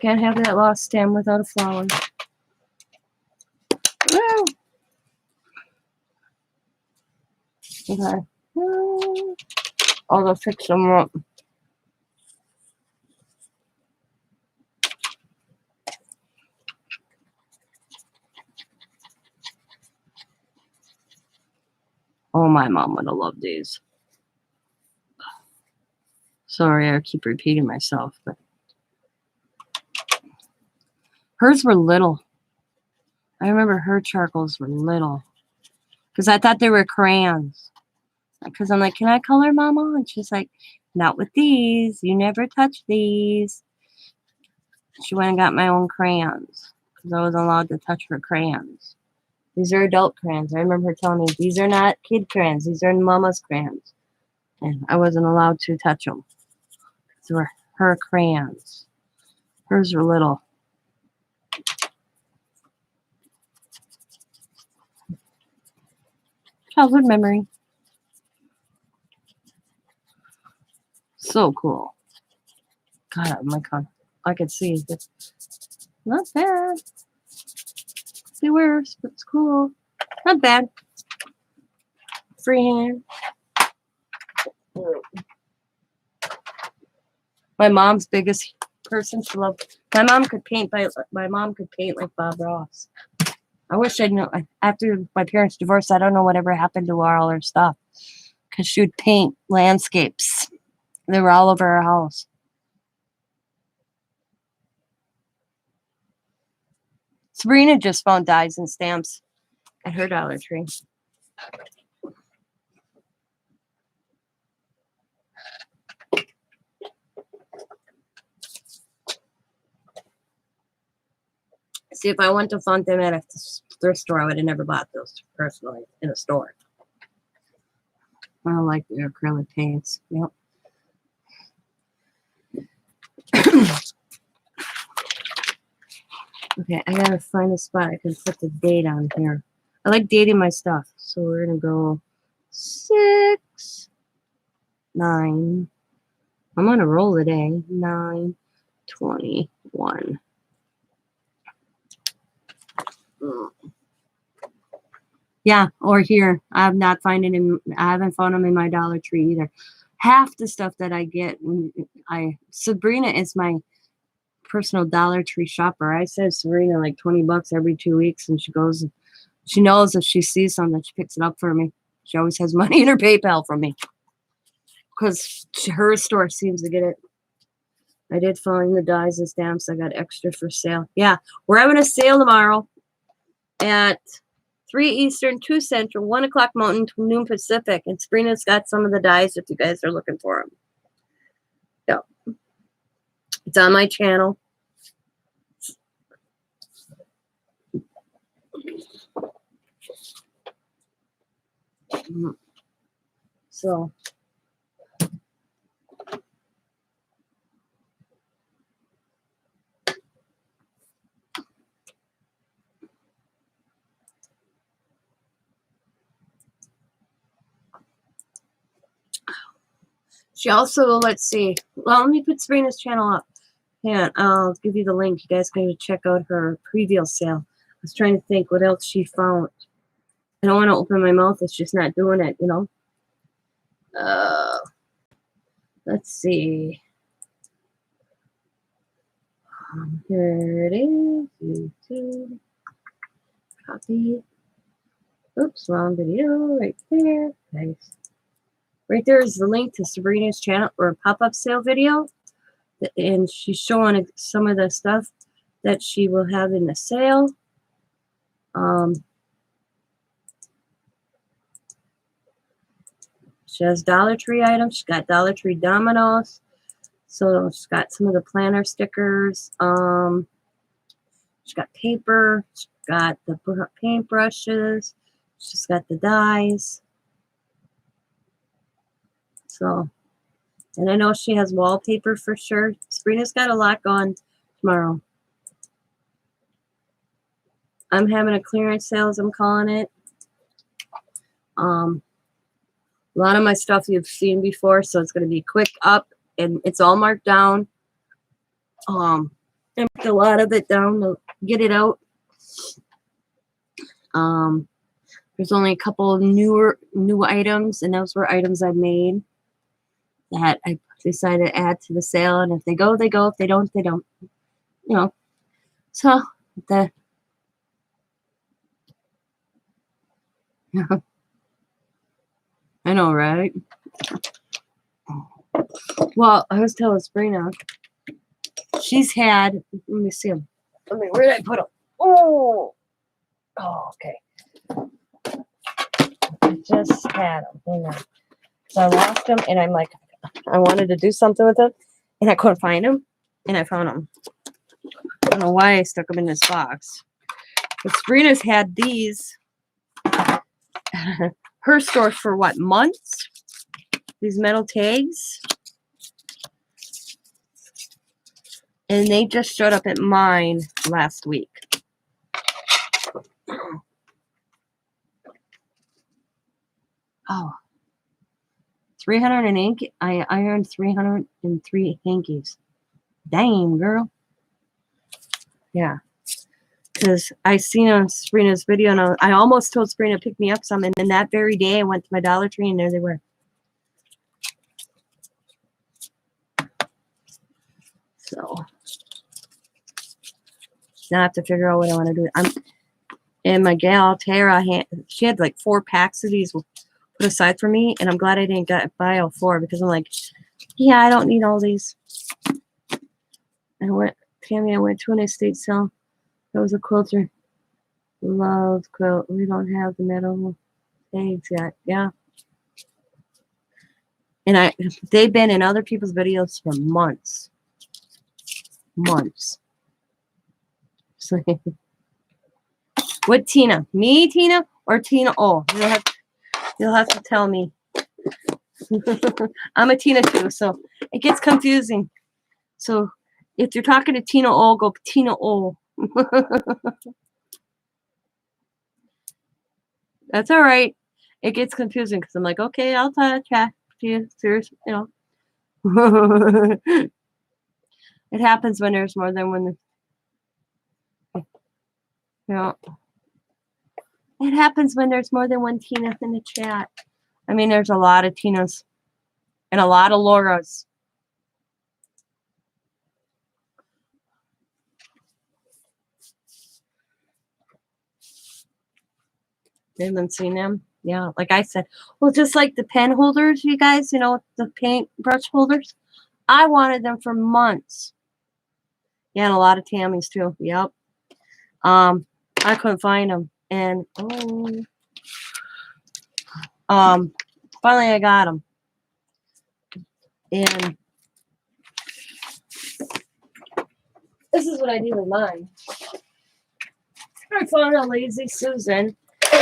Can't have that lost stem without a flower. Woo! Okay. I'll go fix them up. Oh, my mom would have loved these. Sorry, I keep repeating myself, but hers were little. I remember her charcoals were little because I thought they were crayons. Because I'm like, can I color, Mama? And she's like, not with these. You never touch these. She went and got my own crayons because I wasn't allowed to touch her crayons. These are adult crayons. I remember her telling me, these are not kid crayons. These are Mama's crayons. And I wasn't allowed to touch them. These were her crayons. Hers were little. Childhood memory. So cool. God, my God. I could see. It's not bad. Be worse, but it's cool. Not bad. Freehand. My mom's biggest person she loved. My mom could paint like Bob Ross. I wish I'd know. After my parents divorced, I don't know whatever happened to all her stuff. Because she would paint landscapes. They were all over our house. Sabrina just found dies and stamps at her Dollar Tree. See, if I went to find them at a thrift store, I would have never bought those personally in a store. I don't like the acrylic paints. Yep. Okay, I gotta find a spot I can put the date on here. I like dating my stuff, so we're gonna go 6, 9. I'm on a roll today. 9/21. Yeah, or here. I haven't found them in my Dollar Tree either. Half the stuff that I get, Sabrina is my personal Dollar Tree shopper. I send Sabrina like $20 every 2 weeks, and she knows if she sees something, she picks it up for me. She always has money in her PayPal from me because her store seems to get it. I did find the dies and stamps. I got extra for sale. Yeah, we're having a sale tomorrow at 3 Eastern, 2 Central, 1 o'clock Mountain, noon Pacific. And Sabrina's got some of the dies if you guys are looking for them. Yeah. It's on my channel. So. She also, let's see. Well, let me put Sabrina's channel up. Yeah, I'll give you the link. You guys can check out her previous sale. I was trying to think what else she found. I don't want to open my mouth. It's just not doing it, you know. Let's see. Here it is. YouTube. Copy. Oops, wrong video. Right there. Nice. Right there is the link to Sabrina's channel or pop-up sale video. And she's showing some of the stuff that she will have in the sale. She has Dollar Tree items. She's got Dollar Tree dominoes. So she's got some of the planner stickers. She's got paper. She's got the paintbrushes. She's got the dyes. So, and I know she has wallpaper for sure. Sabrina's got a lot going tomorrow. I'm having a clearance sale, as I'm calling it. A lot of my stuff you've seen before, so it's going to be quick up, and it's all marked down. I marked a lot of it down to get it out. There's only a couple of new items, and those were items I made that I decided to add to the sale. And if they go, they go. If they don't, they don't. You know. So the I know, right? Well, I was telling Sabrina, she's had. Let me see them. Where did I put them? Oh, okay. I just had them. Hang on. So I lost them, and I'm like, I wanted to do something with them, and I couldn't find them, and I found them. I don't know why I stuck them in this box. But Sabrina's had these. Her store for what, months? These metal tags. And they just showed up at mine last week. Oh. 308. I ironed 303 hankies. Dang, girl. Yeah. Because I seen on Sabrina's video, and I almost told Sabrina to pick me up some, and then that very day I went to my Dollar Tree, and there they were. So now I have to figure out what I want to do. And my gal Tara, she had like 4 packs of these put aside for me, and I'm glad I didn't buy all 4, because I'm like, yeah, I don't need all these. I went to an estate sale. That was a quilter. Love quilt. We don't have the metal tags yet. Yeah. And they've been in other people's videos for months. Months. So, what Tina? Me, Tina, or Tina O? You'll have to tell me. I'm a Tina too, so it gets confusing. So if you're talking to Tina O, go Tina O. That's all right. It gets confusing because I'm like, okay, I'll chat to you. Seriously, you know. It happens when there's more than one. You know, it happens when there's more than one Tina in the chat. I mean, there's a lot of Tinas and a lot of Lauras. You haven't seen them? Yeah, like I said. Well, just like the pen holders, you guys, you know, the paintbrush holders. I wanted them for months. Yeah, and a lot of Tammys too. Yep. I couldn't find them. And finally I got them. And this is what I did with mine. I found a Lazy Susan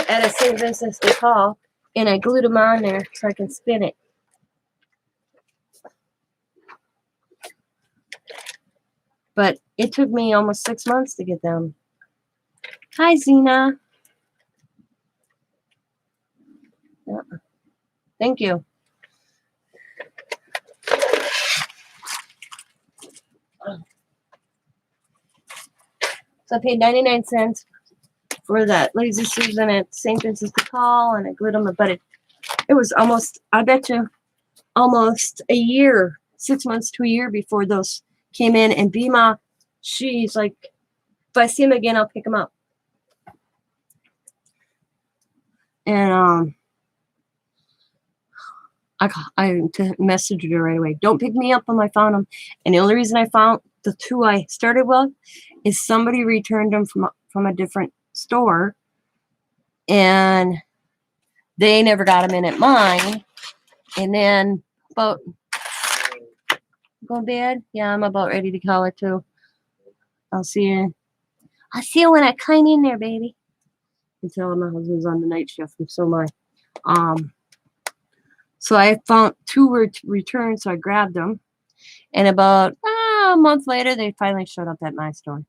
at a St. Vincent's de Paul, and I glued them on there so I can spin it. But it took me almost 6 months to get them. Hi, Zena. Yeah. Thank you. So I paid 99 cents for that Lazy Susan at St. Vincent's de Paul, and I glued them, but it was almost, I bet you, almost a year, 6 months to a year before those came in. And Bima, she's like, if I see him again, I'll pick him up. And messaged her right away. Don't pick me up when I found them. And the only reason I found the 2 I started with is somebody returned them from a different store, and they never got them in at mine. And then about go bed. Yeah, I'm about ready to call it too. I'll see you. I'll see you when I come in there, baby. And tell my husband's on the night shift, and so am I. So I found 2 returns, so I grabbed them. And about a month later, they finally showed up at my store.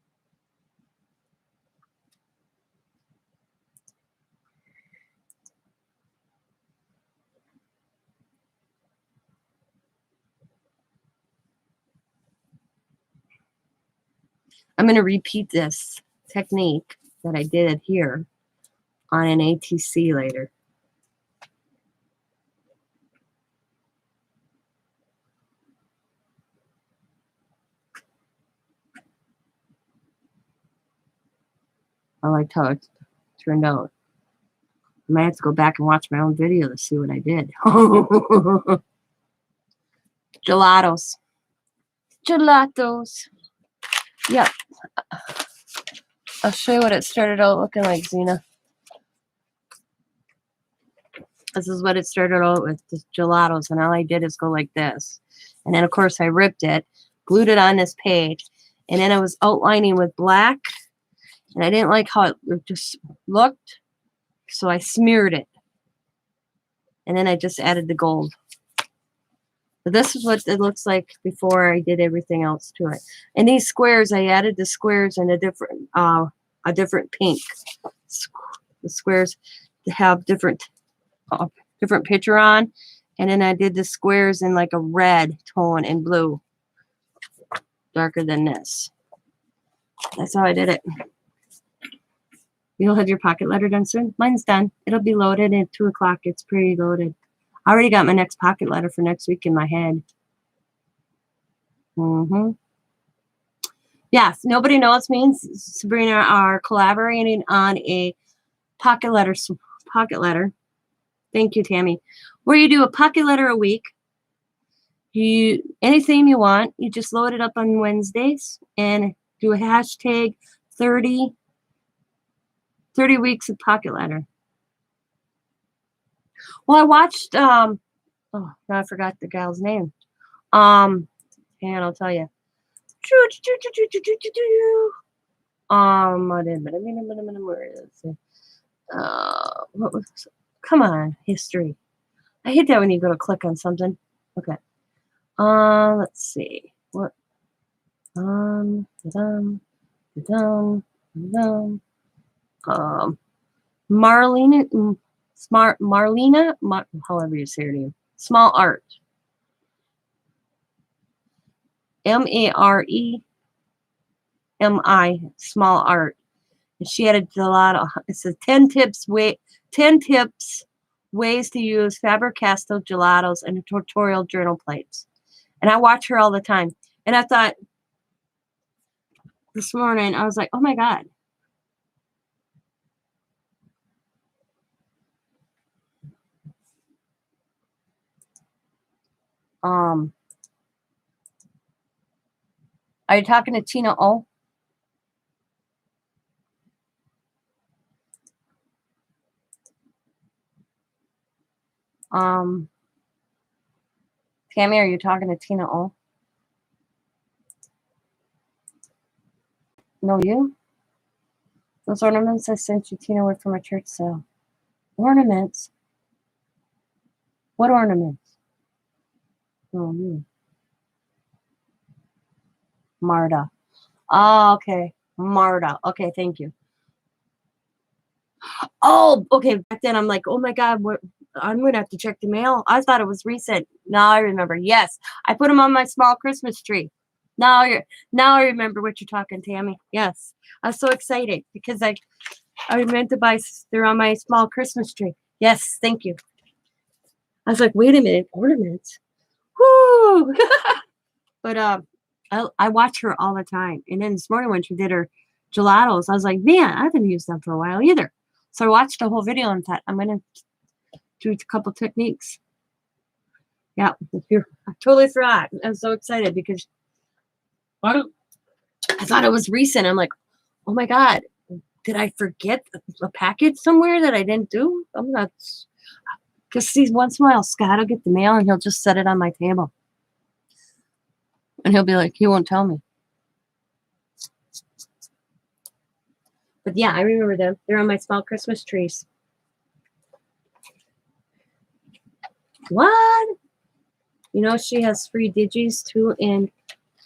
I'm going to repeat this technique that I did here on an ATC later. I liked how it turned out. I might have to go back and watch my own video to see what I did. Gelatos. Gelatos. Yep. I'll show you what it started out looking like, Xena. This is what it started out with, the gelatos, and all I did is go like this. And then, of course, I ripped it, glued it on this page, and then I was outlining with black, and I didn't like how it just looked, so I smeared it. And then I just added the gold. But this is what it looks like before I did everything else to it. And these squares, I added the squares in a different pink. The squares have different picture on, and then I did the squares in like a red tone and blue, darker than this. That's how I did it. You'll have your pocket letter done soon. Mine's done. It'll be loaded at 2 o'clock. It's pre-loaded. I already got my next pocket letter for next week in my head. Yes, nobody knows me and Sabrina are collaborating on a pocket letter. Thank you, Tammy. Where you do a pocket letter a week. Anything you want, you just load it up on Wednesdays and do a hashtag 30 weeks of pocket letter. Well, I watched oh, now I forgot the gal's name. And I'll tell you. Where is it? What was, come on, history. I hate that when you go to click on something. Okay. Let's see. What? Marlena, however you say her name. Small Art. MAREMI, Small Art. And she had a gelato. It says 10 tips ways to use Faber-Castell gelatos and tutorial journal plates. And I watch her all the time. And I thought this morning, I was like, oh my God. Are you talking to Tina O? Tammy, are you talking to Tina O? No, you? Those ornaments I sent you, Tina, were from a church sale. Ornaments? What ornaments? Oh, you. Marta. Oh, okay. Marta. Okay, thank you. Oh, okay. Back then, I'm like, oh my God, what? I'm going to have to check the mail. I thought it was recent. Now I remember. Yes, I put them on my small Christmas tree. Now I remember what you're talking, Tammy. Yes, I was so excited because I meant to buy. They're on my small Christmas tree. Yes, thank you. I was like, wait a minute, ornaments. Whoo! But I watch her all the time. And then this morning when she did her gelatos, I was like, man, I haven't used them for a while either. So I watched the whole video and thought, I'm going to do a couple techniques. Yeah, I totally forgot. I was so excited because I thought it was recent. I'm like, oh my God, did I forget a package somewhere that I didn't do? I'm not. Because see, once in a while, Scott will get the mail and he'll just set it on my table. And he'll be like, he won't tell me. But yeah, I remember them. They're on my small Christmas trees. What? You know, she has free digis too. And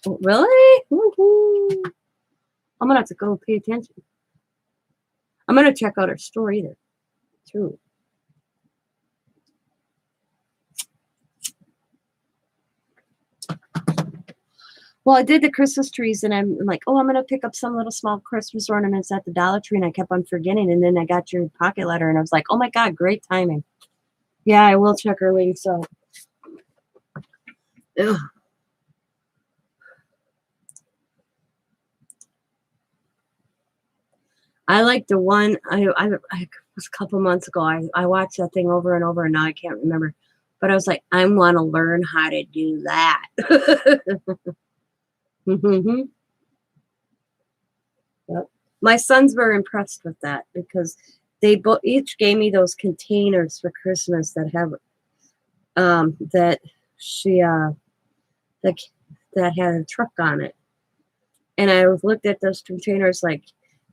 really? Woo-hoo. I'm going to have to go pay attention. I'm going to check out her store either, too. Well, I did the Christmas trees, and I'm like, oh, I'm going to pick up some little small Christmas ornaments at the Dollar Tree, and I kept on forgetting, and then I got your pocket letter, and I was like, oh, my God, great timing. Yeah, I will check her link, so. Ugh. I like the one, I was a couple months ago, I watched that thing over and over, and now I can't remember. But I was like, I want to learn how to do that. Yep. My sons were impressed with that because they each gave me those containers for Christmas that have that she that that had a truck on it, and I looked at those containers like,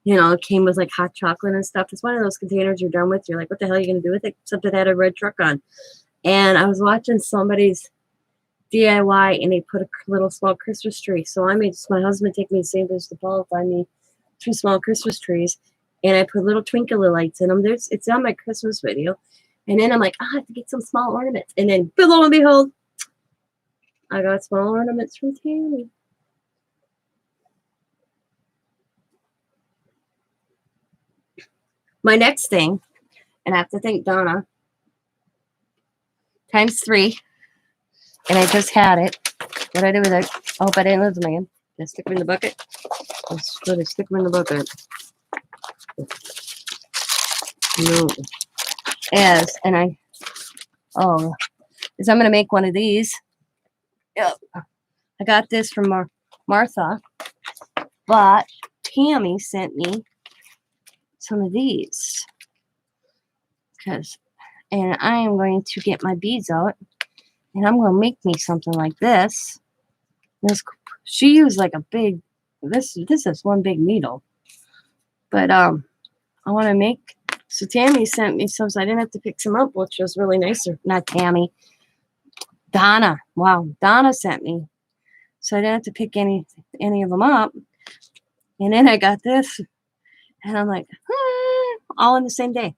you know, it came with like hot chocolate and stuff. It's one of those containers you're done with. You're like, what the hell are you gonna do with it? Except it had a red truck on, and I was watching somebody's DIY, and they put a little small Christmas tree. So I made my husband take me to St. Louis to Paul, find me 2 small Christmas trees, and I put little twinkle lights in them. It's on my Christmas video. And then I'm like, I have to get some small ornaments. And then, lo and behold, I got small ornaments from Tammy. My next thing, and I have to thank Donna, ×3, and I just had it. What I do with it? Oh, but I didn't lose them again. Just stick them in the bucket. Let's try to stick them in the bucket. No. And I'm going to make one of these. Yep. I got this from Martha, but Tammy sent me some of these. And I am going to get my beads out, and I'm going to make me something like this. She used like a big, this is one big needle. But I want to make, so Tammy sent me some, so I didn't have to pick some up, which was really nice. Not Tammy, Donna. Wow, Donna sent me. So I didn't have to pick any of them up. And then I got this, and I'm like, all in the same day.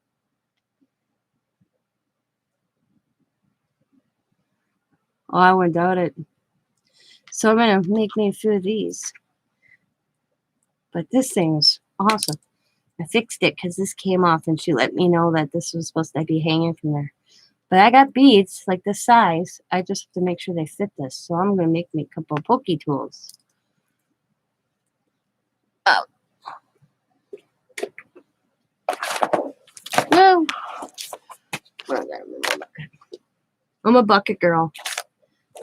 Oh, I wouldn't doubt it. So I'm going to make me a few of these. But this thing is awesome. I fixed it because this came off, and she let me know that this was supposed to be hanging from there. But I got beads like this size. I just have to make sure they fit this. So I'm going to make me a couple of pokey tools. Oh. No. I'm a bucket girl.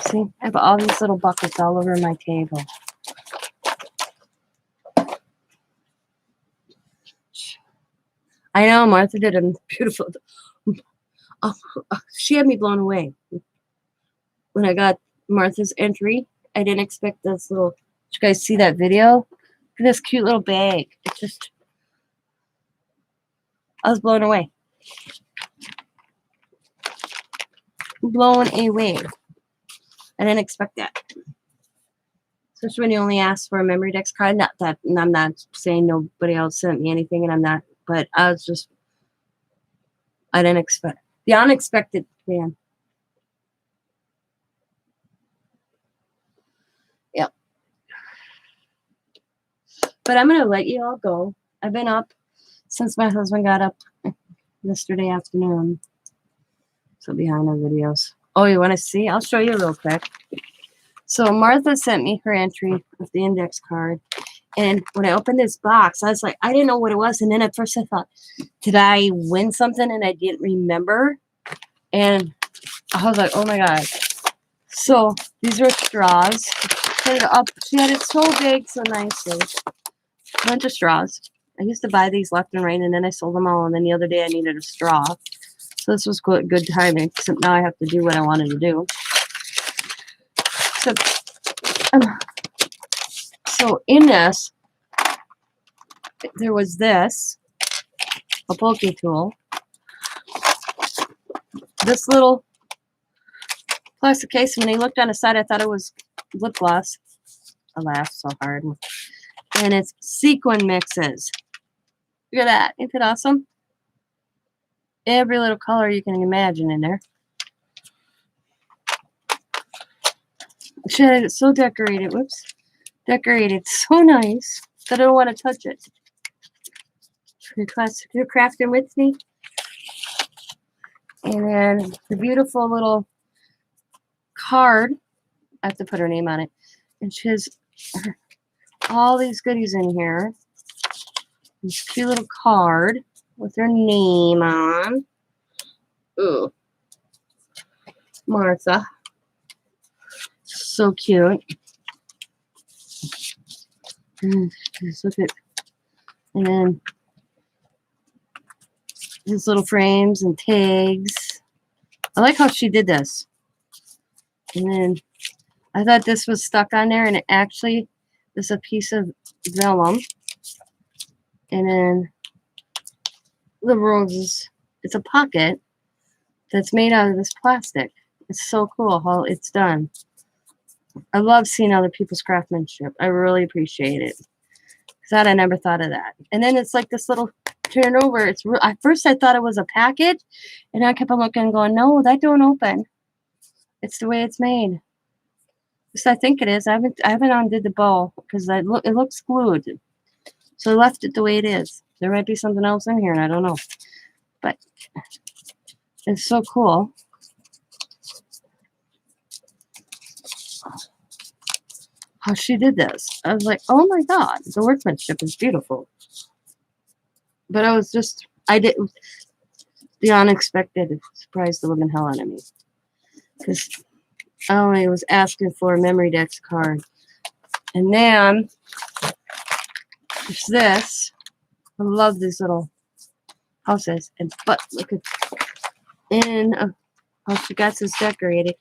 See, I have all these little buckets all over my table. I know, Martha did a beautiful. She had me blown away. When I got Martha's entry, I didn't expect this little. Did you guys see that video? Look at this cute little bag. It's just. I was blown away. Blown away. I didn't expect that. Especially when you only ask for a memory dex card. Not that, and I'm not saying nobody else sent me anything, and I'm not. But I was just. I didn't expect the unexpected, man. Yep. But I'm gonna let you all go. I've been up since my husband got up yesterday afternoon. So behind the videos. Oh, you want to see? I'll show you real quick. So Martha sent me her entry with the index card. And when I opened this box, I was like, I didn't know what it was. And then at first I thought, did I win something? And I didn't remember. And I was like, oh my God. So these were straws. Put it up. She had it so big, so nicely. A bunch of straws. I used to buy these left and right, and then I sold them all. And then the other day I needed a straw. So this was good timing, except now I have to do what I wanted to do. So in this, there was this, a poke tool. This little plastic case, when I looked on the side, I thought it was lip gloss. I laughed so hard. And it's sequin mixes. Look at that. Isn't it awesome? Every little color you can imagine in there. She had it so decorated. Whoops. Decorated so nice that I don't want to touch it. You're crafting with me. And then the beautiful little card. I have to put her name on it. And she has all these goodies in here. This cute little card with her name on. Ooh. Martha. So cute. Just look at, and then these little frames and tags. I like how she did this. And then I thought this was stuck on there, and it actually is a piece of vellum. And then the roses, it's a pocket that's made out of this plastic. It's so cool how it's done. I love seeing other people's craftsmanship. I really appreciate it. Because I never thought of that. And then it's like this little turn over. It's at first I thought it was a package, and I kept on looking and going, no, that don't open. It's the way it's made. Yes, I think it is. I haven't undid the bow because it looks glued. So I left it the way it is. There might be something else in here, and I don't know. But it's so cool. How she did this. I was like, oh my God, the workmanship is beautiful. But I did the unexpected surprised the living hell out of me. Because I only was asking for a memory dex card. And then there's this. I love these little houses. But look at how she got this decorated.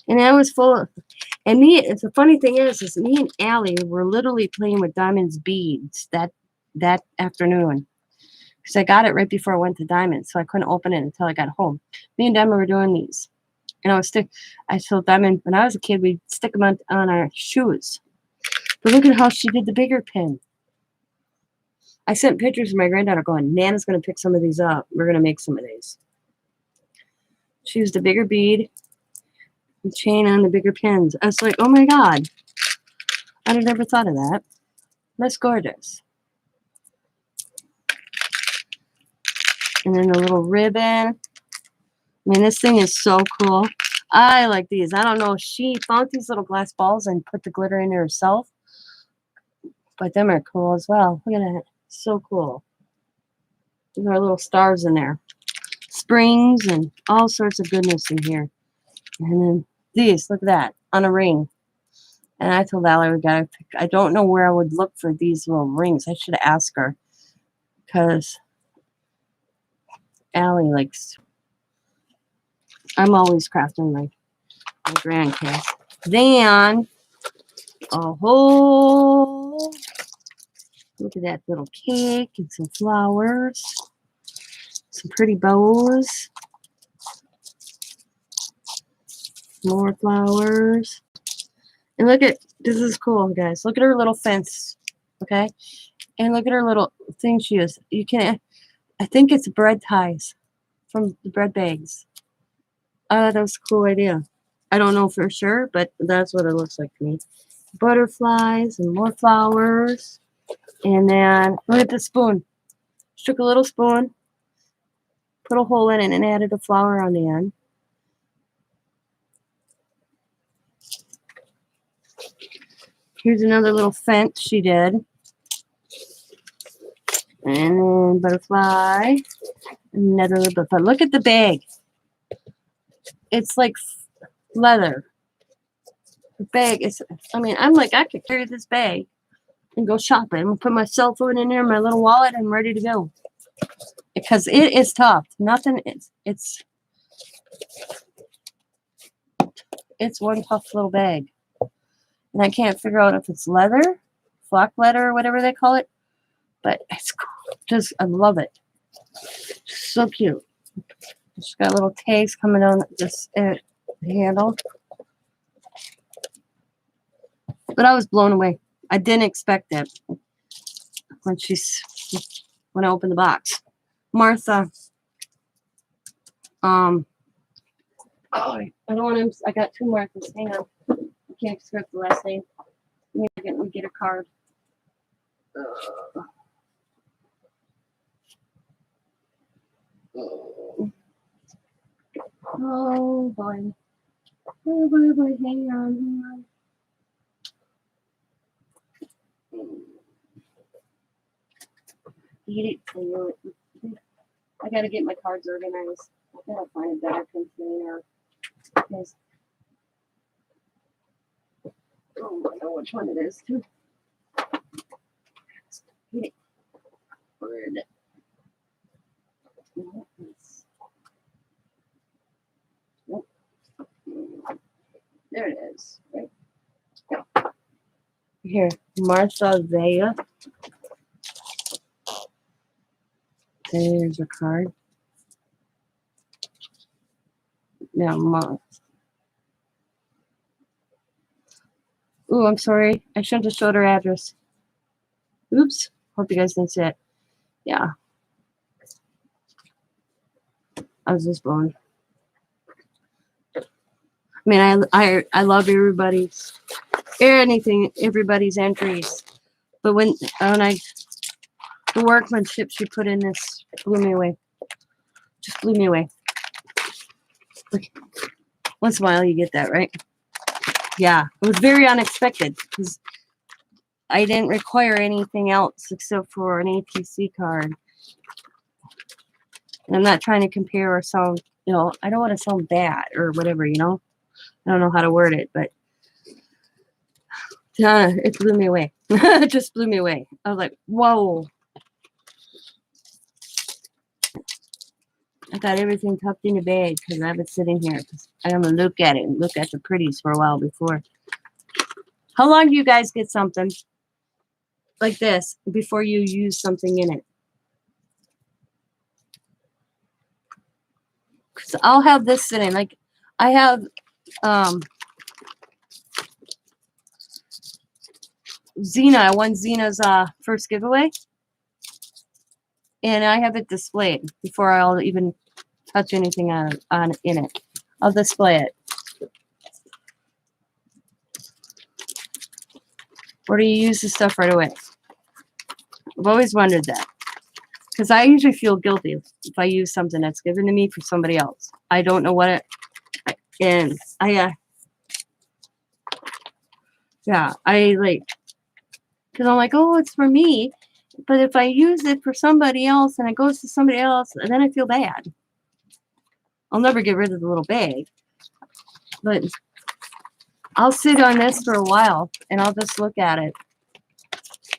And I was full of, and the funny thing is me and Allie were literally playing with Diamond's beads that afternoon. Because I got it right before I went to Diamond, so I couldn't open it until I got home. Me and Diamond were doing these. And I told Diamond, when I was a kid, we'd stick them on our shoes. But look at how she did the bigger pin. I sent pictures to my granddaughter going, Nana's going to pick some of these up. We're going to make some of these. She used a bigger bead and chain on the bigger pins. I was like, oh my God. I'd have never thought of that. That's gorgeous. And then the little ribbon. I mean, this thing is so cool. I like these. I don't know if she found these little glass balls and put the glitter in there herself. But them are cool as well. Look at that. So cool. There are little stars in there. Springs and all sorts of goodness in here. And then these, look at that, on a ring. And I told Allie we gotta pick. I don't know where I would look for these little rings. I should ask her. Because Allie likes, I'm always crafting my grandkids. Then a whole, look at that little cake and some flowers, some pretty bows, more flowers. And look at, this is cool, guys. Look at her little fence, okay? And look at her little thing she is. You can, I think it's bread ties from the bread bags. That was a cool idea. I don't know for sure, but that's what it looks like to me. Butterflies and more flowers. And then look at the spoon. She took a little spoon, put a hole in it, and added a flower on the end. Here's another little fence she did. And then butterfly. Another little bit. But look at the bag. It's like leather. The bag is, I mean, I'm like, I could carry this bag and go shopping. I'm gonna put my cell phone in there, my little wallet, and I'm ready to go. Because it is tough. Nothing, it's one tough little bag. And I can't figure out if it's leather, flock leather, or whatever they call it. But it's cool. Just, I love it. So cute. It's got little tags coming on this handle. But I was blown away. I didn't expect that when when I opened the box. Martha, oh, I don't want to, I got two Marthas. Hang on. I can't script the last name. Let me get a card. Oh boy. Oh boy, hang on. Eat it. I gotta get my cards organized. I gotta find a better container. Because, oh, I know which one it is too. Eat it. Where is it? Nope. There it is. Right. Here, Martha Vea. There's a card. Now, ooh, I'm sorry. I shouldn't have showed her address. Oops. Hope you guys didn't see it. Yeah. I was just blown. I mean, I love everybody's entries. But when the workmanship she put in this blew me away. Just blew me away. Once in a while you get that, right? Yeah. It was very unexpected because I didn't require anything else except for an ATC card. And I'm not trying to compare or sound, I don't want to sound bad or whatever, I don't know how to word it, but it blew me away. It just blew me away. I was like, whoa. I got everything tucked in the bag because I was sitting here. I'm going to look at it and look at the pretties for a while before. How long do you guys get something like this before you use something in it? Because I'll have this sitting. Like, I have Xena. I won Xena's first giveaway. And I have it displayed before I'll even touch anything in it. I'll display it. Or do you use the stuff right away? I've always wondered that. Because I usually feel guilty if I use something that's given to me for somebody else. I don't know what it is. Because I'm like, oh, it's for me. But if I use it for somebody else and it goes to somebody else, then I feel bad. I'll never get rid of the little bag. But I'll sit on this for a while and I'll just look at it.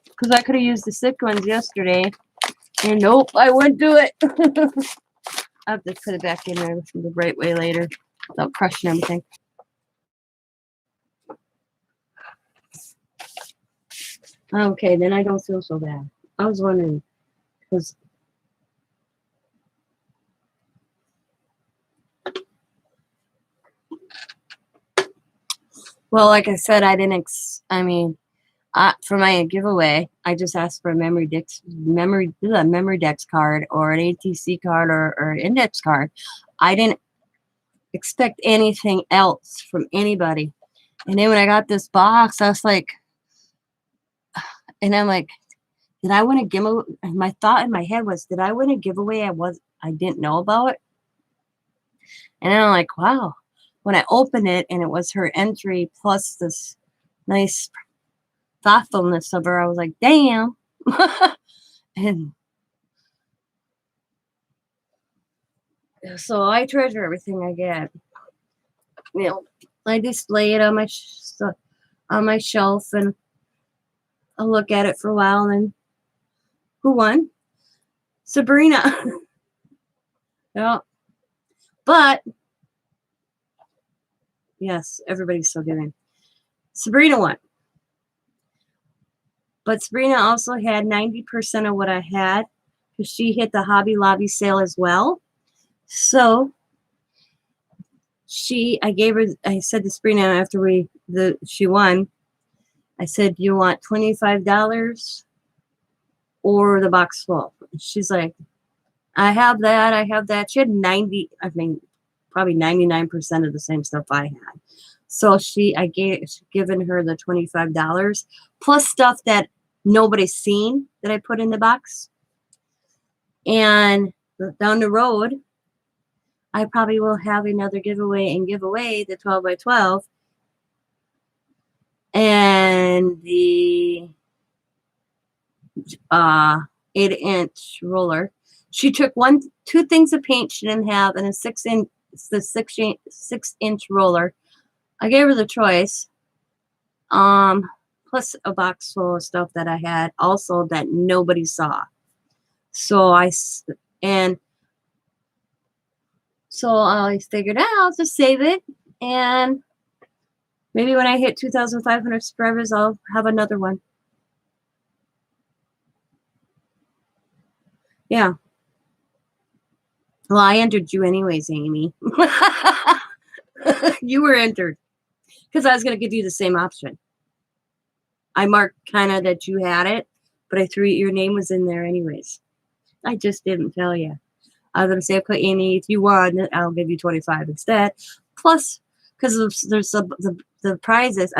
Because I could have used the sick ones yesterday. And nope, I wouldn't do it. I have to put it back in there the right way later without crushing everything. Okay, then I don't feel so bad. I was wondering, because well, like I said, for my giveaway, I just asked for a memory dex card or an ATC card or index card. I didn't expect anything else from anybody. And then when I got this box, I was like, and I'm like, did I win a giveaway? My thought in my head was, did I win a giveaway I didn't know about? And then I'm like, wow. When I opened it and it was her entry plus this nice thoughtfulness of her, I was like, damn. And so I treasure everything I get. I display it on my shelf, and I'll look at it for a while. And then who won? Sabrina. Yeah. But yes, everybody's still giving. Sabrina won. But Sabrina also had 90% of what I had because she hit the Hobby Lobby sale as well. So I said to Sabrina after she won, I said, you want $25 or the box full? She's like, I have that. She had probably 99% of the same stuff I had. So given her the $25 plus stuff that nobody's seen that I put in the box. And down the road, I probably will have another giveaway and give away the 12 by 12 and the 8-inch roller. She took two things of paint she didn't have and a 6-inch roller. I gave her the choice. Plus a box full of stuff that I had also that nobody saw. So I figured I'll just save it, and maybe when I hit 2,500 subscribers, I'll have another one. Yeah. Well, I entered you anyways, Amy. You were entered because I was going to give you the same option. I marked kind of that you had it, but I threw your name was in there anyways. I just didn't tell you. I was going to say, okay, Amy, if you won, I'll give you 25 instead. Plus, because there's the prizes.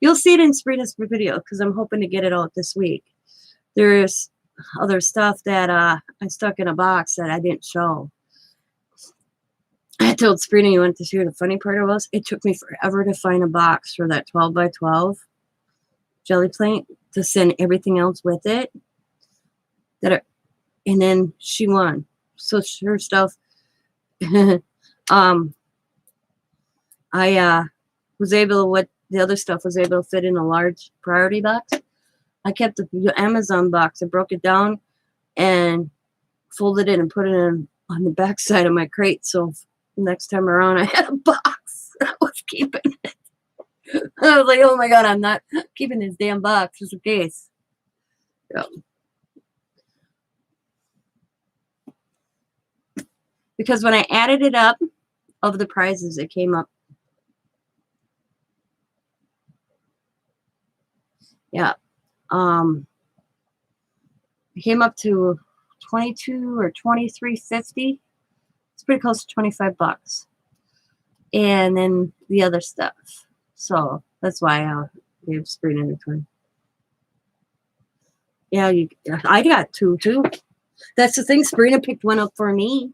You'll see it in Sabrina's video because I'm hoping to get it out this week. There's other stuff that I stuck in a box that I didn't show. I told Sabrina, you want to see what the funny part was? It took me forever to find a box for that 12 by 12 jelly plate to send everything else with it. And then she won. So her stuff, I was able, what the other stuff was able to fit in a large priority box. I kept the Amazon box. I broke it down and folded it and put it in on the back side of my crate. So next time around, I had a box. I was keeping it. I was like, oh my God, I'm not keeping this damn box just in case. Yeah. Because when I added it up of the prizes, it came up. Yeah. It came up to 22 or 23.50. It's pretty close to 25 bucks. And then the other stuff. So that's why I gave Sabrina the 20. Yeah, I got two too. That's the thing. Sabrina picked one up for me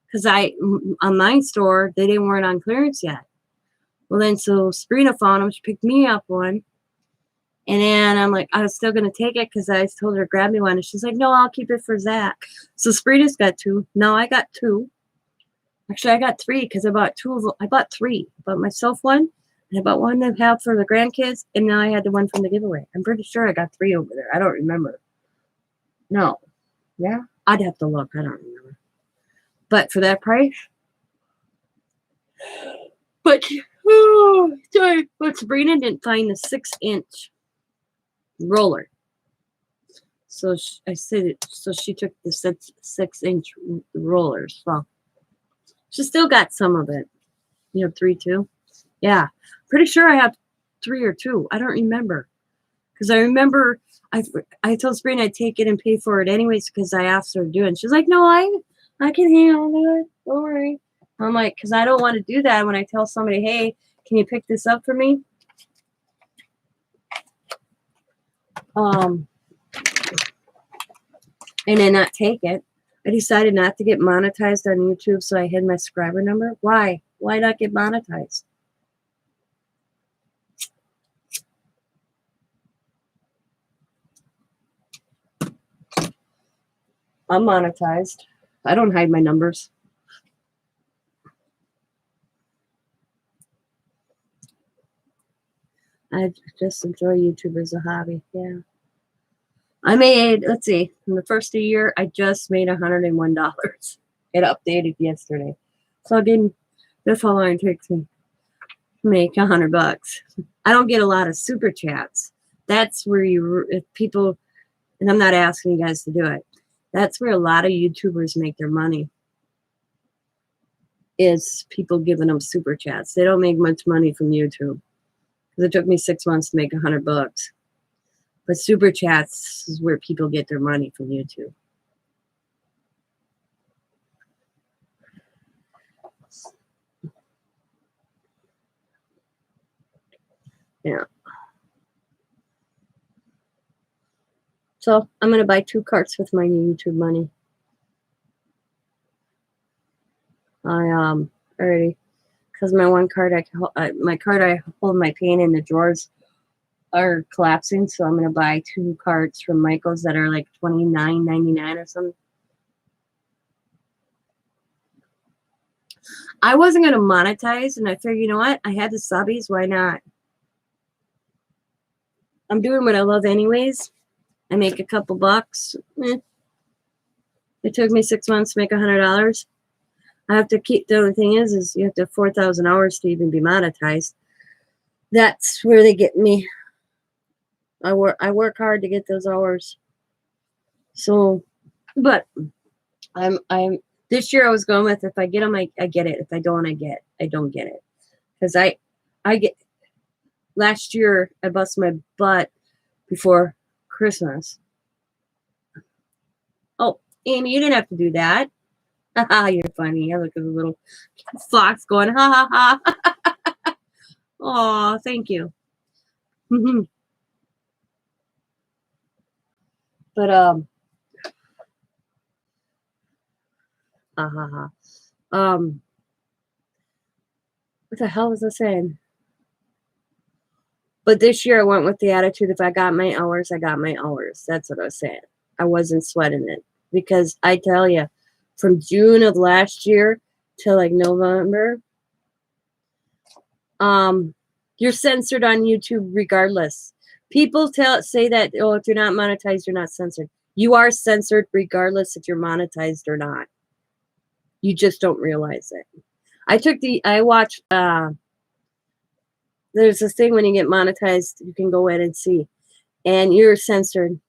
because on my store they weren't on clearance yet. Well, then so Sabrina found them. She picked me up one, and then I'm like, I was still gonna take it because I told her to grab me one, and she's like, no, I'll keep it for Zach. So Sabrina's got two. No, I got two. Actually, I got three because I bought two of them. I bought three. I bought myself one, and I bought one to have for the grandkids, and now I had the one from the giveaway. I'm pretty sure I got three over there. I don't remember. No. Yeah? I'd have to look. I don't remember. But for that price. But Sabrina didn't find the 6-inch roller. So she took the 6-inch rollers. Well, she still got some of it. You have 3 too? Yeah. Pretty sure I have 3 or 2. I don't remember. Because I remember I told Sabrina I'd take it and pay for it anyways because I asked her to do it. And she's like, no, I can handle it. Don't worry. I'm like, because I don't want to do that when I tell somebody, hey, can you pick this up for me? And then not take it. I decided not to get monetized on YouTube, so I hid my subscriber number. Why? Why not get monetized? I'm monetized. I don't hide my numbers. I just enjoy YouTube as a hobby. Yeah. I made, let's see, in the first year, I just made $101. It updated yesterday. So I didn't, that's how long it takes me to make $100. I don't get a lot of super chats. That's where if people, and I'm not asking you guys to do it, that's where a lot of YouTubers make their money, is people giving them super chats. They don't make much money from YouTube. Because it took me 6 months to make $100. But super chats is where people get their money from YouTube. Yeah. So I'm going to buy 2 carts with my YouTube money. I already, because my one cart, my cart I hold my paint in the drawers are collapsing, so I'm going to buy 2 carts from Michael's that are like $29.99 or something. I wasn't going to monetize, and I figured, you know what? I had the subbies. Why not? I'm doing what I love anyways. I make a couple bucks. It took me 6 months to make $100. I have to keep, the only thing is you have to have 4,000 hours to even be monetized. That's where they get me. I work hard to get those hours. So, but I'm this year I was going with, if I get them, I get it. If I don't, I don't get it. Because I get, last year I bust my butt before Christmas. Oh, Amy, you didn't have to do that. Haha, you're funny. I look at the little fox going, ha ha ha. Oh, thank you. But ha ha ha. What the hell was I saying? But this year I went with the attitude, if I got my hours, I got my hours. That's what I was saying. I wasn't sweating it. Because I tell you, from June of last year till like November, you're censored on YouTube regardless. People say that, oh, if you're not monetized, you're not censored. You are censored regardless if you're monetized or not. You just don't realize it. I watched, there's this thing when you get monetized, you can go in and see, and you're censored.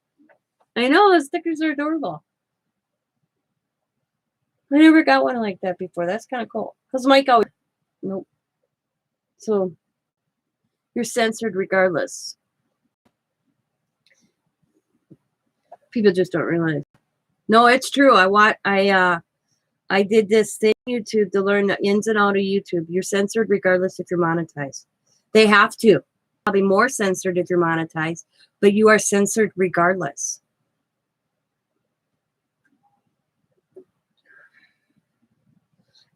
I know, the stickers are adorable. I never got one like that before. That's kind of cool. Because Mike always, nope. So you're censored regardless. People just don't realize. No, it's true. I did this thing on YouTube to learn the ins and outs of YouTube. You're censored regardless if you're monetized. They have to. Probably more censored if you're monetized, but you are censored regardless.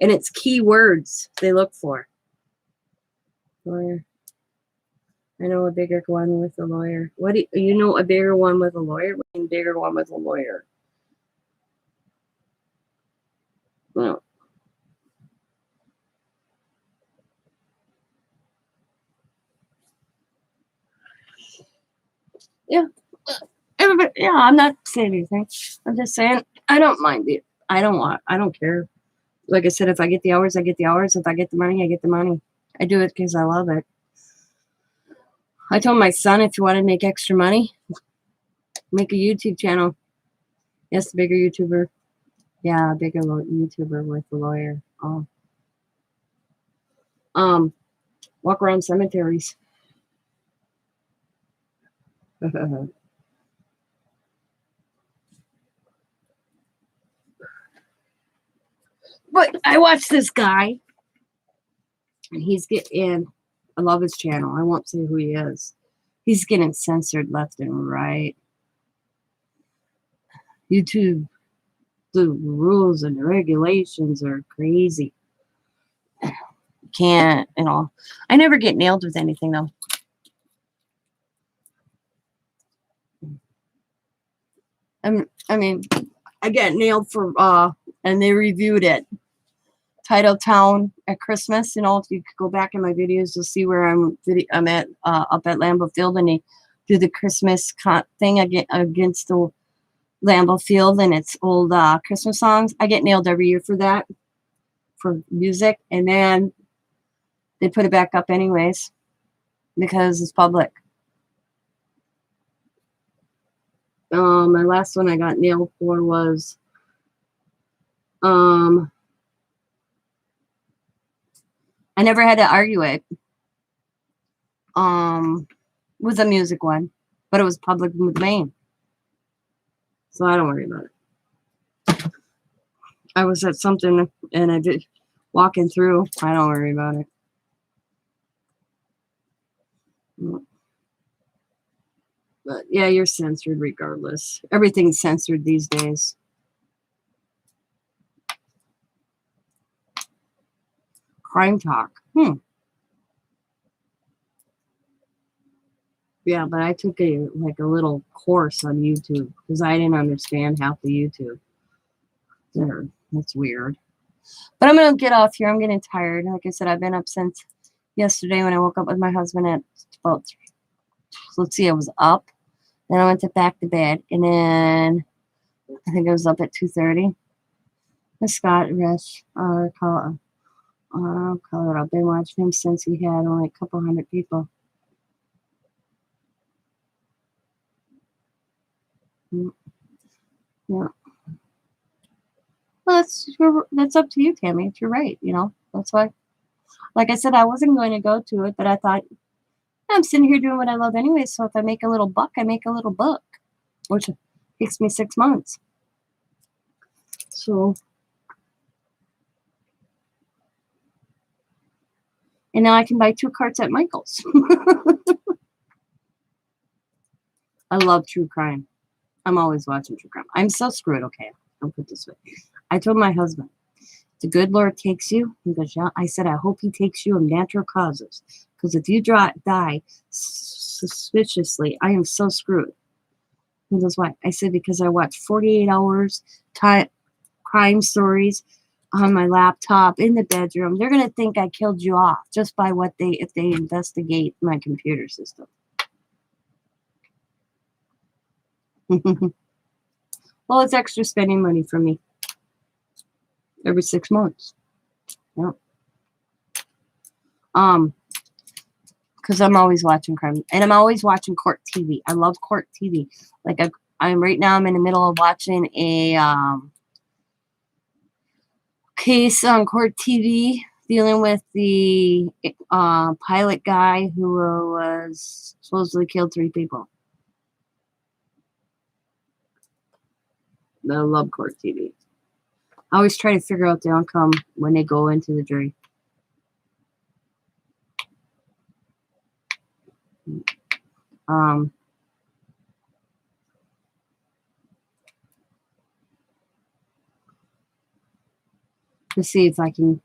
And it's keywords they look for. Lawyer. I know a bigger one with a lawyer. What do you know? A bigger one with a lawyer? What do you mean bigger one with a lawyer? Well, yeah. Everybody, yeah, I'm not saying anything. I'm just saying I don't mind it. I don't care. Like I said, if I get the hours, I get the hours. If I get the money, I get the money. I do it because I love it. I told my son, if you want to make extra money, make a YouTube channel. Yes, bigger YouTuber. Yeah, bigger YouTuber with a lawyer. Oh. Walk around cemeteries. But I watched this guy, and he's getting, I love his channel. I won't say who he is. He's getting censored left and right. YouTube, the rules and the regulations are crazy. Can't, you know. I never get nailed with anything, though. I mean, I get nailed for, and they reviewed it Titletown at Christmas. You know, if you could go back in my videos, you'll see where I'm at up at Lambeau Field, and they do the Christmas thing against the Lambeau Field, and it's old Christmas songs. I get nailed every year for that, for music, and then they put it back up anyways because it's public. My last one I got nailed for was I never had to argue it. Was a music one, but it was public domain, so I don't worry about it. I was at something and I did walking through. I don't worry about it. But yeah, you're censored regardless. Everything's censored these days. Crime talk. Yeah, but I took a little course on YouTube because I didn't understand half the YouTube. That's weird. But I'm gonna get off here. I'm getting tired. Like I said, I've been up since yesterday when I woke up with my husband at about, let's see, I was up. Then I went back to bed, and then I think I was up at 2:30. With Scott Rich, Colorado. I've been watching him since he had only a couple hundred people. Yeah. Well, that's up to you, Tammy. You're right. You know, that's why. Like I said, I wasn't going to go to it, but I thought I'm sitting here doing what I love anyway. So if I make a little buck, I make a little buck, which takes me 6 months. So, and now I can buy 2 carts at Michael's. I love true crime. I'm always watching true crime. I'm so screwed. Okay, I'll put it this way. I told my husband, the good Lord takes you. He goes, yeah. I said, I hope he takes you of natural causes. Because if you die suspiciously, I am so screwed. He goes, why? I said, because I watch 48 hours crime stories on my laptop in the bedroom. They're going to think I killed you off just by if they investigate my computer system. Well, it's extra spending money for me every 6 months. Yep. Because I'm always watching crime, and I'm always watching court TV. I love court TV. Like I'm right now. I'm in the middle of watching a case on court TV dealing with the pilot guy who was supposedly killed 3 people. I love court TV. I always try to figure out the outcome when they go into the jury. To see if I can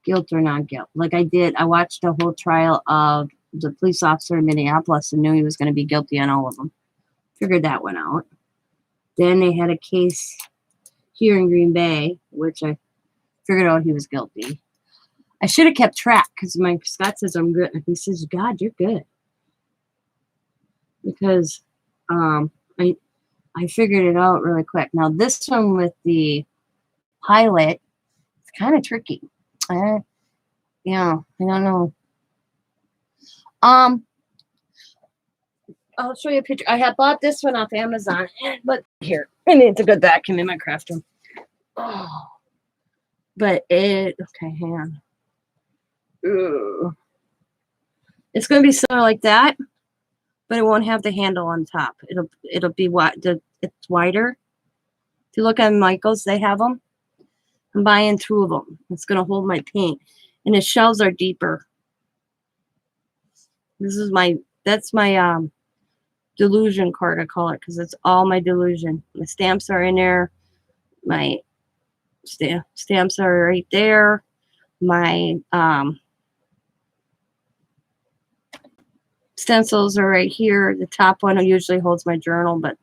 guilt or not guilt. Like I did, I watched a whole trial of the police officer in Minneapolis and knew he was going to be guilty on all of them. Figured that one out. Then they had a case here in Green Bay, which I figured out he was guilty. I should have kept track because my Scott says I'm good. He says, God, you're good. Because I figured it out really quick. Now this one with the pilot, it's kind of tricky. Yeah, I don't know. I'll show you a picture. I had bought this one off Amazon, but here, I need to go back in my craft room. Oh, but okay, hang on. Ooh. It's going to be sort of like that, but it won't have the handle on top. It'll be it's wider. If you look at Michael's, they have them. I'm buying 2 of them. It's going to hold my paint, and the shelves are deeper. That's my delusion card, I call it, because it's all my delusion. The stamps are in there. My stamps are right there. My stencils are right here. The top one usually holds my journal, but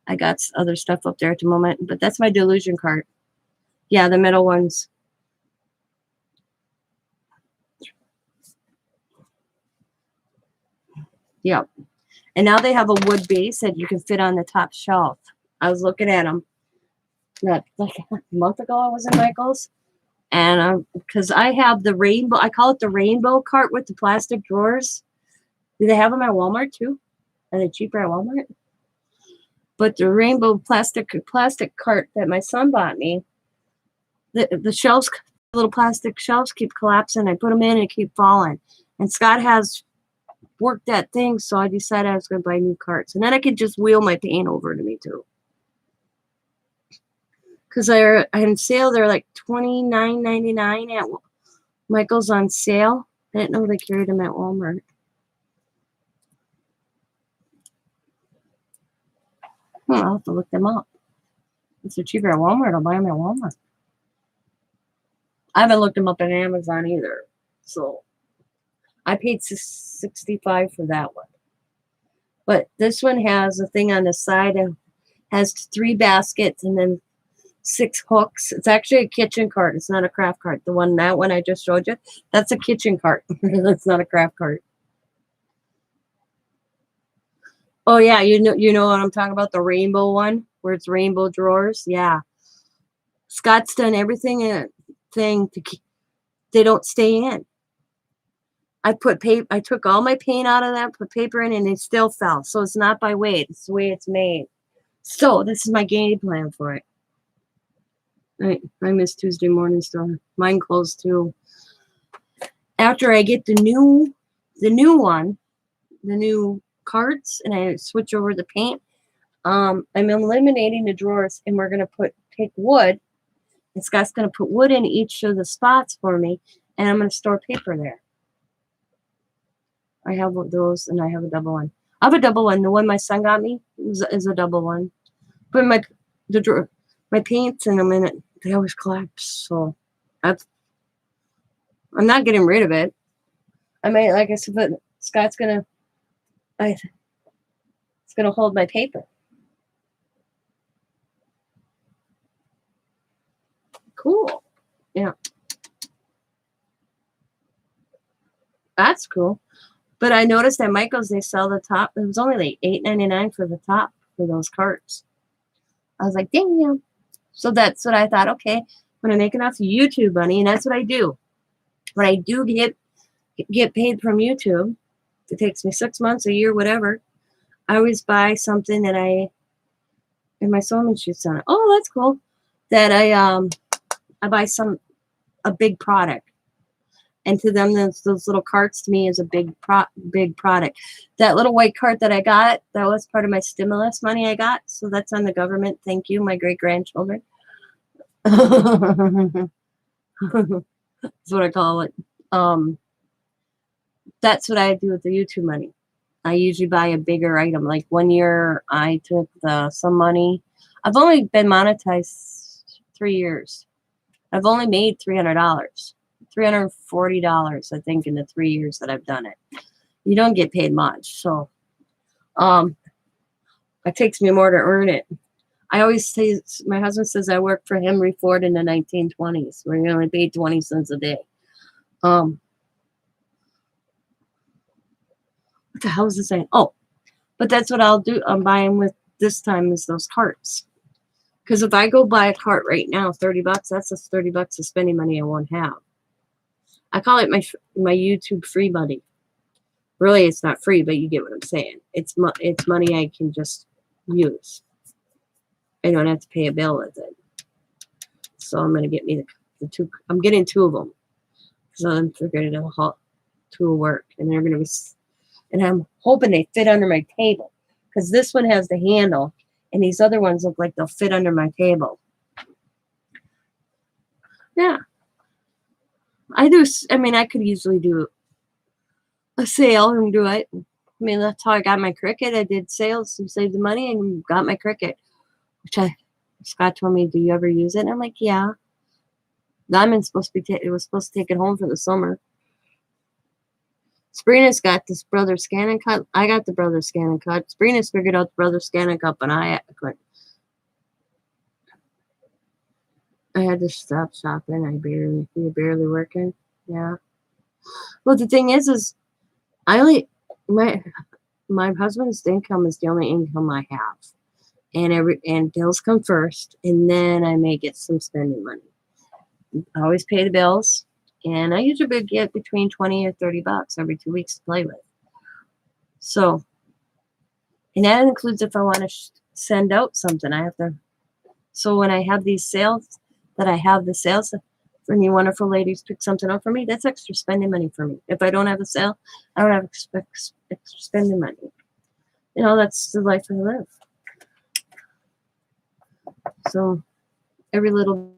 I got other stuff up there at the moment. But that's my delusion card. Yeah, the middle ones. Yep. And now they have a wood base that you can fit on the top shelf. I was looking at them not like a month ago. I was in Michael's, and because I have the rainbow, I call it the rainbow cart with the plastic drawers. Do they have them at Walmart too? Are they cheaper at Walmart? But the rainbow plastic cart that my son bought me, the shelves, little plastic shelves keep collapsing. I put them in and keep falling. And Scott has worked that thing, so I decided I was going to buy new carts. And then I could just wheel my paint over to me too. Because they're on sale. They're like $29.99 at Michael's on sale. I didn't know they carried them at Walmart. I'll have to look them up. If they're cheaper at Walmart, I'll buy them at Walmart. I haven't looked them up on Amazon either. So I paid $65 for that one. But this one has a thing on the side. It has 3 baskets and then 6 hooks. It's actually a kitchen cart. It's not a craft cart. That one I just showed you, that's a kitchen cart. That's not a craft cart. Oh yeah, you know what I'm talking about, the rainbow one where it's rainbow drawers. Yeah, Scott's done everything in a thing to keep, they don't stay in. I took all my paint out of that, put paper in, and it still fell. So it's not by weight. It's the way it's made. So this is my game plan for it. I miss Tuesday morning still. Mine closed too. After I get the new one, the new carts, and I switch over the paint, I'm eliminating the drawers, and we're gonna take wood, and Scott's gonna put wood in each of the spots for me, and I'm gonna store paper there. I have those, and I have a double one. I have a double one. The one my son got me is a double one. But my paints in them in it, they always collapse. So I'm not getting rid of it. I might, like I said, but Scott's it's gonna hold my paper. Cool. Yeah. That's cool. But I noticed at Michael's they sell the top. It was only like $8.99 for the top for those carts. I was like, damn. So that's what I thought. Okay, when I make enough YouTube money, and that's what I do. When I do get paid from YouTube, it takes me 6 months, a year, whatever. I always buy something that and my sewing machine's on it. Oh, that's cool. That I buy a big product. And to them, those little carts to me is a big product. That little white cart that I got, that was part of my stimulus money I got. So that's on the government. Thank you, my great-grandchildren. That's what I call it. That's what I do with the YouTube money. I usually buy a bigger item. Like one year, I took some money. I've only been monetized 3 years. I've only made $300. $340, I think, in the 3 years that I've done it. You don't get paid much, so it takes me more to earn it. I always say, my husband says I worked for Henry Ford in the 1920s, where you only paid 20 cents a day. What the hell was I saying? Oh, but that's what I'll do. I'm buying with this time is those carts. Because if I go buy a cart right now, $30, that's just $30 of spending money I won't have. I call it my YouTube free money. Really, it's not free, but you get what I'm saying. It's money I can just use. I don't have to pay a bill with it. So I'm gonna get me the 2. I'm getting 2 of them because I'm figuring it'll 2 will work, and they're gonna be. And I'm hoping they fit under my table because this one has the handle, and these other ones look like they'll fit under my table. Yeah. I mean, I could easily do a sale and do it. I mean, that's how I got my Cricut. I did sales and saved the money and got my Cricut, which Scott told me, do you ever use it? And I'm like, yeah. Diamond's supposed to be, it was supposed to take it home for the summer. Sabrina's got this Brother Scan and Cut. I got the Brother Scan and Cut. Sabrina's figured out the Brother Scan and Cut, but I couldn't. I had to stop shopping. We were barely working. Yeah. Well, the thing is I only my husband's income is the only income I have. And bills come first, and then I may get some spending money. I always pay the bills, and I usually get between 20 or 30 bucks every 2 weeks to play with. So, and that includes if I want to send out something, I have to. So when I have these sales, that I have the sales for you wonderful ladies pick something up for me, that's extra spending money for me. If I don't have a sale, I don't have extra spending money. You know, that's the life I live. So every little.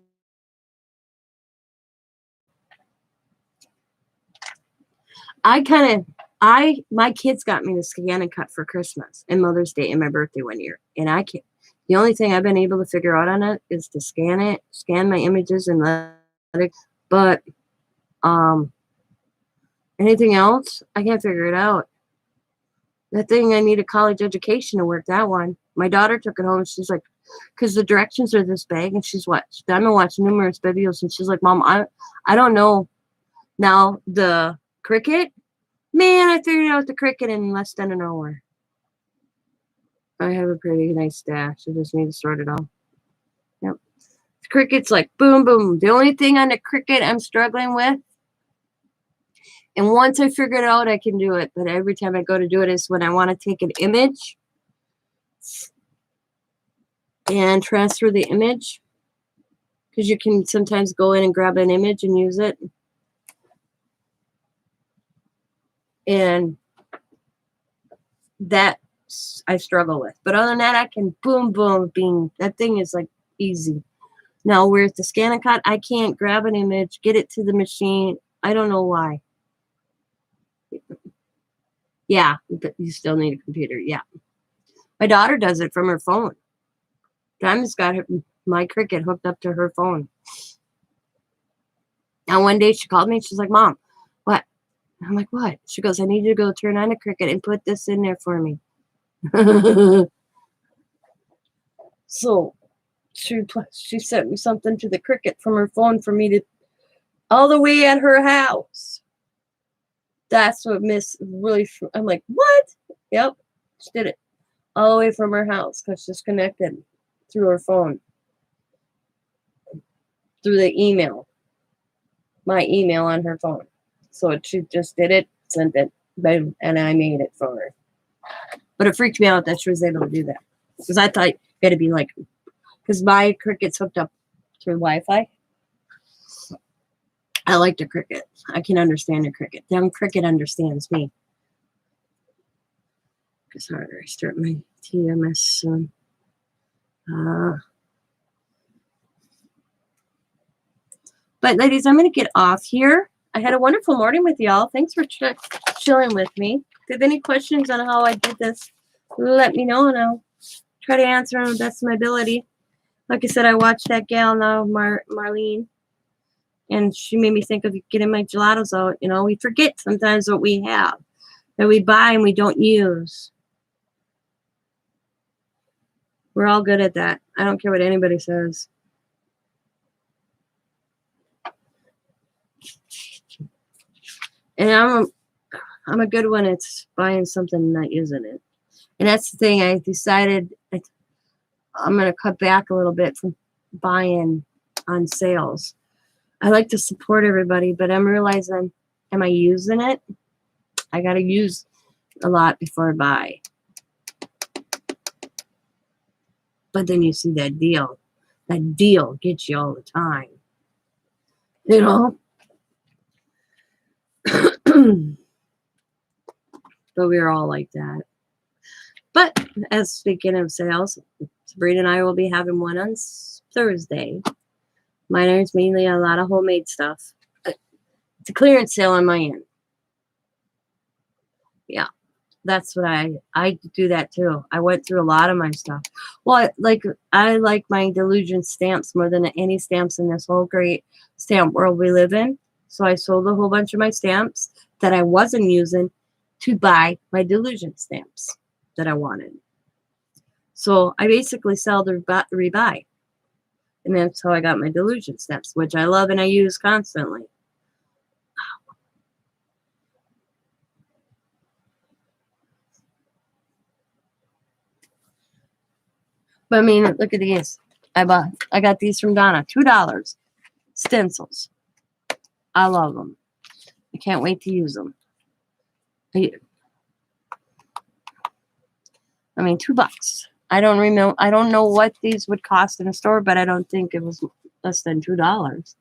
My kids got me the scan and cut for Christmas and Mother's Day and my birthday one year. And I can't, the only thing I've been able to figure out on it is to scan my images and let it, but, anything else, I can't figure it out. That thing, I need a college education to work that one. My daughter took it home and she's like, because the directions are this big, and she's watched, I've been watching numerous videos, and she's like, Mom, I don't know. Now the Cricut, man, I figured out the Cricut in less than an hour. I have a pretty nice stash. I just need to sort it all. Yep. The Cricut's like boom, boom. The only thing on the Cricut I'm struggling with, and once I figure it out, I can do it. But every time I go to do it is when I want to take an image and transfer the image. Because you can sometimes go in and grab an image and use it. And that I struggle with. But other than that, I can boom, boom, bing. That thing is like easy. Now, where's the scan and cut? I can't grab an image, get it to the machine. I don't know why. Yeah, but you still need a computer. Yeah. My daughter does it from her phone. Diamond's got my Cricut hooked up to her phone. Now, one day she called me and she's like, Mom, what? I'm like, what? She goes, I need you to go turn on the Cricut and put this in there for me. So she sent me something to the Cricut from her phone for me to, all the way at her house. That's what Miss really, I'm like, what? Yep, she did it all the way from her house because she's connected through her phone, through the email, my email on her phone. So she just did it, sent it, boom, and I made it for her. But it freaked me out that she was able to do that, because I thought you got to be like, because my Cricut's hooked up through Wi-Fi. I like the Cricut. I can understand the Cricut. Damn Cricut understands me. It's harder. I start my TMS soon. But ladies, I'm going to get off here. I had a wonderful morning with y'all. Thanks for chilling with me. If you have any questions on how I did this, let me know, and I'll try to answer them to the best of my ability. Like I said, I watched that gal now, Marlene, and she made me think of getting my gelatos out. You know, we forget sometimes what we have, that we buy and we don't use. We're all good at that. I don't care what anybody says. And I'm a good one at buying something and not using it. And that's the thing. I decided I'm going to cut back a little bit from buying on sales. I like to support everybody, but I'm realizing, am I using it? I got to use a lot before I buy. But then you see that deal. That deal gets you all the time. You know? But we're all like that. But as speaking of sales, Sabrina and I will be having one on Thursday. Mine is mainly a lot of homemade stuff. It's a clearance sale on my end. Yeah, that's what I do that too. I went through a lot of my stuff. Well, I like my Delusion stamps more than any stamps in this whole great stamp world we live in. So I sold a whole bunch of my stamps that I wasn't using to buy my Delusion stamps that I wanted. So I basically sell the rebuy. And that's how I got my Delusion stamps, which I love and I use constantly. But I mean, look at these. I got these from Donna. $2. Stencils. I love them. I can't wait to use them. I mean, $2. I don't remember. I don't know what these would cost in a store, but I don't think it was less than $2.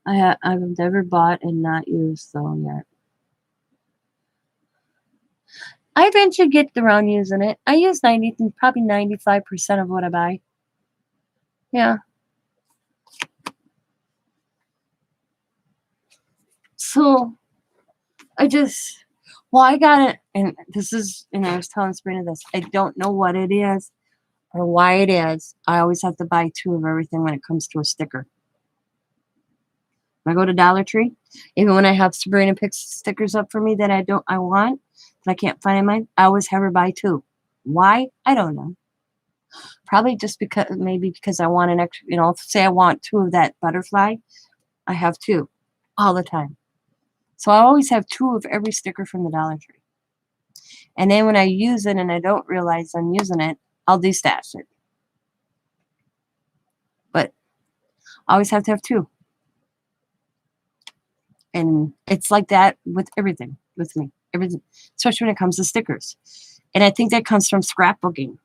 I've never bought and not used though yet. I eventually get around using it. I use probably 95% of what I buy. Yeah. So I got it, and I was telling Sabrina this. I don't know what it is or why it is. I always have to buy 2 of everything when it comes to a sticker. When I go to Dollar Tree, even when I have Sabrina pick stickers up for me that I want, that I can't find in mine, I always have her buy 2. Why? I don't know. Probably just because I want an extra, say I want 2 of that butterfly, I have 2 all the time. So I always have 2 of every sticker from the Dollar Tree. And then when I use it and I don't realize I'm using it, I'll destash it. But I always have to have 2. And it's like that with everything with me. Everything, especially when it comes to stickers. And I think that comes from scrapbooking.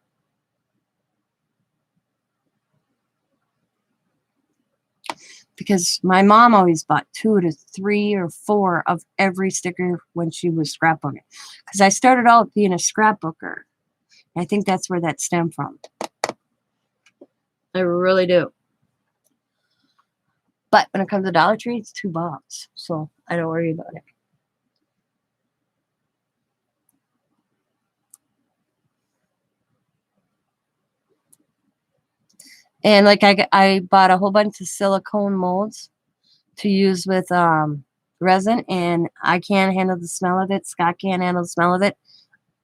Because my mom always bought 2 to 3 or 4 of every sticker when she was scrapbooking. Because I started out being a scrapbooker. And I think that's where that stemmed from. I really do. But when it comes to Dollar Tree, it's $2. So I don't worry about it. And like I bought a whole bunch of silicone molds to use with resin, and I can't handle the smell of it. Scott can't handle the smell of it.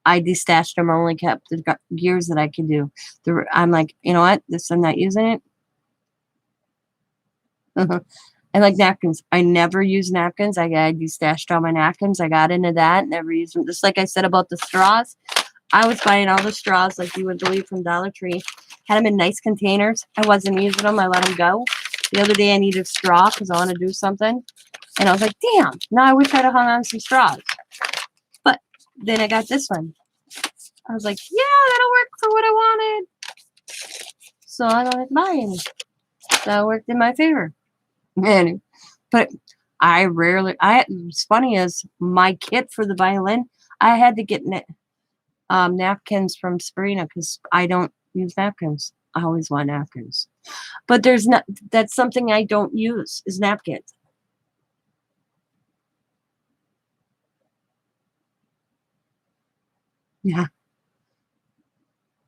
I destashed them. I only kept the gears that I could do. I'm like, you know what? I'm not using it. I like napkins. I never use napkins. I destashed all my napkins. I got into that. Never used them. Just like I said about the straws. I was buying all the straws like you would believe from Dollar Tree. Had them in nice containers. I wasn't using them. I let them go. The other day I needed a straw because I want to do something. And I was like, damn, now I wish I'd have hung on some straws. But then I got this one. I was like, yeah, that'll work for what I wanted. So I don't have to buy any. That worked in my favor. And, but what's funny is my kit for the violin, I had to get napkins from Sabrina because I don't use napkins. I always want napkins. But that's something I don't use is napkins. Yeah.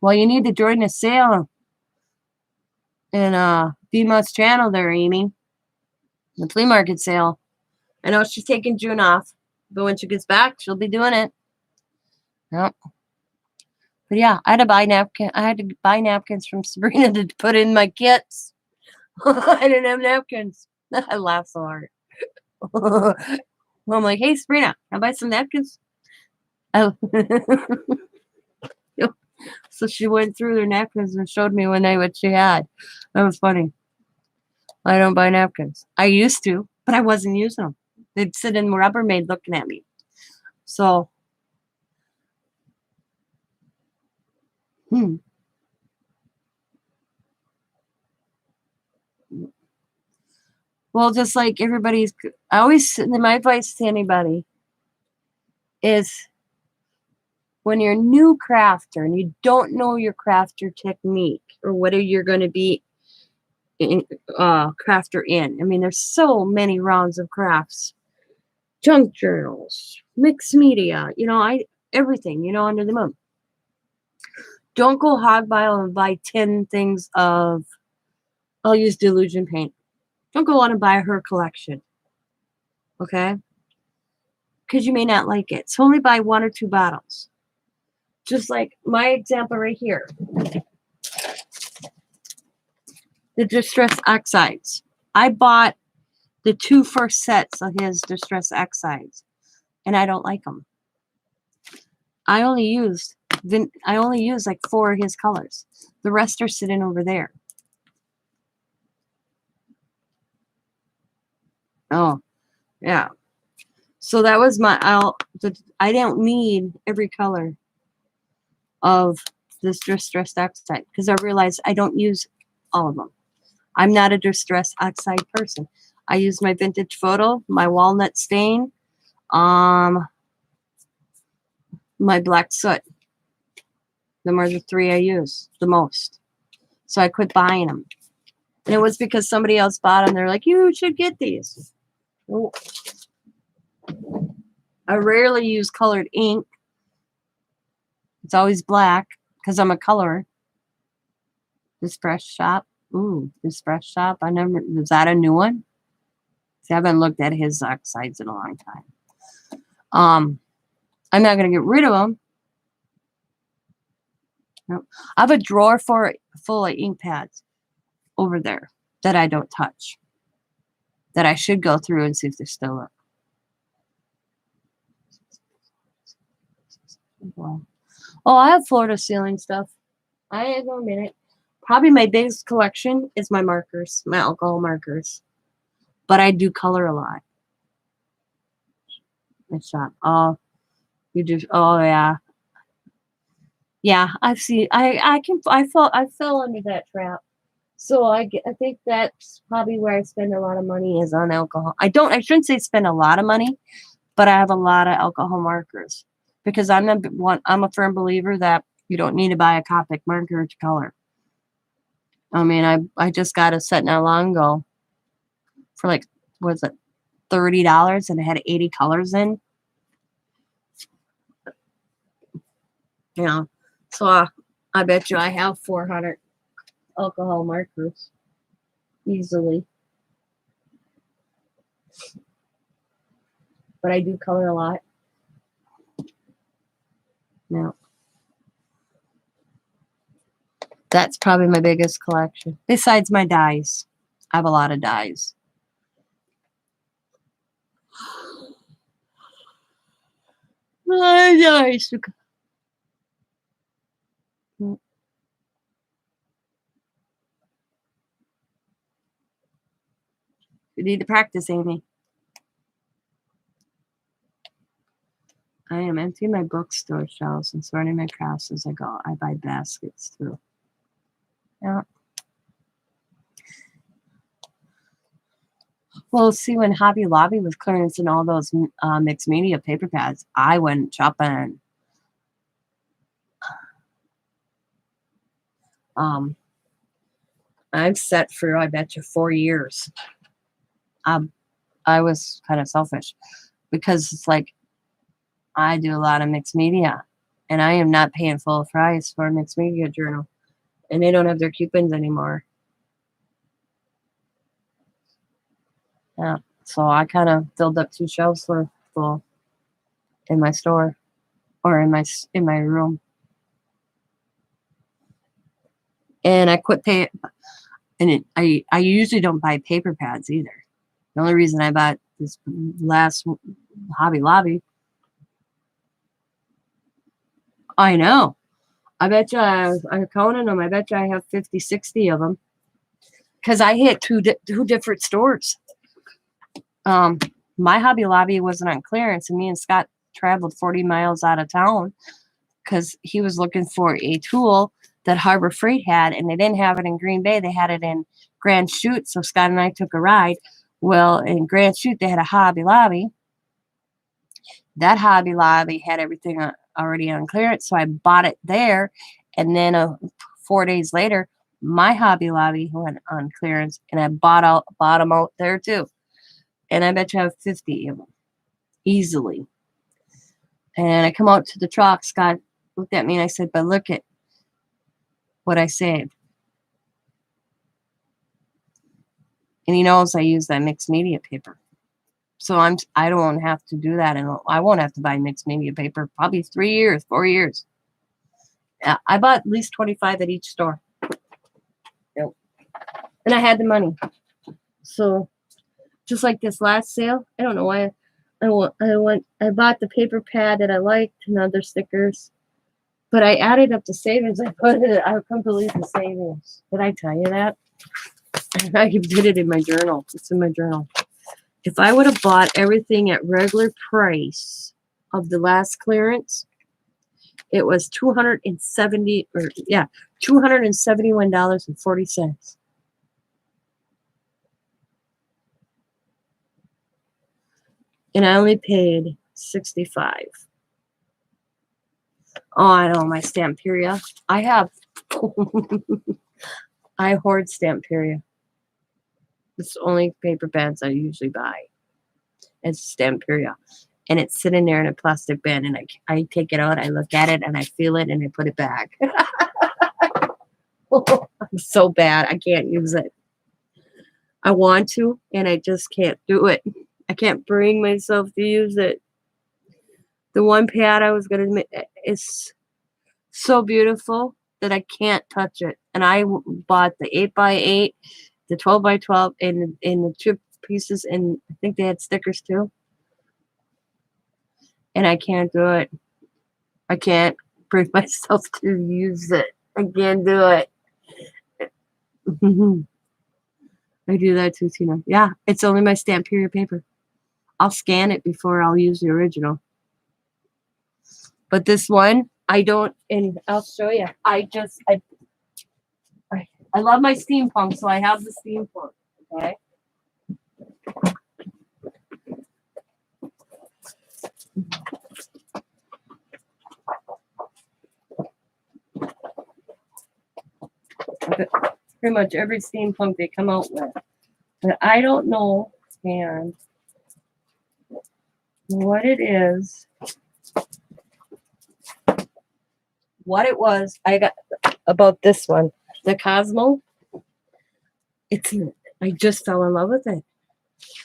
Well, you need to join the sale in BMO's channel there, Amy. The flea market sale. I know she's taking June off, but when she gets back, she'll be doing it. Yep. But yeah, I had to buy napkins from Sabrina to put in my kits. I didn't have napkins. I laugh so hard. I'm like, hey, Sabrina, can I buy some napkins? Oh. So she went through their napkins and showed me what she had. That was funny. I don't buy napkins. I used to, but I wasn't using them. They'd sit in Rubbermaid looking at me. So, Well, just like my advice to anybody is when you're a new crafter and you don't know your crafter technique or whether you're going to be crafter in. I mean, there's so many rounds of crafts, junk journals, mixed media, everything, under the moon. Don't go hog pile and buy 10 things I'll use Delusion paint. Don't go on and buy her collection. Okay? Because you may not like it. So only buy 1 or 2 bottles. Just like my example right here. The Distress Oxides. I bought the 2 first sets of his Distress Oxides. And I don't like them. I only used I only use like 4 of his colors. The rest are sitting over there. Oh, yeah. So that was my, I don't need every color of this distressed oxide because I realized I don't use all of them. I'm not a distressed oxide person. I use my vintage photo, my walnut stain, my black soot. Them are the 3 I use the most. So I quit buying them. And it was because somebody else bought them. They're like, you should get these. Oh. I rarely use colored ink. It's always black because I'm a colorer. This Fresh Shop. Ooh, this Fresh Shop. I never, is that a new one? See, I haven't looked at his oxides in a long time. I'm not going to get rid of them. Nope. I have a drawer full of ink pads over there that I don't touch. That I should go through and see if they're still up. Oh, I have floor to ceiling stuff. I have a minute. Probably my biggest collection is my markers, my alcohol markers. But I do color a lot. My shop. Oh, you do. Oh yeah. Yeah, I've seen. I fell under that trap. So I think that's probably where I spend a lot of money is on alcohol. I shouldn't say spend a lot of money, but I have a lot of alcohol markers because I'm a firm believer that you don't need to buy a Copic marker to color. I mean, I just got a set not long ago for like, was it $30 and it had 80 colors in. Yeah. So I bet you I have 400 alcohol markers easily. But I do color a lot. Yeah. That's probably my biggest collection. Besides my dyes. I have a lot of dyes. My dyes. You need to practice, Amy. I am emptying my bookstore shelves and sorting my crafts as I go. I buy baskets too. Yeah. Well, see, when Hobby Lobby was clearancing all those mixed media paper pads, I went shopping. I'm set for, I bet you, 4 years. I was kind of selfish because it's like I do a lot of mixed media, and I am not paying full price for a mixed media journal, and they don't have their coupons anymore. Yeah, so I kind of filled up 2 shelves full in my store or in my room, and I quit paying. And I usually don't buy paper pads either. The only reason I bought this last Hobby Lobby, I know. I bet you I'm counting them. I bet you I have 50, 60 of them. Because I hit two different stores. My Hobby Lobby wasn't on clearance, and me and Scott traveled 40 miles out of town because he was looking for a tool that Harbor Freight had, and they didn't have it in Green Bay. They had it in Grand Chute, so Scott and I took a ride. Well, in Grand Chute, they had a Hobby Lobby. That Hobby Lobby had everything already on clearance, so I bought it there. And then 4 days later, my Hobby Lobby went on clearance, and I bought them out there too. And I bet you I have 50 of them easily. And I come out to the truck. Scott looked at me and I said, "But look at what I saved." And he knows I use that mixed media paper. So I don't have to do that, and I won't have to buy mixed media paper probably 3 years, 4 years. I bought at least 25 at each store. Yep. And I had the money. So just like this last sale, I don't know why I bought the paper pad that I liked and other stickers. But I added up the savings. I put it. I completely the savings. Did I tell you that? I did it in my journal. It's in my journal. If I would have bought everything at regular price of the last clearance, it was $271.40. And I only paid $65. Oh, I know my Stamperia. I have I hoard Stamperia. It's the only paper pads I usually buy. It's Stamperia. And it's sitting there in a plastic bin, and I take it out, I look at it, and I feel it, and I put it back. I'm so bad. I can't use it. I want to, and I just can't do it. I can't bring myself to use it. The one pad I was going to make is so beautiful that I can't touch it. And I bought the 8x8, the 12x12, and the chip pieces, and I think they had stickers too. And I can't do it. I can't bring myself to use it. I can't do it. I do that too, Tina. Yeah, it's only my Stamperia paper. I'll scan it before I'll use the original. But this one, I don't, and I'll show you. I love my steampunk, so I have the steampunk. Okay. Pretty much every steampunk they come out with. But I don't know, and what it is, what it was. I got about this one, the Cosmo. I just fell in love with it.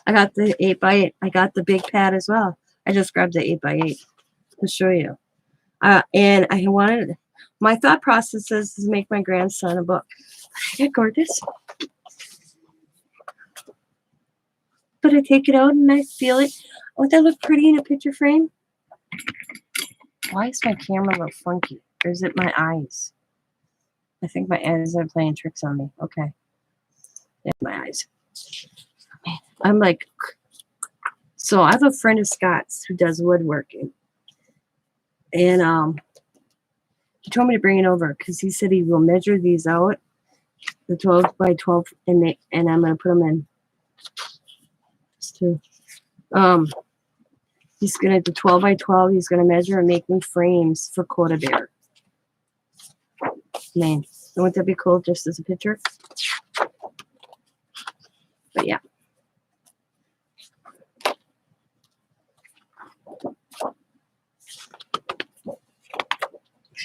I got the 8x8. I got the big pad as well. I just grabbed the 8x8 to show you. And I wanted, my thought process is to make my grandson a book. Isn't it gorgeous? But I take it out and I feel it. Oh, that look pretty in a picture frame. Why is my camera a little funky? Or is it my eyes? I think my eyes are playing tricks on me. Okay. Yeah, my eyes. I'm like, so I have a friend of Scott's who does woodworking. And he told me to bring it over because he said he will measure these out, the 12x12, and I'm going to put them in. Just to, he's going to do 12x12. He's going to measure and make me frames for Coda Bear. Man, wouldn't that be cool just as a picture? But yeah.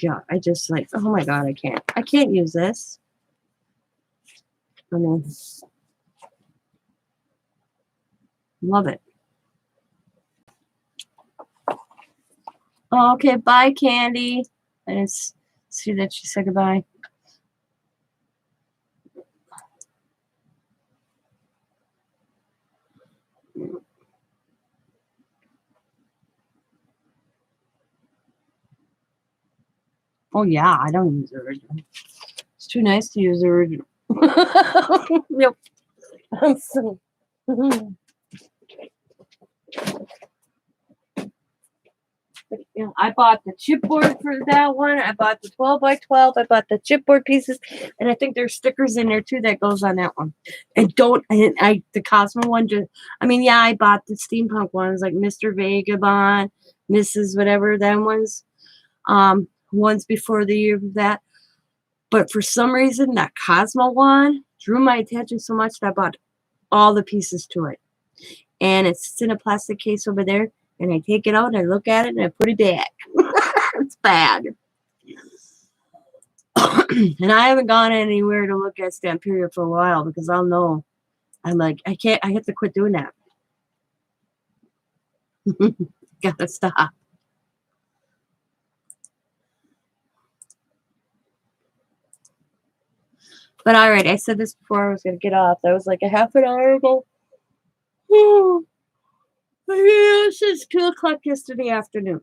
Yeah, I just like, oh my God, I can't use this. I mean, love it. Oh, okay, bye, Candy. I didn't see that she said goodbye. Oh yeah, I don't use the original. It's too nice to use the original. Yep. But, you know, I bought the chipboard for that one. I bought the 12x12. I bought the chipboard pieces, and I think there's stickers in there too that goes on that one. And the Cosmo one just. I mean, yeah, I bought the steampunk ones like Mr. Vagabond, Mrs. Whatever, them ones. Ones before the year of that. But for some reason, that Cosmo one drew my attention so much that I bought all the pieces to it. And it's in a plastic case over there. And I take it out and I look at it and I put it back. It's bad. And I haven't gone anywhere to look at Stamperia for a while because I'll know. I'm like, I have to quit doing that. Gotta stop. But all right, I said this before I was going to get off. That was like a half an hour ago. Since 2 o'clock yesterday afternoon.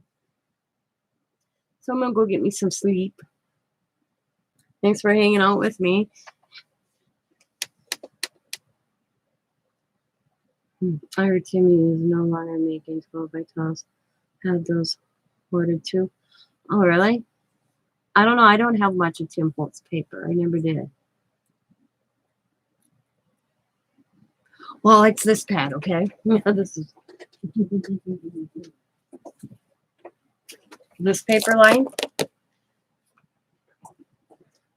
So I'm gonna go get me some sleep. Thanks for hanging out with me. I heard Timmy is no longer making 12 by 12s. Had those ordered too. Oh, really? I don't know. I don't have much of Tim Holtz paper. I never did. Well, it's this pad, okay? This is this paper line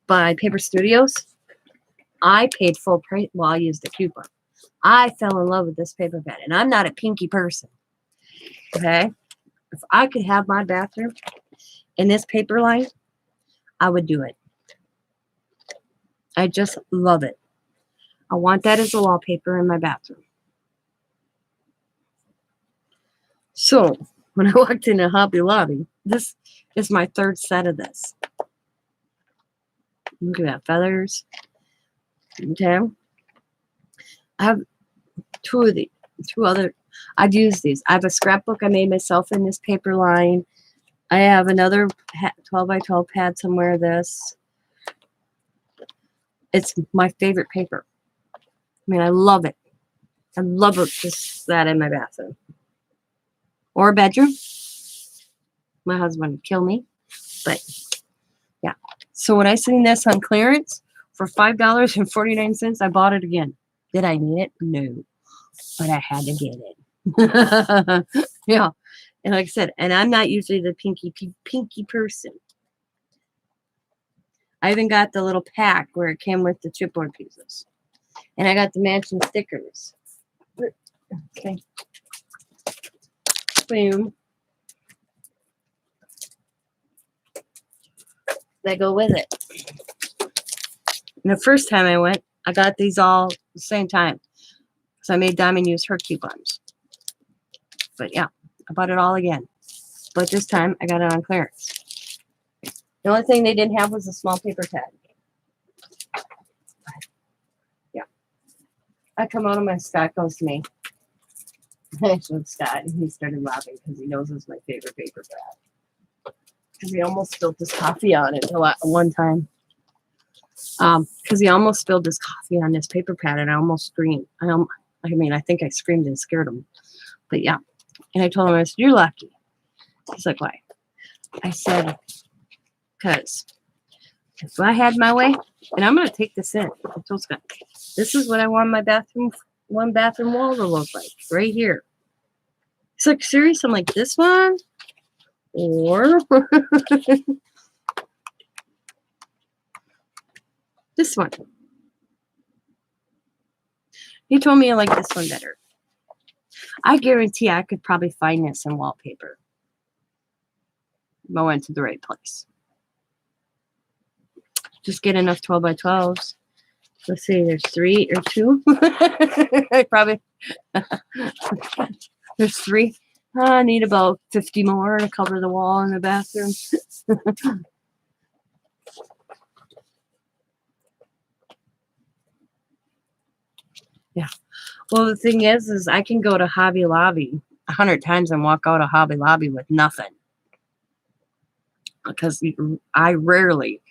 by Paper Studios. I paid full price. Well, I used a coupon. I fell in love with this paper pad, and I'm not a pinky person. Okay? If I could have my bathroom in this paper line, I would do it. I just love it. I want that as a wallpaper in my bathroom. So, when I walked into Hobby Lobby, this is my third set of this. Look at that, feathers. Okay. I have two other, I'd use these. I have a scrapbook I made myself in this paper line. I have another 12 by 12 pad somewhere. This. It's my favorite paper. I mean, I love it. I love it, just that in my bathroom. Or bedroom. My husband would kill me. But, yeah. So when I seen this on clearance for $5.49, I bought it again. Did I need it? No. But I had to get it. Yeah. And like I said, and I'm not usually the pinky person. I even got the little pack where it came with the chipboard pieces. And I got the matching stickers. Okay. Boom. They go with it. And the first time I went, I got these all the same time. So I made Diamond use her coupons. But yeah, I bought it all again. But this time I got it on clearance. The only thing they didn't have was a small paper tag. Yeah. I come out of my Scott goes to me. I showed Scott and he started laughing because he knows it's my favorite paper pad. Because he almost spilled his coffee on it one time. Because he almost spilled his coffee on this paper pad and I almost screamed. I mean, I think I screamed and scared him. But yeah. And I told him, I said, you're lucky. He's like, why? I said, because if I had my way, and I'm going to take this in. I told Scott, this is what I want my one bathroom wall to look like. Right here. He's like, serious? I'm like, this one? Or this one. He told me I like this one better. I guarantee I could probably find this in wallpaper. If I went to the right place. Just get enough 12 by 12s. Let's see, there's 3 or 2. I probably there's 3. I need about 50 more to cover the wall in the bathroom. Yeah. Well, the thing is I can go to Hobby Lobby 100 times and walk out of Hobby Lobby with nothing. Because I rarely,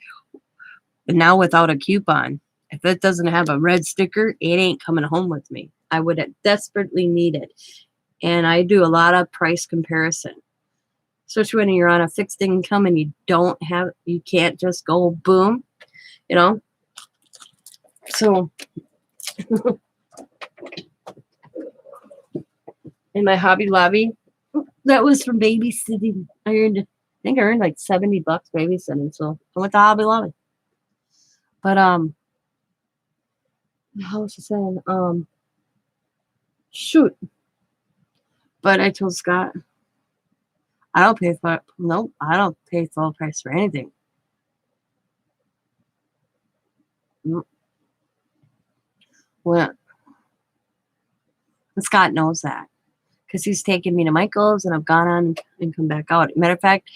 and now without a coupon, if it doesn't have a red sticker, it ain't coming home with me. I would desperately need it. And I do a lot of price comparison. Especially when you're on a fixed income and you can't just go boom, you know. So in my Hobby Lobby, that was from babysitting. I think I earned like $70 babysitting. So I went to Hobby Lobby. But how was I saying? Shoot. But I told Scott, I don't pay full price for anything. Well, and Scott knows that because he's taken me to Michael's and I've gone on and come back out. Matter of fact,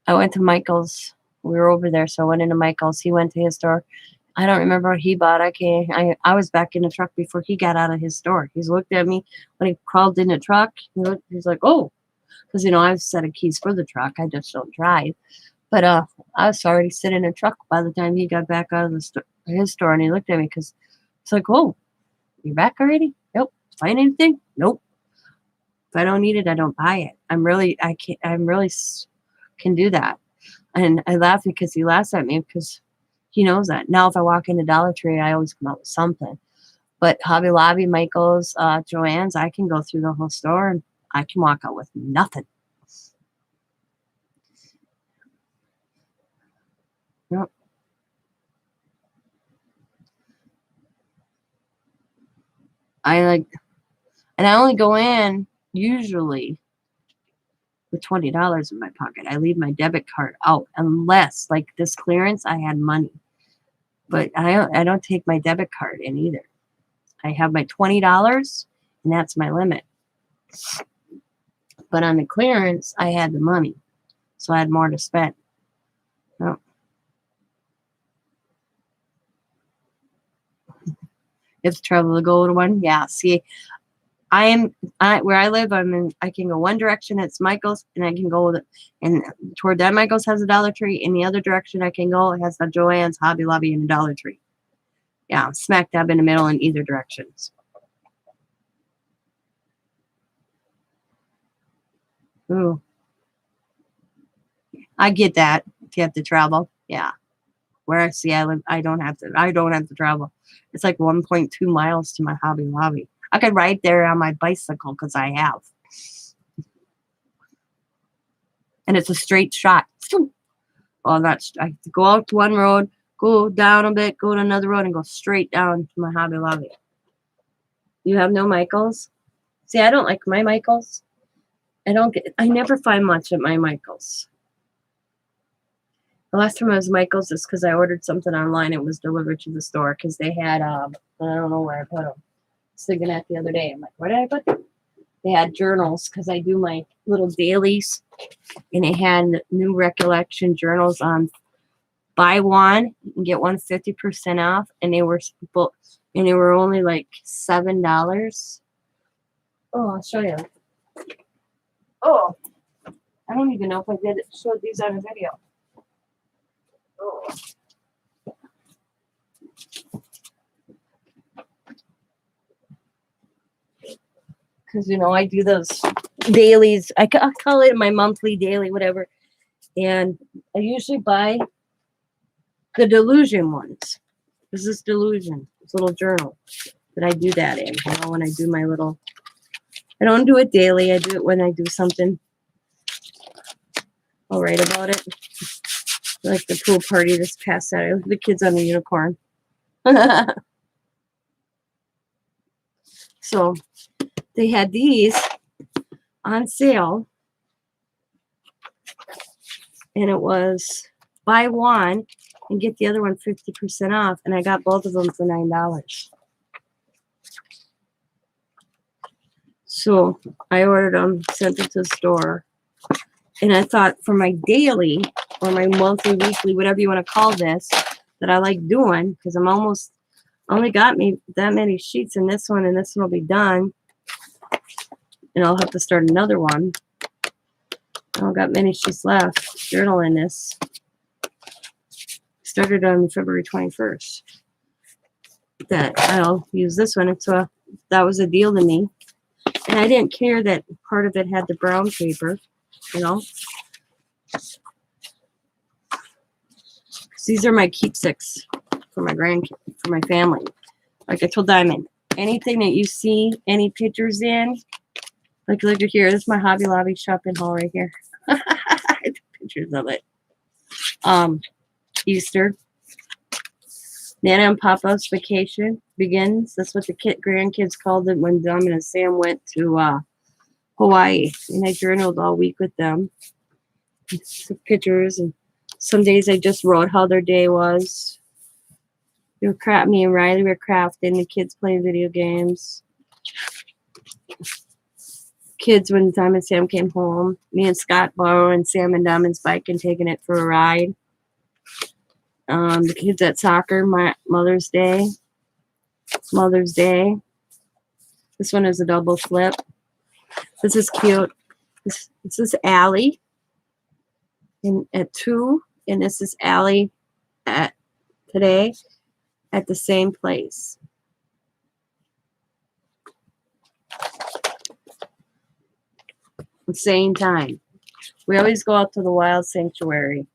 I went to Michael's. We were over there, so I went into Michael's. He went to his store. I don't remember what he bought. I was back in the truck before he got out of his store. He's looked at me when he crawled in the truck. He's like, oh. because I have a set of keys for the truck. I just don't drive. But I was already sitting in a truck by the time he got back out of his store, and he looked at me because it's like, "Oh, you're back already? Nope. Find anything? Nope. If I don't need it, I don't buy it. Can do that." And I laugh because he laughs at me because he knows that. Now, if I walk into Dollar Tree, I always come out with something. But Hobby Lobby, Michael's, Joann's, I can go through the whole store and I can walk out with nothing. Yep. And I only go in usually with $20 in my pocket. I leave my debit card out unless, like this clearance, I had money. But I don't take my debit card in either. I have my $20 and that's my limit. But on the clearance, I had the money, so I had more to spend. No. It's trouble to go to one. Yeah. See, where I live, I can go one direction, it's Michael's, and I can go and toward that Michael's has a Dollar Tree. In the other direction I can go, it has the Joann's, Hobby Lobby, and a Dollar Tree. Yeah, smack dab in the middle in either directions. Ooh. I get that. If you have to travel. Yeah. Where I live, I don't have to travel. It's like 1.2 miles to my Hobby Lobby. I could ride there on my bicycle because I have. And it's a straight shot. Well, I have to go out to one road, go down a bit, go to another road, and go straight down to my Hobby Lobby. You have no Michaels? See, I don't like my Michaels. I never find much at my Michaels. The last time I was Michaels is because I ordered something online. It was delivered to the store because they had, I don't know where I put them. I was thinking that the other day. I'm like, where did I put them? They had journals because I do my little dailies. And they had new recollection journals on buy one and get one 50% off. And they were only like $7. Oh, I'll show you. Oh, I don't even know if I showed these on a video. Oh. Because, I do those dailies. I call it my monthly, daily, whatever. And I usually buy the Delusion ones. This is Delusion. It's a little journal that I do that in. When I do my little, I don't do it daily. I do it when I do something. I'll write about it. Like the pool party this past Saturday. The kids on the unicorn. So they had these on sale. And it was buy one and get the other one 50% off. And I got both of them for $9. So I ordered them, sent it to the store. And I thought for my daily or my monthly, weekly, whatever you want to call this, that I like doing, because I'm only got me that many sheets in this one, and this one will be done. And I'll have to start another one. I don't got many sheets left. Journal in this. Started on February 21st. That I'll use this one. That was a deal to me. And I didn't care that part of it had the brown paper, These are my keepsakes for my for my family. Like I told Diamond, anything that you see any pictures in, like look at here. This is my Hobby Lobby shopping haul right here. Pictures of it. Easter. Nana and Papa's vacation begins. That's what the grandkids called it when Diamond and Sam went to Hawaii. And I journaled all week with them. Took pictures, and some days I just wrote how their day was. Me and Riley were crafting, the kids playing video games. Kids when Diamond and Sam came home. Me and Scott borrowing Sam and Diamond's bike and taking it for a ride. The kids at soccer, Mother's Day. This one is a double flip. This is cute. This is Allie at 2, and this is Allie at today at the same place. The same time. We always go out to the Wild Sanctuary.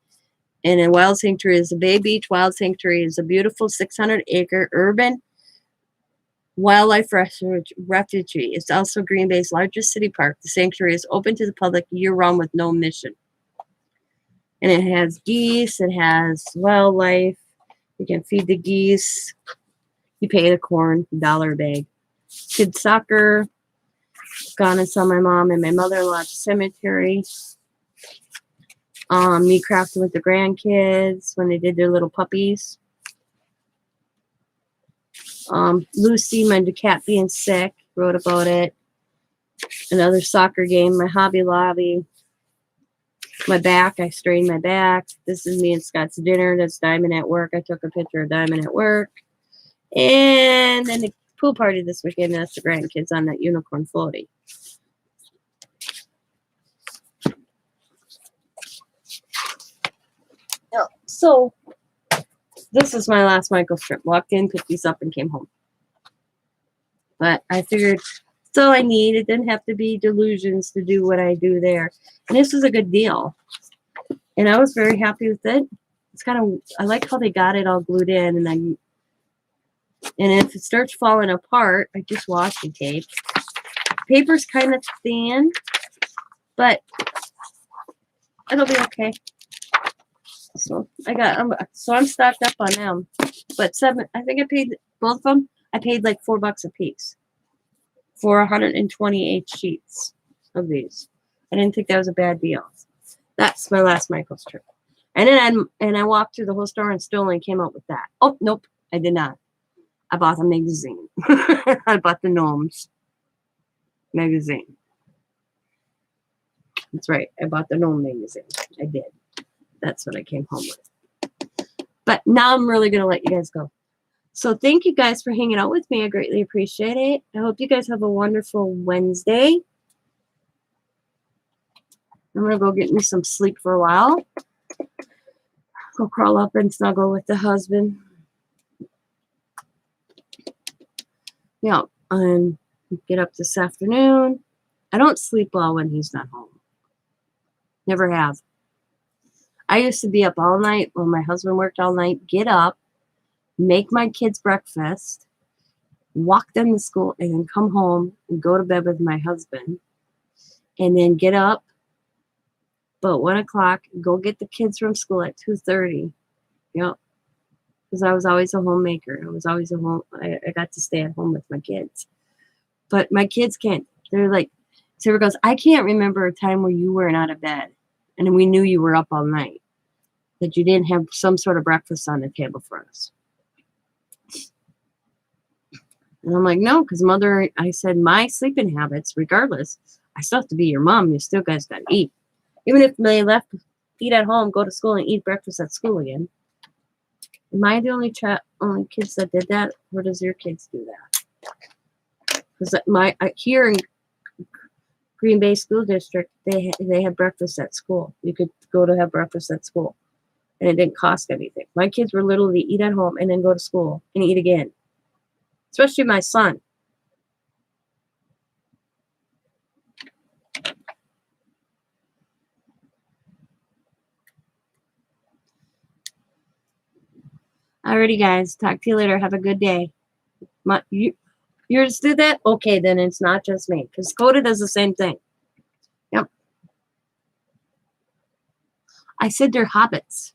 And a Wild Sanctuary is the Bay Beach Wild Sanctuary is a beautiful 600-acre urban wildlife refuge. It's also Green Bay's largest city park. The sanctuary is open to the public year-round with no mission. And it has geese. It has wildlife. You can feed the geese. You pay the corn, $1 a bag. Kids soccer. Gone and saw my mom and my mother-in-law at the cemetery. Me crafting with the grandkids when they did their little puppies. Lucy, my cat being sick, wrote about it. Another soccer game, my Hobby Lobby. My back, I strained my back. This is me and Scott's dinner. That's Diamond at work. I took a picture of Diamond at work. And then the pool party this weekend. That's the grandkids on that unicorn floaty. So, this is my last Michael's trip. Walked in, picked these up, and came home. But I figured it's all I need. It didn't have to be delusions to do what I do there. And this was a good deal. And I was very happy with it. It's kind of, I like how they got it all glued in. And if it starts falling apart, I just washi tape. Paper's kind of thin, but it'll be okay. So I'm stocked up on them. But I think I paid both of them. I paid like $4 a piece for 128 sheets of these. I didn't think that was a bad deal. That's my last Michael's trip. And then I walked through the whole store and still only came out with that. Oh, nope, I did not. I bought a magazine. I bought the Gnomes magazine. That's right. I bought the Gnome magazine. I did. That's what I came home with. But now I'm really going to let you guys go. So thank you guys for hanging out with me. I greatly appreciate it. I hope you guys have a wonderful Wednesday. I'm going to go get me some sleep for a while. Go crawl up and snuggle with the husband. Yeah, and get up this afternoon. I don't sleep well when he's not home. Never have. I used to be up all night when my husband worked all night, get up, make my kids breakfast, walk them to school, and then come home and go to bed with my husband. And then get up about 1 o'clock, go get the kids from school at 2:30. Yep. Because I was always a homemaker. I was always I got to stay at home with my kids. But my kids can't. They're like, Sarah goes, I can't remember a time where you weren't out of bed. And we knew you were up all night. That you didn't have some sort of breakfast on the table for us. And I'm like, no, because Mother, I said, my sleeping habits, regardless, I still have to be your mom. You still guys got to eat. Even if they left, eat at home, go to school, and eat breakfast at school again. Am I the only kids that did that? Or does your kids do that? Because here in Green Bay School District, they had breakfast at school. You could go to have breakfast at school. And it didn't cost anything. My kids were literally eat at home and then go to school and eat again. Especially my son. Alrighty, guys. Talk to you later. Have a good day. Yours did that? Okay, then it's not just me. Because Coda does the same thing. Yep. I said they're hobbits.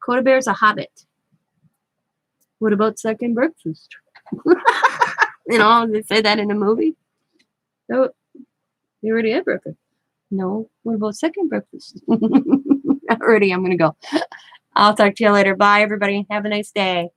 Coda Bear's a hobbit. What about second breakfast? You know, they say that in a movie. So, you already had breakfast. No. What about second breakfast? Already, I'm going to go. I'll talk to you later. Bye, everybody. Have a nice day.